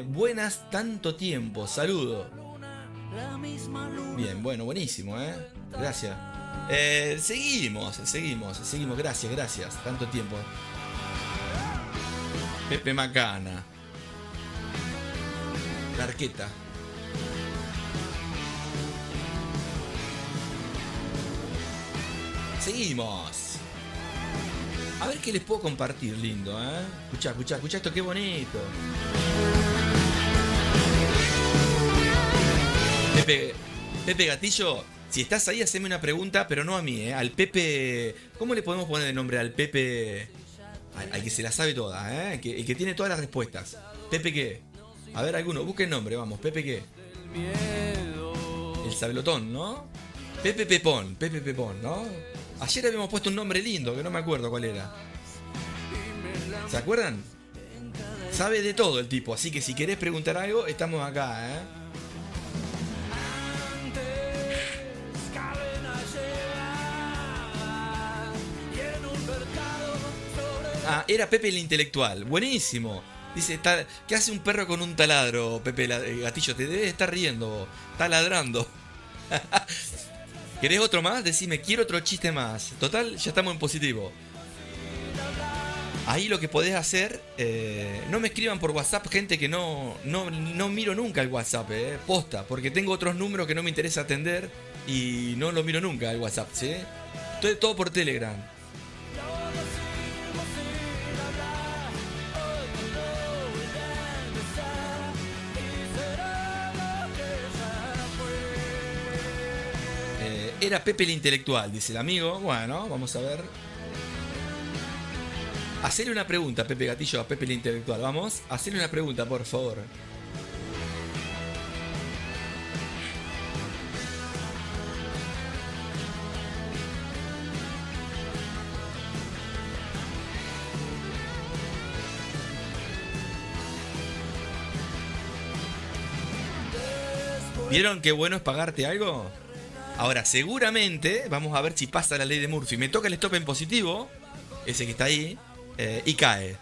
Speaker 2: Buenas, tanto tiempo. Saludo. Bien, bueno, buenísimo, Gracias. Seguimos. Gracias. Tanto tiempo. Pepe Macana. La arqueta. Seguimos. A ver qué les puedo compartir, lindo, Escucha esto, qué bonito. Pepe Gatillo, si estás ahí, haceme una pregunta, pero no a mí, al Pepe. ¿Cómo le podemos poner el nombre al Pepe? Al que se la sabe toda, el que tiene todas las respuestas. ¿Pepe qué? A ver, alguno, busque el nombre, vamos. ¿Pepe qué? El sablotón, ¿no? Pepe Pepón, ¿no? Ayer habíamos puesto un nombre lindo, que no me acuerdo cuál era. ¿Se acuerdan? Sabe de todo el tipo, así que si querés preguntar algo, estamos acá, Ah, era Pepe el intelectual, buenísimo. Dice, ¿qué hace un perro con un taladro, Pepe Gatillo? Te debes estar riendo, está ladrando. ¿Querés otro más? Decime, quiero otro chiste más. Total, ya estamos en positivo. Ahí lo que podés hacer, no me escriban por WhatsApp, gente que no miro nunca el WhatsApp, posta, porque tengo otros números que no me interesa atender y no lo miro nunca el WhatsApp, todo por Telegram. Era Pepe el intelectual, dice el amigo. Bueno, vamos a ver. Hacerle una pregunta, Pepe Gatillo, a Pepe el intelectual. Vamos, hacerle una pregunta, por favor. ¿Vieron qué bueno es pagarte algo? Ahora, seguramente, vamos a ver si pasa la ley de Murphy. Me toca el stop en positivo, ese que está ahí, y cae.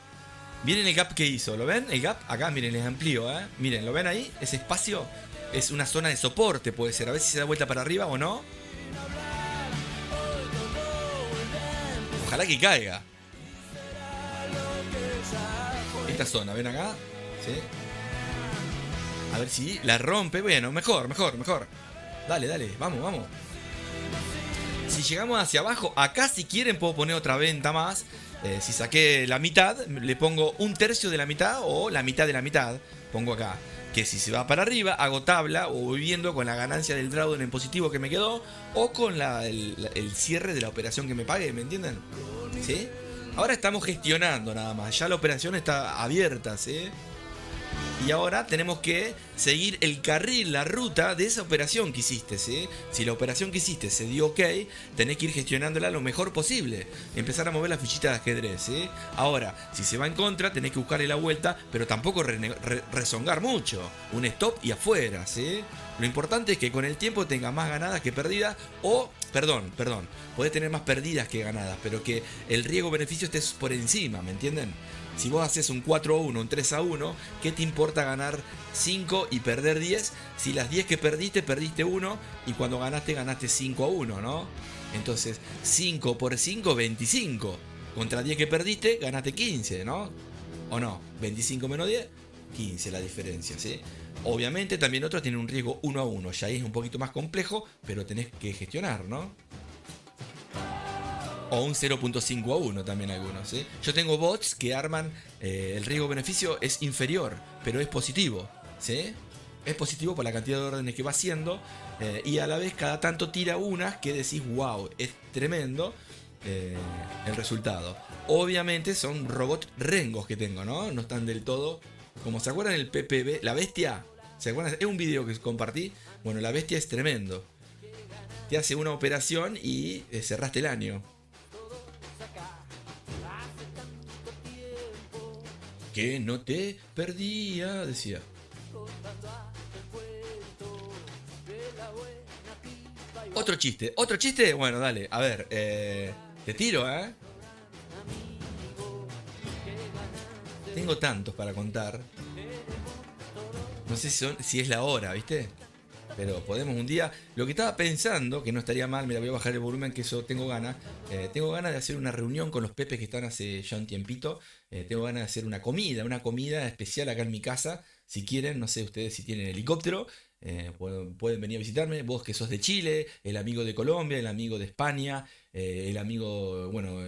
Speaker 2: Miren el gap que hizo, ¿lo ven? El gap, acá, miren, les amplío, Miren, ¿lo ven ahí? Ese espacio es una zona de soporte, puede ser. A ver si se da vuelta para arriba o no. Ojalá que caiga. Esta zona, ¿ven acá? ¿Sí? A ver si la rompe. Bueno, mejor. Dale, vamos. Si llegamos hacia abajo, acá si quieren puedo poner otra venta más. Si saqué la mitad, le pongo un tercio de la mitad o la mitad de la mitad. Pongo acá. Que si se va para arriba, hago tabla o voy viendo con la ganancia del drawdown en positivo que me quedó o con el cierre de la operación que me pague, ¿me entienden? ¿Sí? Ahora estamos gestionando nada más, ya la operación está abierta, ¿sí? Y ahora tenemos que seguir el carril, la ruta de esa operación que hiciste, ¿sí? Si la operación que hiciste se dio ok, tenés que ir gestionándola lo mejor posible. Empezar a mover la fichita de ajedrez, ¿sí? Ahora, si se va en contra, tenés que buscarle la vuelta, pero tampoco rezongar mucho. Un stop y afuera, ¿sí? Lo importante es que con el tiempo tengas más ganadas que perdidas o, perdón, podés tener más perdidas que ganadas, pero que el riesgo-beneficio esté por encima, ¿me entienden? Si vos haces un 4-1, un 3-1, ¿qué te importa ganar 5 y perder 10? Si las 10 que perdiste, perdiste 1 y cuando ganaste, ganaste 5-1, ¿no? Entonces, 5 por 5, 25. Contra 10 que perdiste, ganaste 15, ¿no? ¿O no? 25 menos 10, 15 la diferencia, ¿sí? Obviamente también otros tienen un riesgo 1-1, ya ahí es un poquito más complejo, pero tenés que gestionar, ¿no? O un 0.5-1 también algunos, ¿sí? Yo tengo bots que arman, el riesgo-beneficio es inferior, pero es positivo, ¿sí? Es positivo por la cantidad de órdenes que va haciendo y a la vez cada tanto tira unas que decís, wow, es tremendo el resultado. Obviamente son robots rengos que tengo, ¿no? No están del todo, como se acuerdan el PPB, la bestia, ¿se acuerdan? Es un video que compartí, bueno, la bestia es tremendo. Te hace una operación y cerraste el año. Que no te perdía, decía. Otro chiste, bueno, dale, a ver, te tiro, Tengo tantos para contar. No sé si es la hora, ¿viste? Pero podemos un día. Lo que estaba pensando, que no estaría mal, mira, voy a bajar el volumen, que eso tengo ganas. Tengo ganas de hacer una reunión con los pepes que están hace ya un tiempito. Tengo ganas de hacer una comida especial acá en mi casa. Si quieren, no sé ustedes si tienen helicóptero, pueden venir a visitarme. Vos que sos de Chile, el amigo de Colombia, el amigo de España, el amigo, bueno,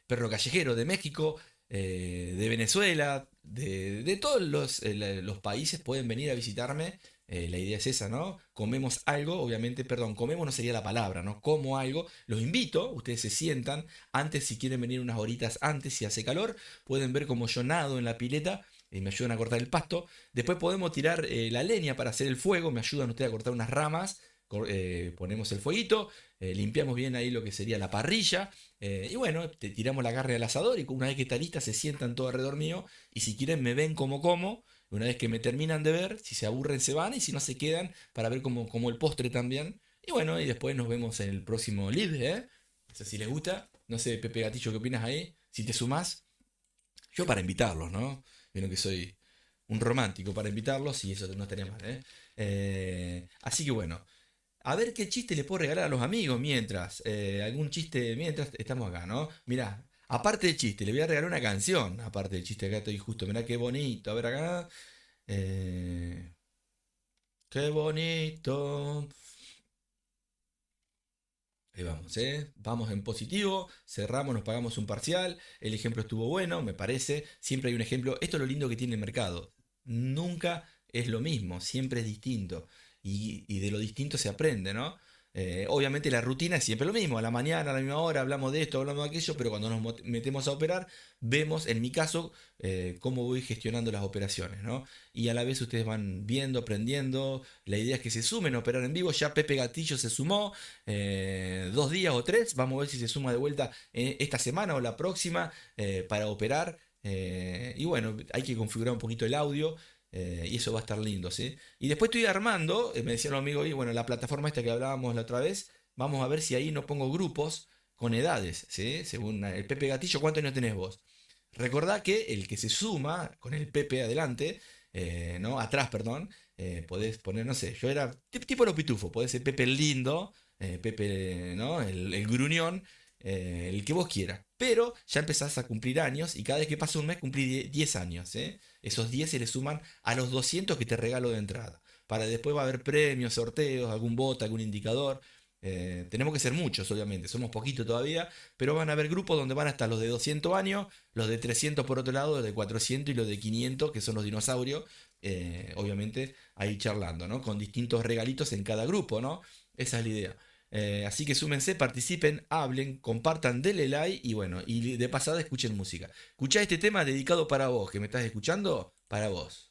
Speaker 2: perro callejero de México, de Venezuela, de todos los países pueden venir a visitarme. La idea es esa, ¿no? Comemos algo, obviamente, perdón, comemos no sería la palabra, ¿no? Como algo, los invito, ustedes se sientan, antes si quieren venir unas horitas antes, si hace calor, pueden ver como yo nado en la pileta y me ayudan a cortar el pasto. Después podemos tirar la leña para hacer el fuego, me ayudan ustedes a cortar unas ramas, ponemos el fueguito, limpiamos bien ahí lo que sería la parrilla, y bueno, tiramos la carne al asador y una vez que está lista se sientan todo alrededor mío y si quieren me ven como. Una vez que me terminan de ver, si se aburren se van y si no se quedan para ver como el postre también. Y bueno, y después nos vemos en el próximo live, ¿eh? O sea, si les gusta, no sé, Pepe Gatillo, ¿qué opinas ahí? Si te sumás, yo para invitarlos, ¿no? Vieron que soy un romántico para invitarlos y eso no estaría mal, ¿eh? Así que bueno, a ver qué chiste le puedo regalar a los amigos mientras. Algún chiste mientras estamos acá, ¿no? Mirá. Aparte del chiste, le voy a regalar una canción. Aparte del chiste, acá estoy justo. Mirá qué bonito. A ver acá. Qué bonito. Ahí vamos, ¿eh? Vamos en positivo. Cerramos, nos pagamos un parcial. El ejemplo estuvo bueno, me parece. Siempre hay un ejemplo. Esto es lo lindo que tiene el mercado. Nunca es lo mismo, siempre es distinto. Y de lo distinto se aprende, ¿no? Obviamente la rutina es siempre lo mismo, a la mañana, a la misma hora, hablamos de esto, hablamos de aquello, pero cuando nos metemos a operar, vemos, en mi caso, cómo voy gestionando las operaciones, ¿no? Y a la vez ustedes van viendo, aprendiendo, la idea es que se sumen a operar en vivo, ya Pepe Gatillo se sumó, 2 días o 3, vamos a ver si se suma de vuelta esta semana o la próxima para operar, y bueno, hay que configurar un poquito el audio. Y eso va a estar lindo, ¿sí? Y después estoy armando, me decía un amigo, y bueno, la plataforma esta que hablábamos la otra vez, vamos a ver si ahí no pongo grupos con edades, ¿sí? Según el Pepe Gatillo, ¿cuántos años tenés vos? Recordá que el que se suma con el Pepe adelante, no, atrás, perdón, podés poner, no sé, yo era tipo los pitufos, podés ser Pepe el lindo, Pepe, ¿no? El gruñón, el que vos quieras. Pero ya empezás a cumplir años y cada vez que pasa un mes cumplís 10 años. Esos 10 se le suman a los 200 que te regalo de entrada. Para después va a haber premios, sorteos, algún bote, algún indicador. Tenemos que ser muchos, obviamente, somos poquitos todavía, pero van a haber grupos donde van a estar los de 200 años, los de 300 por otro lado, los de 400 y los de 500, que son los dinosaurios, obviamente ahí charlando, ¿no? Con distintos regalitos en cada grupo, ¿no? Esa es la idea. Así que súmense, participen, hablen, compartan, denle like y bueno, y de pasada escuchen música. Escuchá este tema dedicado para vos, que me estás escuchando, para vos.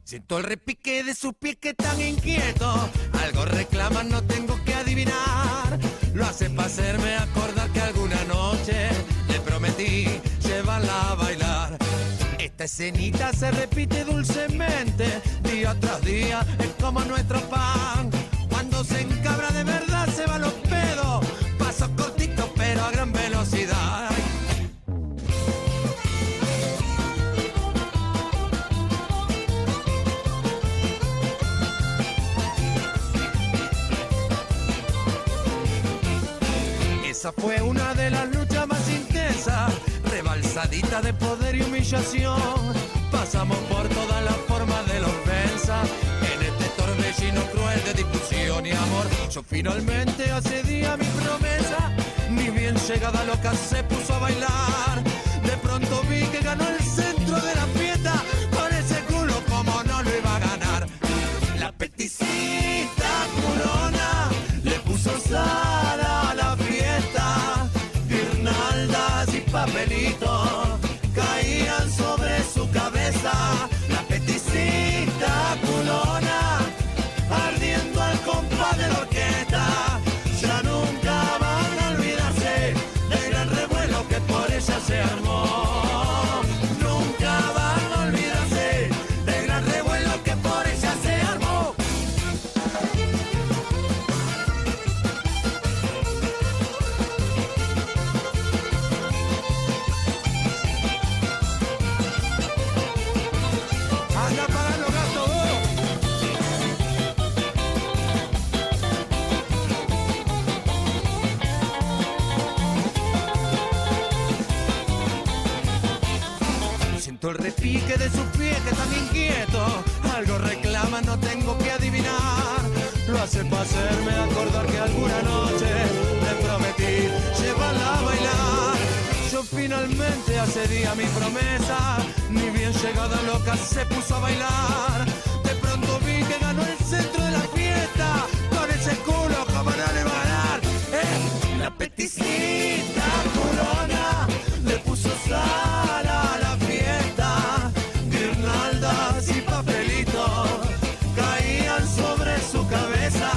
Speaker 4: Siento el repique de sus pies que tan inquieto. Algo reclaman, no tengo que adivinar. Lo hace para hacerme acordar que alguna noche le prometí llevarla a bailar. Esta escenita se repite dulcemente, día tras día, es como nuestro pan. Cuando se encabra de verdad se van los pedos. Paso cortito pero a gran velocidad. Esa fue una de las luchas más intensas, rebalsadita de poder y humillación. Pasamos por todas las formas de la ofensa, en este torbellino cruel de discusión y amor. Yo finalmente accedí a mi promesa, ni bien llegada loca se puso a bailar. De pronto vi que ganó el centro de la fiesta, con ese culo como no lo iba a ganar. La peticita culona le puso sal a la fiesta, guirnaldas y papelitos caían sobre su cabeza. La peticita culona ardiendo al compás de la orquesta, ya nunca van a olvidarse del gran revuelo que por ella se armó. Nunca van a olvidarse del gran revuelo que por ella se armó. Anda a pagar los gastos vos. Siento el repique de sus pies que están inquietos. Algo reclama, no tengo que adivinar. Lo hace para hacerme acordar que alguna noche le prometí llevarla a bailar. Yo finalmente accedí a mi promesa, ni bien llegada loca se puso a bailar. De pronto vi que ganó el centro de la fiesta, con ese culo como no le va a ganar. La peticita culona le puso sal a la fiesta, guirnaldas y papelitos caían sobre su cabeza.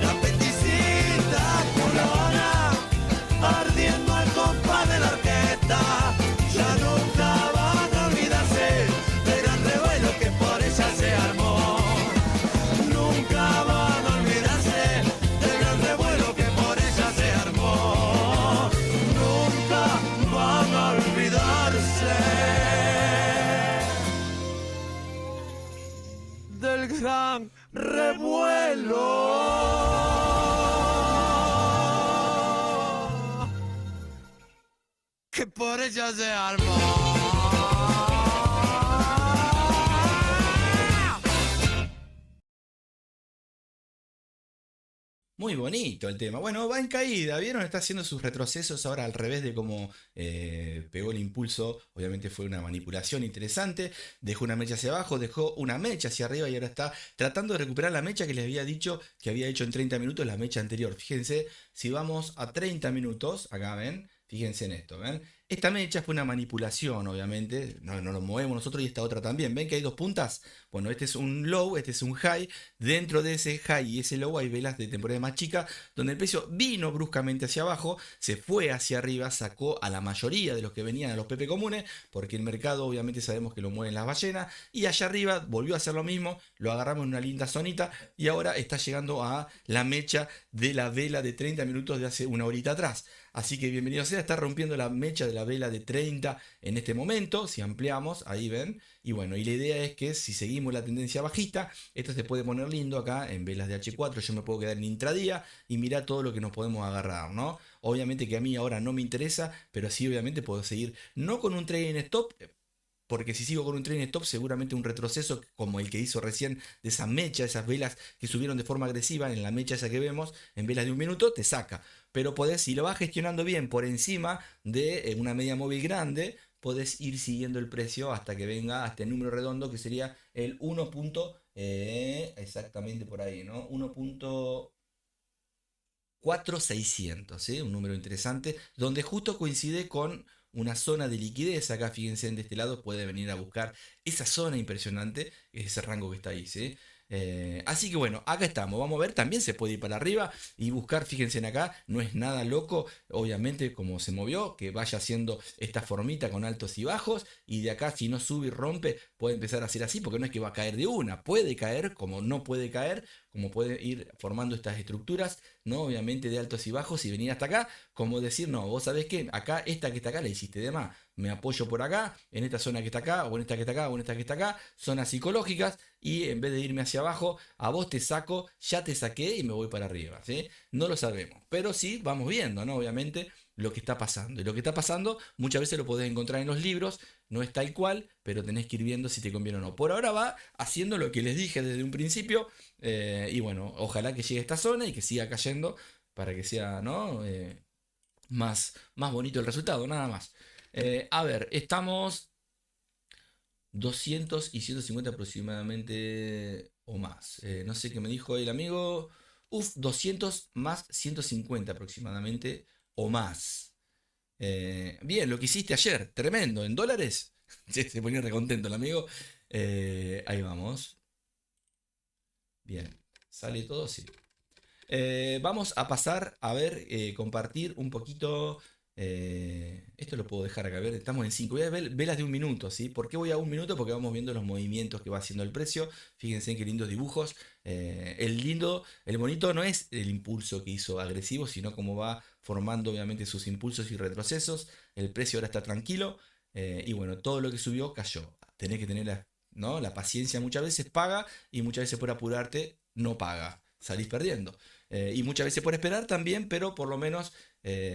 Speaker 4: La peticita culona ardiendo al compás de la orquesta, ya nunca van a olvidarse del gran revuelo que por ella se armó. Nunca van a olvidarse del gran revuelo que por ella se armó. Nunca van a olvidarse del gran revuelo que por ella se armó.
Speaker 2: Muy bonito el tema. Bueno, va en caída, ¿vieron? Está haciendo sus retrocesos ahora al revés de cómo pegó el impulso. Obviamente fue una manipulación interesante. Dejó una mecha hacia abajo, dejó una mecha hacia arriba y ahora está tratando de recuperar la mecha que les había dicho que había hecho en 30 minutos la mecha anterior. Fíjense, si vamos a 30 minutos, acá ven, fíjense en esto, ¿ven? Esta mecha fue una manipulación, obviamente, no lo movemos nosotros y esta otra también. ¿Ven que hay dos puntas? Bueno, este es un low, este es un high. Dentro de ese high y ese low hay velas de temporada más chica, donde el precio vino bruscamente hacia abajo, se fue hacia arriba, sacó a la mayoría de los que venían a los PP comunes, porque el mercado obviamente sabemos que lo mueven las ballenas, y allá arriba volvió a hacer lo mismo, lo agarramos en una linda zonita y ahora está llegando a la mecha de la vela de 30 minutos de hace una horita atrás. Así que bienvenido sea, está rompiendo la mecha de la vela de 30 en este momento. Si ampliamos, ahí ven. Y bueno, y la idea es que si seguimos la tendencia bajista, esto se puede poner lindo acá en velas de H4. Yo me puedo quedar en intradía y mirar todo lo que nos podemos agarrar, ¿no? Obviamente que a mí ahora no me interesa, pero sí obviamente puedo seguir, no con un trading stop, porque si sigo con un trading stop, seguramente un retroceso como el que hizo recién de esa mecha, esas velas que subieron de forma agresiva en la mecha esa que vemos, en velas de un minuto, te saca. Pero podés, si lo vas gestionando bien por encima de una media móvil grande, podés ir siguiendo el precio hasta que venga hasta el número redondo, que sería el 1. Exactamente por ahí, ¿no? 1.4600, ¿sí? Un número interesante, donde justo coincide con una zona de liquidez. Acá fíjense, de este lado puede venir a buscar esa zona impresionante, ese rango que está ahí, ¿sí? Así que bueno, acá estamos, vamos a ver, también se puede ir para arriba y buscar, fíjense en acá, no es nada loco, obviamente como se movió, que vaya haciendo esta formita con altos y bajos, y de acá si no sube y rompe, puede empezar a hacer así, porque no es que va a caer de una, puede caer, como no puede caer, como puede ir formando estas estructuras, ¿no? Obviamente de altos y bajos, y venir hasta acá, como decir, no, vos sabés que acá, esta que está acá la hiciste de más, me apoyo por acá, en esta zona que está acá, o en esta que está acá, o en esta que está acá, zonas psicológicas, y en vez de irme hacia abajo, a vos te saco, ya te saqué y me voy para arriba, ¿sí? No lo sabemos, pero sí vamos viendo, ¿no? Obviamente lo que está pasando, y lo que está pasando muchas veces lo podés encontrar en los libros, no es tal cual, pero tenés que ir viendo si te conviene o no. Por ahora va haciendo lo que les dije desde un principio, y bueno, ojalá que llegue a esta zona y que siga cayendo para que sea, ¿no? Más bonito el resultado, nada más. A ver, estamos 200 y 150 aproximadamente o más. No sé qué me dijo el amigo. 200 más 150 aproximadamente o más. Bien, lo que hiciste ayer, tremendo, en dólares. Se ponía recontento el amigo. Ahí vamos. Bien, sale todo, sí. Vamos a pasar a ver, compartir un poquito. Esto lo puedo dejar acá, a ver, estamos en 5. Voy a ver velas de un minuto, ¿sí? ¿Por qué voy a un minuto? Porque vamos viendo los movimientos que va haciendo el precio. Fíjense qué lindos dibujos. El bonito no es el impulso que hizo agresivo, sino cómo va formando obviamente sus impulsos y retrocesos. El precio ahora está tranquilo. Y bueno, todo lo que subió cayó. Tenés que tener ¿no? La paciencia muchas veces paga, y muchas veces por apurarte no paga. Salís perdiendo. Y muchas veces por esperar también, pero por lo menos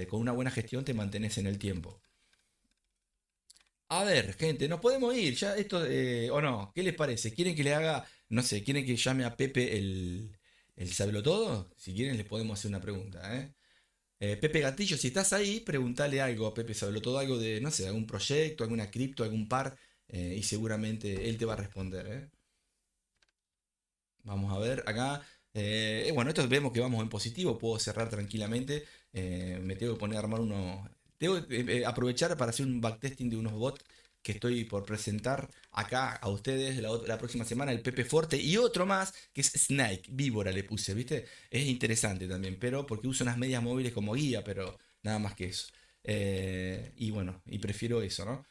Speaker 2: con una buena gestión te mantenés en el tiempo. A ver, gente, nos podemos ir ya esto, o no, ¿qué les parece? ¿Quieren que le haga, no sé, quieren que llame a Pepe el Sablotodo? Si quieren les podemos hacer una pregunta, ¿eh? Pepe Gatillo, si estás ahí, preguntale algo a Pepe Sablotodo, algo de, no sé, algún proyecto, alguna cripto, algún par, y seguramente él te va a responder, ¿eh? Vamos a ver acá. Bueno, esto vemos que vamos en positivo. Puedo cerrar tranquilamente. Me tengo que poner a armar uno. Tengo que aprovechar para hacer un backtesting de unos bots que estoy por presentar acá a ustedes la próxima semana. El Pepe Forte y otro más que es Snake. Víbora le puse, ¿viste? Es interesante también, pero porque uso unas medias móviles como guía, pero nada más que eso. Y bueno, y prefiero eso, ¿no?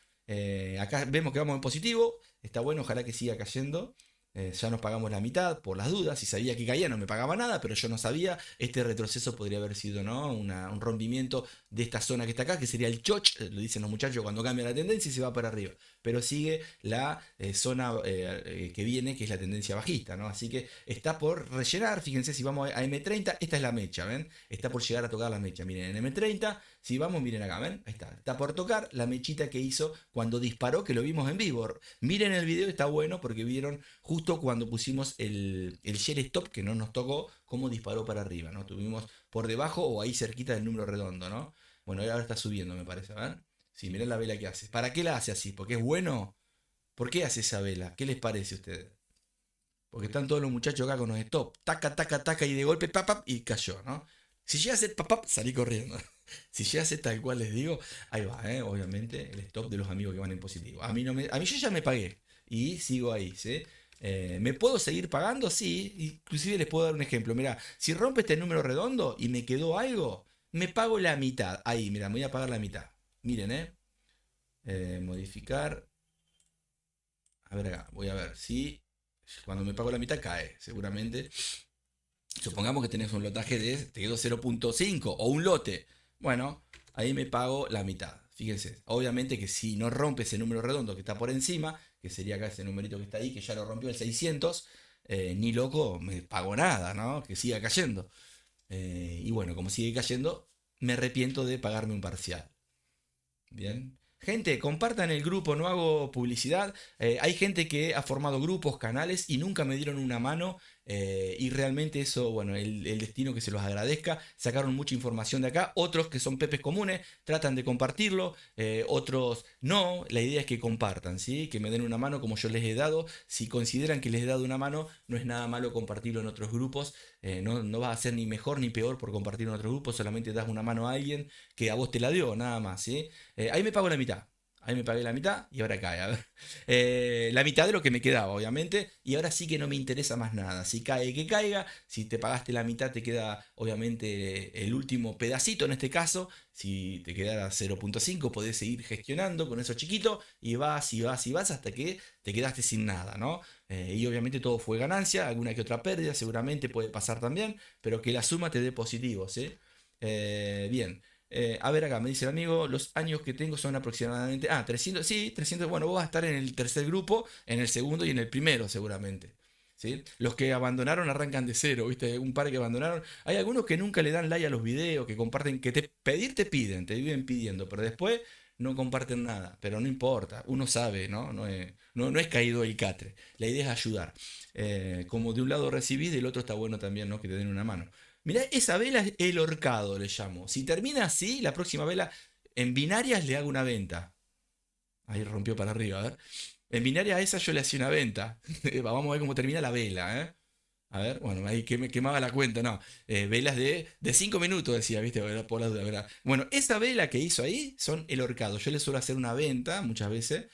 Speaker 2: Acá vemos que vamos en positivo. Está bueno, ojalá que siga cayendo. Ya nos pagamos la mitad por las dudas. Si sabía que caía no me pagaba nada, pero yo no sabía. Este retroceso podría haber sido, ¿no? Un rompimiento de esta zona que está acá, que sería el choch, lo dicen los muchachos cuando cambia la tendencia y se va para arriba. Pero sigue la zona que viene, que es la tendencia bajista, ¿no? Así que está por rellenar. Fíjense, si vamos a M30, esta es la mecha, ¿ven? Está por llegar a tocar la mecha. Miren, en M30, si vamos, miren acá, ¿ven? Ahí está. Está por tocar la mechita que hizo cuando disparó, que lo vimos en vivo. Miren el video, está bueno porque vieron justo cuando pusimos el share stop, que no nos tocó, cómo disparó para arriba, ¿no? Tuvimos por debajo o ahí cerquita del número redondo, ¿no? Bueno, ahora está subiendo, me parece, ¿ven? Sí, miren la vela que hace. ¿Para qué la hace así? ¿Porque es bueno? ¿Por qué hace esa vela? ¿Qué les parece a ustedes? Porque están todos los muchachos acá con los stop. Taca, taca, taca, y de golpe, pap, pap, y cayó, ¿no? Si llega a hacer pap, pap, salí corriendo. Si llega a ser tal cual les digo, ahí va, obviamente, el stop de los amigos que van en positivo. A mí no me, a mí yo ya me pagué y sigo ahí, ¿sí? ¿Me puedo seguir pagando? Sí, inclusive les puedo dar un ejemplo. Mira, si rompe este número redondo y me quedó algo, me pago la mitad. Ahí, mira, me voy a pagar la mitad. Miren, modificar. A ver acá, voy a ver si cuando me pago la mitad cae, seguramente. Supongamos que tenés un lotaje de, te quedó 0.5 o un lote. Bueno, ahí me pago la mitad. Fíjense, obviamente que si no rompe ese número redondo que está por encima, que sería acá ese numerito que está ahí, que ya lo rompió el 600, ni loco me pago nada, ¿no? Que siga cayendo. Y bueno, como sigue cayendo, me arrepiento de pagarme un parcial. Bien. Gente, compartan el grupo, no hago publicidad. Hay gente que ha formado grupos, canales y nunca me dieron una mano. Y realmente eso, bueno, el destino que se los agradezca. Sacaron mucha información de acá. Otros que son pepes comunes tratan de compartirlo. Otros no. La idea es que compartan, ¿sí? Que me den una mano como yo les he dado. Si consideran que les he dado una mano, no es nada malo compartirlo en otros grupos. No vas a ser ni mejor ni peor por compartirlo en otros grupos. Solamente das una mano a alguien que a vos te la dio, nada más, ¿sí? Ahí me pago la mitad. Ahí me pagué la mitad y ahora cae. A ver. La mitad de lo que me quedaba, obviamente. Y ahora sí que no me interesa más nada. Si cae, que caiga. Si te pagaste la mitad, te queda obviamente el último pedacito en este caso. Si te quedara 0.5, podés seguir gestionando con eso chiquito. Y vas y vas y vas hasta que te quedaste sin nada, ¿no? Y obviamente todo fue ganancia. Alguna que otra pérdida seguramente puede pasar también. Pero que la suma te dé positivo, ¿sí? Bien. A ver acá, me dice el amigo, los años que tengo son aproximadamente... 300, sí, 300, bueno, vos vas a estar en el tercer grupo, en el segundo y en el primero seguramente. ¿Sí? Los que abandonaron arrancan de cero, ¿viste? Un par que abandonaron. Hay algunos que nunca le dan like a los videos, que comparten, que pedir te piden, te viven pidiendo, pero después no comparten nada. Pero no importa, uno sabe, ¿no? No es caído el catre. La idea es ayudar. Como de un lado recibís, del otro está bueno también, ¿no? Que te den una mano. Mirá, esa vela es el horcado, le llamo. Si termina así, la próxima vela, en binarias le hago una venta. Ahí rompió para arriba, a ver. En binaria a esa yo le hacía una venta. Vamos a ver cómo termina la vela, ¿eh? A ver, bueno, ahí que me haga la cuenta, no. Velas de 5 minutos, decía, ¿viste? Por la duda, ¿verdad? Bueno, esa vela que hizo ahí son el horcado. Yo le suelo hacer una venta muchas veces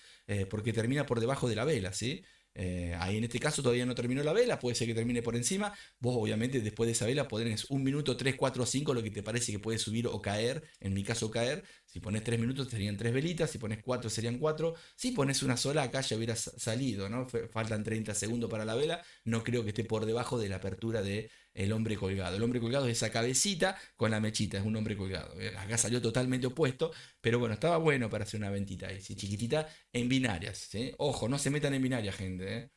Speaker 2: porque termina por debajo de la vela, ¿sí? Ahí en este caso todavía no terminó la vela, puede ser que termine por encima. Vos obviamente después de esa vela podés 1 minuto, 3, 4, 5, lo que te parece que puede subir o caer. En mi caso caer, si pones 3 minutos serían 3 velitas, si pones 4 serían 4. Si pones una sola acá ya hubiera salido, ¿no? Faltan 30 segundos para la vela. No creo que esté por debajo de la apertura de el hombre colgado. El hombre colgado es esa cabecita con la mechita, es un hombre colgado. Acá salió totalmente opuesto, pero bueno, estaba bueno para hacer una ventita ahí, ¿sí? Chiquitita en binarias, ¿sí? Ojo, no se metan en binarias, gente, ¿eh?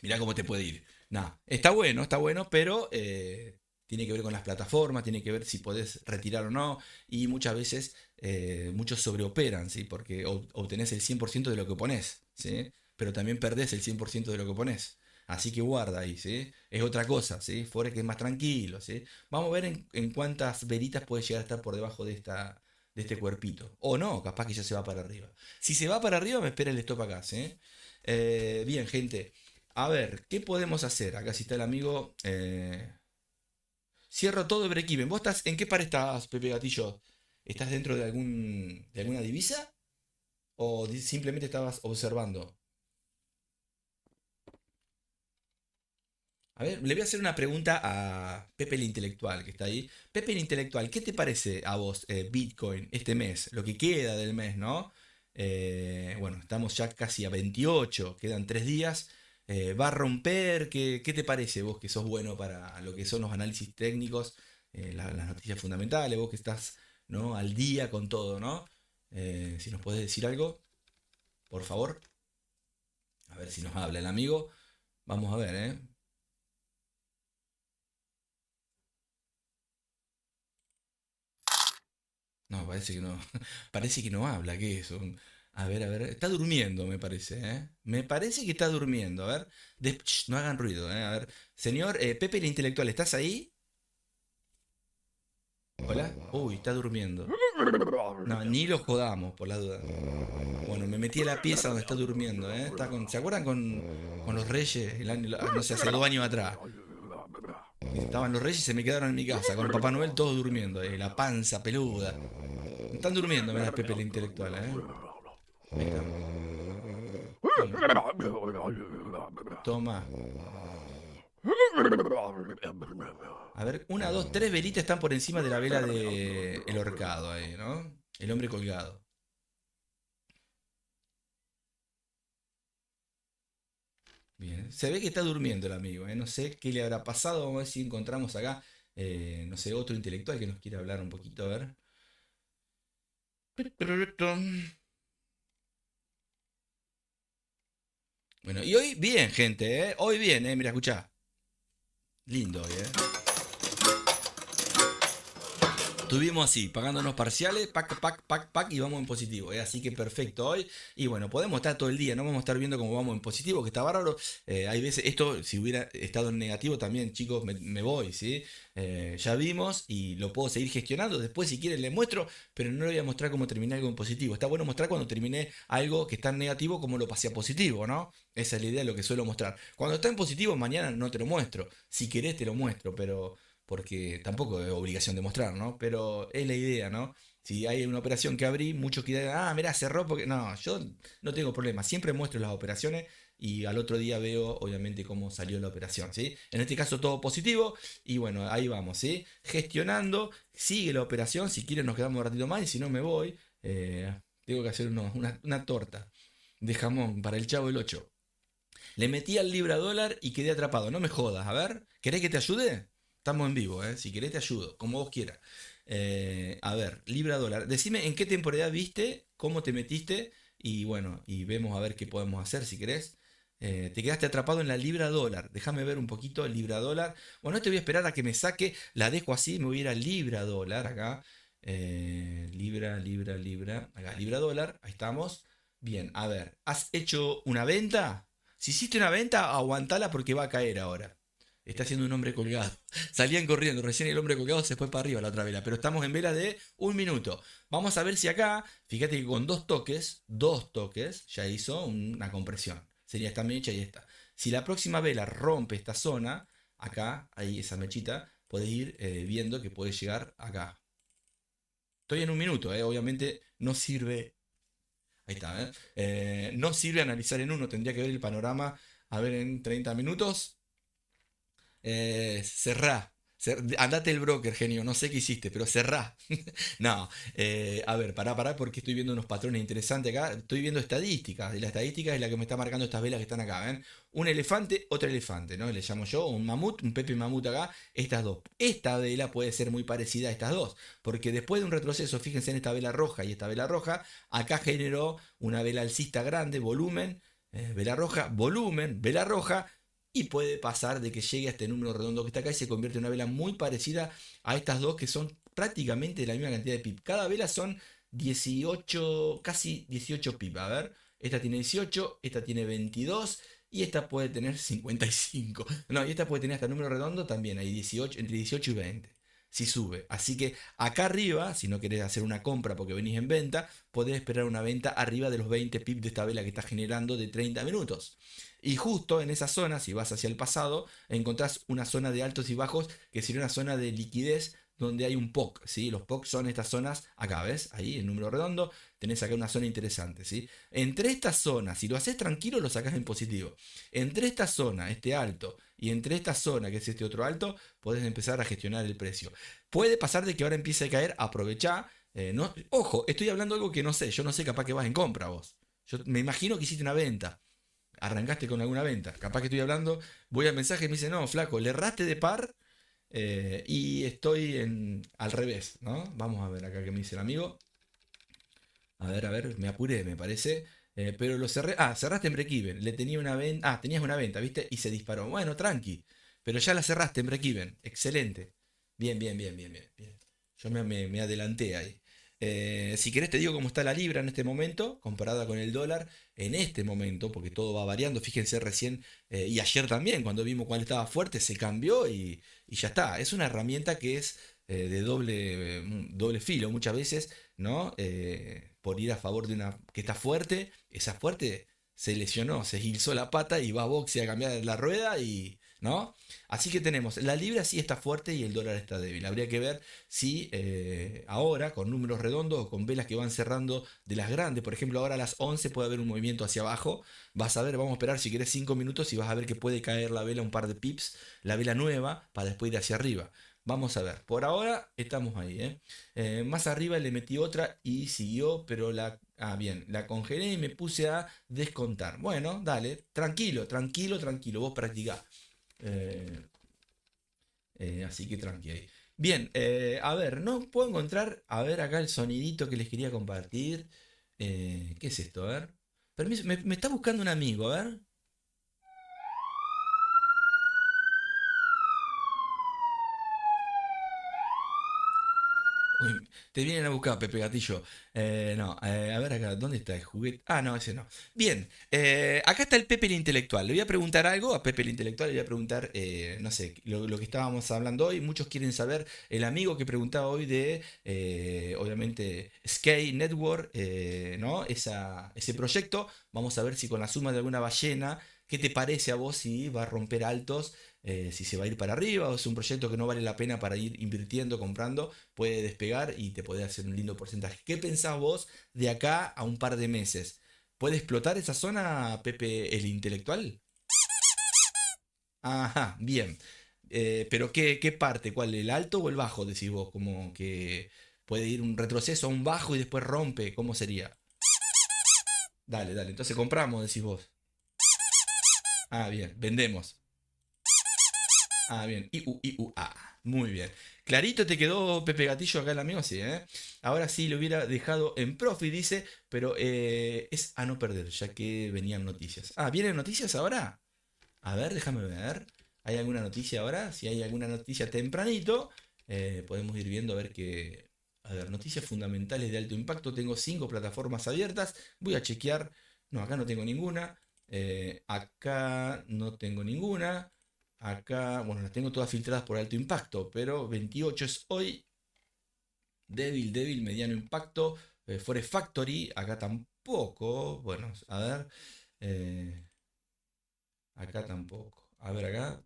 Speaker 2: Mirá cómo te puede ir. Nada, está bueno, pero tiene que ver con las plataformas, tiene que ver si podés retirar o no, y muchas veces muchos sobreoperan, ¿sí? Porque obtenés el 100% de lo que ponés, ¿sí? Pero también perdés el 100% de lo que ponés. Así que guarda ahí, ¿sí? Es otra cosa, ¿sí? Forex es más tranquilo, ¿sí? Vamos a ver en cuántas veritas puede llegar a estar por debajo de este cuerpito. O no, capaz que ya se va para arriba. Si se va para arriba, me espera el stop acá, ¿sí? Bien, gente. A ver, ¿qué podemos hacer? Acá sí está el amigo. Cierro todo break-even. ¿Vos estás, en qué par estás, Pepe Gatillo? ¿Estás dentro de alguna divisa? ¿O simplemente estabas observando? A ver, le voy a hacer una pregunta a Pepe el Intelectual, que está ahí. Pepe el Intelectual, ¿qué te parece a vos Bitcoin este mes? Lo que queda del mes, ¿no? Bueno, estamos ya casi a 28, quedan 3 días. ¿Va a romper? ¿Qué te parece vos que sos bueno para lo que son los análisis técnicos, las noticias fundamentales, vos que estás, ¿no? Al día con todo, ¿no? Si nos podés decir algo, por favor. A ver si nos habla el amigo. Vamos a ver, ¿eh? No, parece que no. Parece que no habla, ¿qué es? A ver. Está durmiendo, me parece, ¿eh? Me parece que está durmiendo. A ver. No hagan ruido, ¿eh? A ver. Señor Pepe el Intelectual, ¿estás ahí? Hola. Uy, está durmiendo. No, ni lo jodamos, por la duda. Bueno, me metí a la pieza donde está durmiendo, ¿eh? ¿Se acuerdan con los reyes? No sé, hace 2 años atrás. Estaban los reyes y se me quedaron en mi casa, con el Papá Noel todos durmiendo, la panza peluda. Están durmiendo, mirá, Pepe la intelectual, Ahí está. Toma. A ver, 1, 2, 3 velitas están por encima de la vela de el horcado ahí, ¿no? El hombre colgado. Bien, se ve que está durmiendo el amigo, ¿eh? No sé qué le habrá pasado. Vamos a ver si encontramos acá, no sé, otro intelectual que nos quiera hablar un poquito, a ver. Bueno, y hoy bien, gente, ¿eh? Hoy bien, mira, escuchá. Lindo hoy, Estuvimos así, pagándonos parciales, pac, y vamos en positivo, así que perfecto hoy. Y bueno, podemos estar todo el día, no vamos a estar viendo cómo vamos en positivo, que está bárbaro. Hay veces, esto, si hubiera estado en negativo también, chicos, me voy, ¿sí? Ya vimos y lo puedo seguir gestionando. Después, si quieren, les muestro, pero no les voy a mostrar cómo terminé algo en positivo. Está bueno mostrar cuando terminé algo que está en negativo, cómo lo pasé a positivo, ¿no? Esa es la idea de lo que suelo mostrar. Cuando está en positivo, mañana no te lo muestro. Si querés, te lo muestro, pero porque tampoco es obligación de mostrar, ¿no? Pero es la idea, ¿no? Si hay una operación que abrí, muchos quieren, mirá, cerró porque... No, yo no tengo problema, siempre muestro las operaciones y al otro día veo, obviamente, cómo salió la operación, ¿sí? En este caso todo positivo y bueno, ahí vamos, ¿sí? Gestionando, sigue la operación, si quieren nos quedamos un ratito más y si no me voy, tengo que hacer una torta de jamón para el Chavo el 8. Le metí al libra dólar y quedé atrapado, no me jodas, a ver, ¿querés que te ayude? Estamos en vivo, si querés te ayudo, como vos quieras. A ver, libra dólar. Decime en qué temporada viste, cómo te metiste y bueno, y vemos a ver qué podemos hacer si querés. Te quedaste atrapado en la libra dólar. Déjame ver un poquito el libra dólar. Bueno, te voy a esperar a que me saque. La dejo así, me voy a ir al libra dólar acá. Libra. Acá, libra dólar. Ahí estamos. Bien, a ver. ¿Has hecho una venta? Si hiciste una venta, aguantala porque va a caer ahora. Está haciendo un hombre colgado. Salían corriendo. Recién el hombre colgado se fue para arriba la otra vela. Pero estamos en vela de 1 minuto. Vamos a ver si acá, fíjate que con dos toques, ya hizo una compresión. Sería esta mecha y esta. Si la próxima vela rompe esta zona, acá, ahí esa mechita, podés ir viendo que puede llegar acá. Estoy en 1 minuto, obviamente no sirve. Ahí está, no sirve analizar en uno. Tendría que ver el panorama. A ver en 30 minutos. Cerrá. Andate el broker, genio. No sé qué hiciste, pero cerrá. No, a ver, pará, porque estoy viendo unos patrones interesantes acá. Estoy viendo estadísticas. Y la estadística es la que me está marcando estas velas que están acá. ¿Ven? Un elefante, otro elefante, ¿no? Le llamo yo, un mamut, un Pepe mamut acá. Estas dos. Esta vela puede ser muy parecida a estas dos. Porque después de un retroceso, fíjense en esta vela roja y esta vela roja. Acá generó una vela alcista grande, volumen. Vela roja, volumen, vela roja. Y puede pasar de que llegue a este número redondo que está acá y se convierte en una vela muy parecida a estas dos que son prácticamente la misma cantidad de pip. Cada vela son 18, casi 18 pip. A ver, esta tiene 18, esta tiene 22 y esta puede tener 55. No, y esta puede tener hasta número redondo también, hay 18, entre 18 y 20. Si sube. Así que acá arriba, si no querés hacer una compra porque venís en venta, podés esperar una venta arriba de los 20 pip de esta vela que está generando de 30 minutos. Y justo en esa zona, si vas hacia el pasado, encontrás una zona de altos y bajos que sería una zona de liquidez donde hay un POC, ¿sí? Los POC son estas zonas, acá, ¿ves? Ahí, en número redondo, tenés acá una zona interesante, ¿sí? Entre estas zonas, si lo haces tranquilo, lo sacás en positivo. Entre esta zona, este alto, y entre esta zona, que es este otro alto, podés empezar a gestionar el precio. Puede pasar de que ahora empiece a caer, aprovechá. No, ojo, estoy hablando de algo que no sé, yo no sé, capaz que vas en compra vos. Yo me imagino que hiciste una venta. Arrancaste con alguna venta. Capaz que estoy hablando, voy al mensaje y me dice, no, flaco, le erraste de par y estoy al revés, ¿no? Vamos a ver acá qué me dice el amigo. A ver, me apuré, me parece. Pero lo cerré. Cerraste en break-even. Le tenía una venta. Tenías una venta, ¿viste? Y se disparó. Bueno, tranqui. Pero ya la cerraste en break-even. Excelente. Bien. Yo me adelanté ahí. Si querés te digo cómo está la libra en este momento, comparada con el dólar, en este momento, porque todo va variando, fíjense recién, y ayer también, cuando vimos cuál estaba fuerte, se cambió y ya está. Es una herramienta que es de doble filo muchas veces, ¿no? Por ir a favor de una que está fuerte, esa fuerte se lesionó, se gilzó la pata y va a boxe a cambiar la rueda y ¿no? Así que tenemos, la libra sí está fuerte y el dólar está débil. Habría que ver si ahora, con números redondos o con velas que van cerrando de las grandes, por ejemplo, ahora a las 11 puede haber un movimiento hacia abajo. Vas a ver, vamos a esperar si querés 5 minutos y vas a ver que puede caer la vela un par de pips, la vela nueva, para después ir hacia arriba. Vamos a ver, por ahora estamos ahí, ¿eh? Más arriba le metí otra y siguió, pero bien, la congelé y me puse a descontar. Bueno, dale, tranquilo, tranquilo, tranquilo, vos practicá. Eh, Así que tranqui ahí. Bien, a ver, no puedo encontrar, a ver acá el sonidito que les quería compartir. ¿Qué es esto? A ver. Permiso, me está buscando un amigo, a ver. Uy, te vienen a buscar, Pepe Gatillo. No, a ver acá, ¿dónde está el juguete? Ah, no, ese no. Bien, acá está el Pepe el Intelectual. Le voy a preguntar algo a Pepe el Intelectual. Le voy a preguntar, no sé, lo que estábamos hablando hoy. Muchos quieren saber el amigo que preguntaba hoy de, obviamente, Sky Network, ¿no? Ese proyecto. Vamos a ver si con la suma de alguna ballena, ¿qué te parece a vos si va a romper altos? Si se va a ir para arriba o es un proyecto que no vale la pena para ir invirtiendo, comprando, puede despegar y te puede hacer un lindo porcentaje. ¿Qué pensás vos de acá a un par de meses? ¿Puede explotar esa zona, Pepe el Intelectual? Ajá, bien. Pero ¿qué parte? ¿Cuál? ¿El alto o el bajo? Decís vos, como que puede ir un retroceso a un bajo y después rompe. ¿Cómo sería? Dale, dale. Entonces compramos, decís vos. Ah, bien. Vendemos. Ah, bien. Muy bien. Clarito te quedó Pepe Gatillo acá el amigo, sí, ¿eh? Ahora sí lo hubiera dejado en profit, dice, pero es a no perder, ya que venían noticias. Ah, ¿vienen noticias ahora? A ver, déjame ver. ¿Hay alguna noticia ahora? Si hay alguna noticia tempranito, podemos ir viendo a ver qué. A ver, noticias fundamentales de alto impacto. Tengo 5 plataformas abiertas. Voy a chequear. No, acá no tengo ninguna. Acá no tengo ninguna. Acá, bueno, las tengo todas filtradas por alto impacto, pero 28 es hoy. Débil, débil, mediano impacto. Forest Factory, acá tampoco. Bueno, a ver. eh, Acá tampoco. A ver, acá.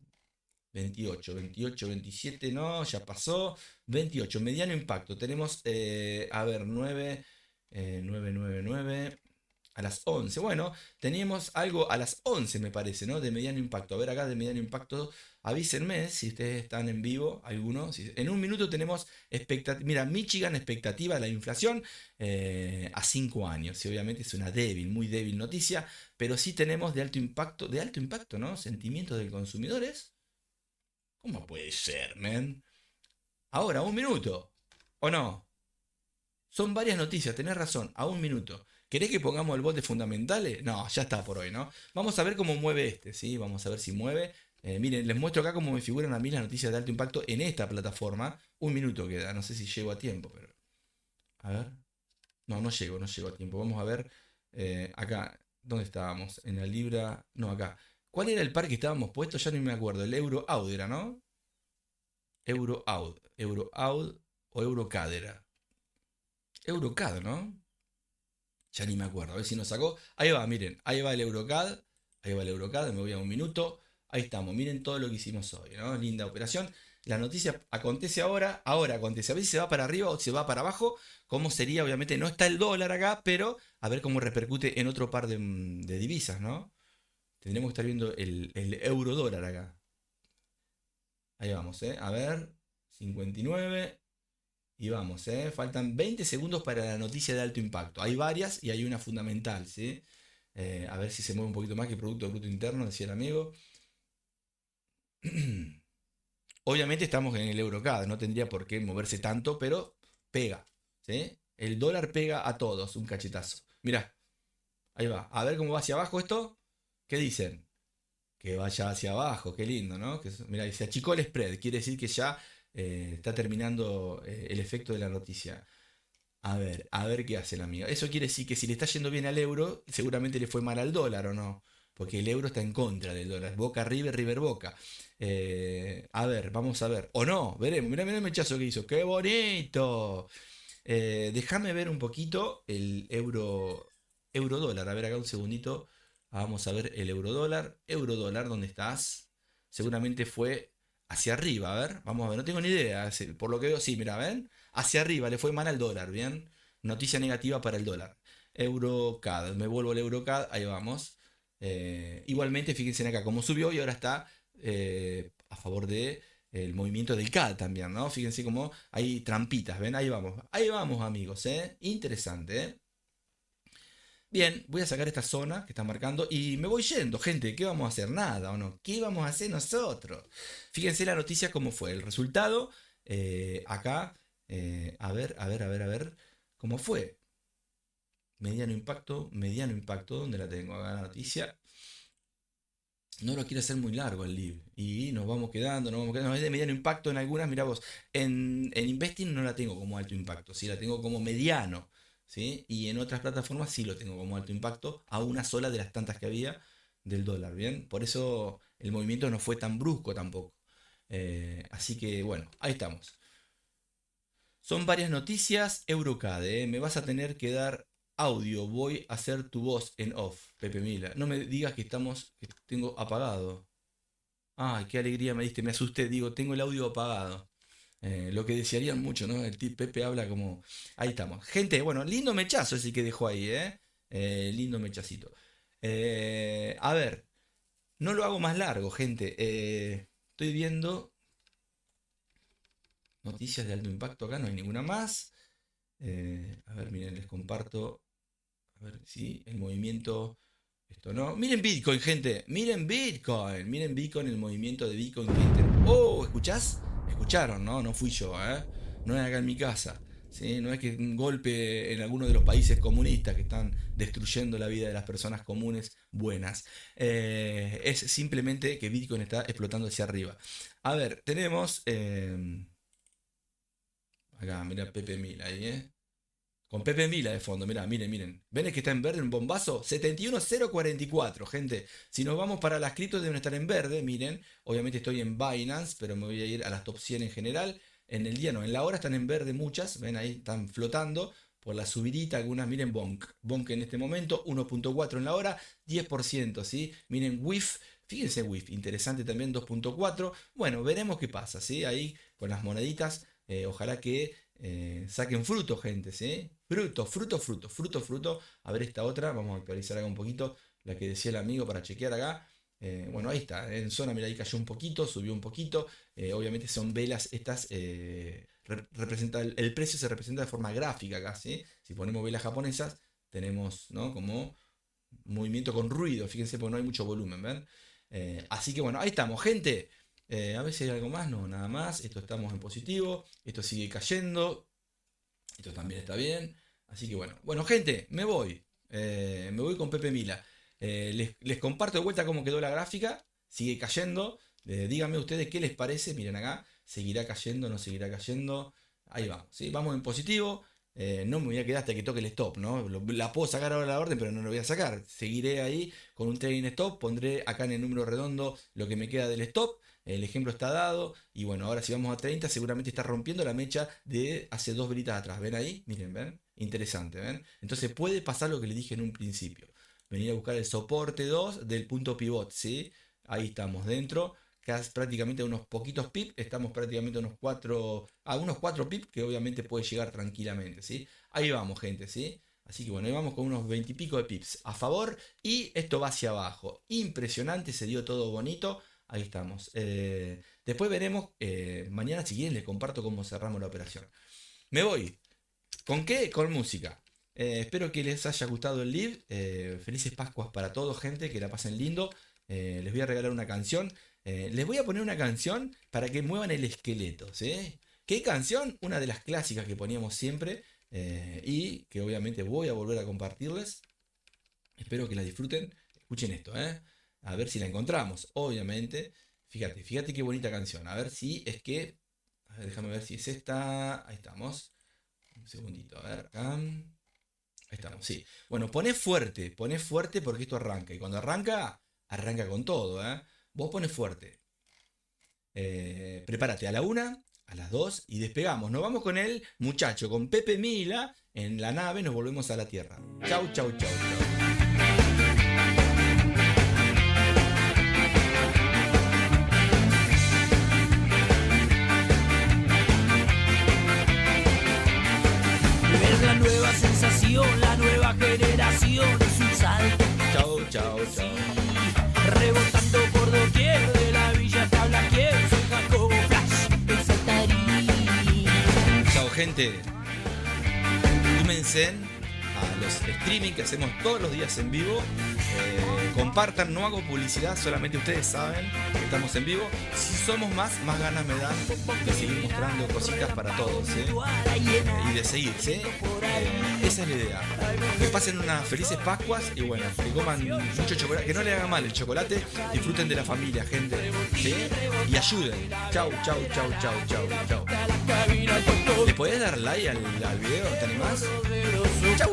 Speaker 2: 28, 28, 27, no, ya pasó. 28, mediano impacto. Tenemos, a ver, 9, 9, 9, 9. A las 11. Bueno, teníamos algo a las 11 me parece, ¿no? De mediano impacto. A ver acá de mediano impacto, avísenme si ustedes están en vivo, algunos. En un minuto tenemos expectativa. Mira, Michigan, expectativa de la inflación a 5 años. Y obviamente es una débil, muy débil noticia, pero sí tenemos de alto impacto, ¿no? Sentimientos de consumidores. ¿Cómo puede ser, men? Ahora, un minuto. ¿O no? Son varias noticias, tenés razón, a un minuto. ¿Querés que pongamos el bot de fundamentales? No, ya está por hoy, ¿no? Vamos a ver cómo mueve este, ¿sí? Vamos a ver si mueve. Miren, les muestro acá cómo me figuran a mí las noticias de alto impacto en esta plataforma. Un minuto queda, no sé si llego a tiempo, pero. A ver. No, no llego, no llego a tiempo. Vamos a ver. Acá, ¿dónde estábamos? En la Libra. No, acá. ¿Cuál era el par que estábamos puestos? Ya no me acuerdo. El Euro Aud era, ¿no? Euro Aud. Euro Aud o Eurocad era. Eurocad, ¿no? Ya ni me acuerdo, a ver si nos sacó. Ahí va, miren, ahí va el Eurocad. Ahí va el Eurocad, me voy a un minuto. Ahí estamos, miren todo lo que hicimos hoy, ¿no? Linda operación. La noticia acontece ahora acontece. A ver si se va para arriba o se va para abajo. ¿Cómo sería? Obviamente no está el dólar acá, pero a ver cómo repercute en otro par de divisas, ¿no? Tendremos que estar viendo el euro dólar acá. Ahí vamos, ¿eh? A ver, 59. Y vamos, faltan 20 segundos para la noticia de alto impacto. Hay varias y hay una fundamental, ¿sí? A ver si se mueve un poquito más que Producto Bruto Interno, decía el amigo. Obviamente estamos en el Eurocad, no tendría por qué moverse tanto, pero pega, ¿sí? El dólar pega a todos, un cachetazo. Mirá, ahí va. A ver cómo va hacia abajo esto. ¿Qué dicen? Que vaya hacia abajo, qué lindo, ¿no? Mirá, se achicó el spread, quiere decir que ya está terminando el efecto de la noticia. A ver qué hace la amiga. Eso quiere decir que si le está yendo bien al euro, seguramente le fue mal al dólar, ¿o no? Porque el euro está en contra del dólar. Boca River, River Boca. A ver, vamos a ver. O no, veremos. Mirá, mirá el mechazo que hizo. ¡Qué bonito! Déjame ver un poquito el euro dólar. A ver acá un segundito. Vamos a ver el euro dólar. Euro dólar, ¿dónde estás? seguramente fue hacia arriba. A ver, vamos a ver, no tengo ni idea. Por lo que veo, sí, mira, ¿ven? Hacia arriba, le fue mal al dólar, ¿bien? Noticia negativa para el dólar. EuroCAD, me vuelvo al EuroCAD, ahí vamos. Igualmente, fíjense acá cómo subió y ahora está a favor de el movimiento del CAD también, ¿no? Fíjense cómo hay trampitas, ¿ven? Ahí vamos amigos, ¿eh? Interesante, ¿eh? Bien, voy a sacar esta zona que está marcando y me voy yendo, gente. ¿Qué vamos a hacer? Nada, ¿o no? ¿Qué vamos a hacer nosotros? Fíjense la noticia cómo fue. El resultado, acá, a ver, ¿cómo fue? Mediano impacto, ¿dónde la tengo? Acá la noticia. No lo quiero hacer muy largo el live. Y nos vamos quedando. Es de mediano impacto en algunas, mirá vos. En Investing no la tengo como alto impacto, sí, la tengo como mediano. ¿Sí? Y en otras plataformas sí lo tengo como alto impacto, a una sola de las tantas que había del dólar, ¿bien? Por eso el movimiento no fue tan brusco tampoco. Así que bueno, ahí estamos. Son varias noticias. EuroCAD, me vas a tener que dar audio. Voy a hacer tu voz en off, Pepe Mila. No me digas que tengo apagado. Ay, qué alegría me diste, me asusté. Digo, tengo el audio apagado. Lo que desearían mucho, ¿no? El tip Pepe habla como... Ahí estamos. Gente, bueno, lindo mechazo ese que dejó ahí, ¿eh? Lindo mechacito. A ver, no lo hago más largo, gente. Estoy viendo noticias de alto impacto acá, no hay ninguna más. A ver, miren, les comparto. A ver si el movimiento... Esto no. Miren Bitcoin, gente. Miren Bitcoin. Miren Bitcoin, el movimiento de Bitcoin. Oh, ¿escuchás? Escucharon, ¿no? No fui yo, ¿eh? No es acá en mi casa, ¿sí? No es que un golpe en alguno de los países comunistas que están destruyendo la vida de las personas comunes buenas. Es simplemente que Bitcoin está explotando hacia arriba. A ver, tenemos... acá, mira Pepe Mila ahí, ¿eh? Con Pepe Mila de fondo, mirá, miren. ¿Ven que está en verde un bombazo? 71.044, gente. Si nos vamos para las criptos deben estar en verde, miren. Obviamente estoy en Binance, pero me voy a ir a las top 100 en general. En el día no, en la hora están en verde muchas. Ven ahí, están flotando por la subidita. Algunas, miren, Bonk en este momento, 1.4 en la hora, 10%, ¿sí? Miren, WIF. Fíjense WIF, interesante también, 2.4. Bueno, veremos qué pasa, ¿sí? Ahí con las moneditas, ojalá que saquen fruto, gente, ¿sí? Fruto. A ver esta otra, vamos a actualizar acá un poquito, la que decía el amigo para chequear acá. Bueno, ahí está, en zona, mira, ahí cayó un poquito, subió un poquito. Obviamente son velas estas, el precio se representa de forma gráfica acá, ¿sí? Si ponemos velas japonesas, tenemos, ¿no? Como movimiento con ruido, fíjense, porque no hay mucho volumen, ¿ven? Así que bueno, ahí estamos, gente. A ver si hay algo más, no, nada más. Esto estamos en positivo, esto sigue cayendo, esto también está bien. Así que bueno, gente, me voy con Pepe Mila. Les comparto de vuelta cómo quedó la gráfica, sigue cayendo. Díganme ustedes qué les parece, miren acá, seguirá cayendo, no seguirá cayendo. Ahí vamos, ¿sí? Vamos en positivo. No me voy a quedar hasta que toque el stop, ¿no? La puedo sacar ahora la orden, pero no lo voy a sacar. Seguiré ahí con un trading stop, pondré acá en el número redondo lo que me queda del stop. El ejemplo está dado. Y bueno, ahora si vamos a 30, seguramente está rompiendo la mecha de hace 2 veritas atrás. ¿Ven ahí? Miren, ¿ven? Interesante, ¿ven? Entonces puede pasar lo que les dije en un principio. Venir a buscar el soporte 2 del punto pivot, ¿sí? Ahí estamos dentro. Prácticamente a unos poquitos pips, estamos prácticamente a unos 4 pips, que obviamente puede llegar tranquilamente, ¿sí? Ahí vamos, gente, ¿sí? Así que bueno, ahí vamos con unos 20 y pico de pips a favor, y esto va hacia abajo. Impresionante, se dio todo bonito. Ahí estamos. Después veremos, mañana si quieren les comparto cómo cerramos la operación. Me voy. ¿Con qué? Con música. Espero que les haya gustado el live. Felices Pascuas para todos, gente, que la pasen lindo. Les voy a regalar una canción. Les voy a poner una canción para que muevan el esqueleto, ¿sí? ¿Qué canción? Una de las clásicas que poníamos siempre y que obviamente voy a volver a compartirles. Espero que la disfruten. Escuchen esto, a ver si la encontramos, obviamente. Fíjate qué bonita canción. A ver si es que... A ver, déjame ver si es esta. Ahí estamos. Un segundito, a ver acá. Ahí estamos, sí. Bueno, poné fuerte porque esto arranca. Y cuando arranca con todo, Vos pones fuerte. Prepárate a la 1, a las 2 y despegamos. Nos vamos con el muchacho, con Pepe Mila en la nave. Nos volvemos a la Tierra. Chau, chau, chau, chau. gente, súmense a los streaming que hacemos todos los días en vivo. Compartan, no hago publicidad, solamente ustedes saben que estamos en vivo. Si somos más ganas me dan de seguir mostrando cositas para todos, y de seguir, ¿sí? Esa es la idea. Que pasen unas felices Pascuas y bueno, que coman mucho chocolate, que no le haga mal el chocolate, disfruten de la familia, gente, ¿sí? Y ayuden. Chau, chau, chau, chau, chau, chau. ¿Le podés dar like al video? ¿Te animás? Chau.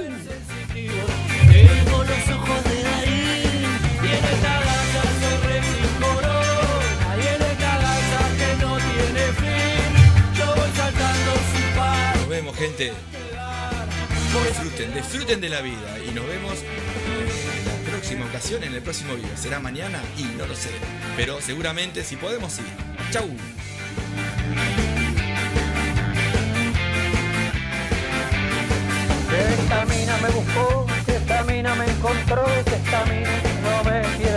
Speaker 1: Tengo los ojos de Darín y en esta danza soy rey sin corona y en esta danza que no tiene fin yo voy saltando sin par.
Speaker 2: Nos vemos, gente. Disfruten de la vida y nos vemos en la próxima ocasión, en el próximo video. ¿Será mañana? Y no lo sé, pero seguramente si podemos, sí. Chau.
Speaker 6: Que esta mina me buscó, que esta mina me encontró, que esta mina no me quiere.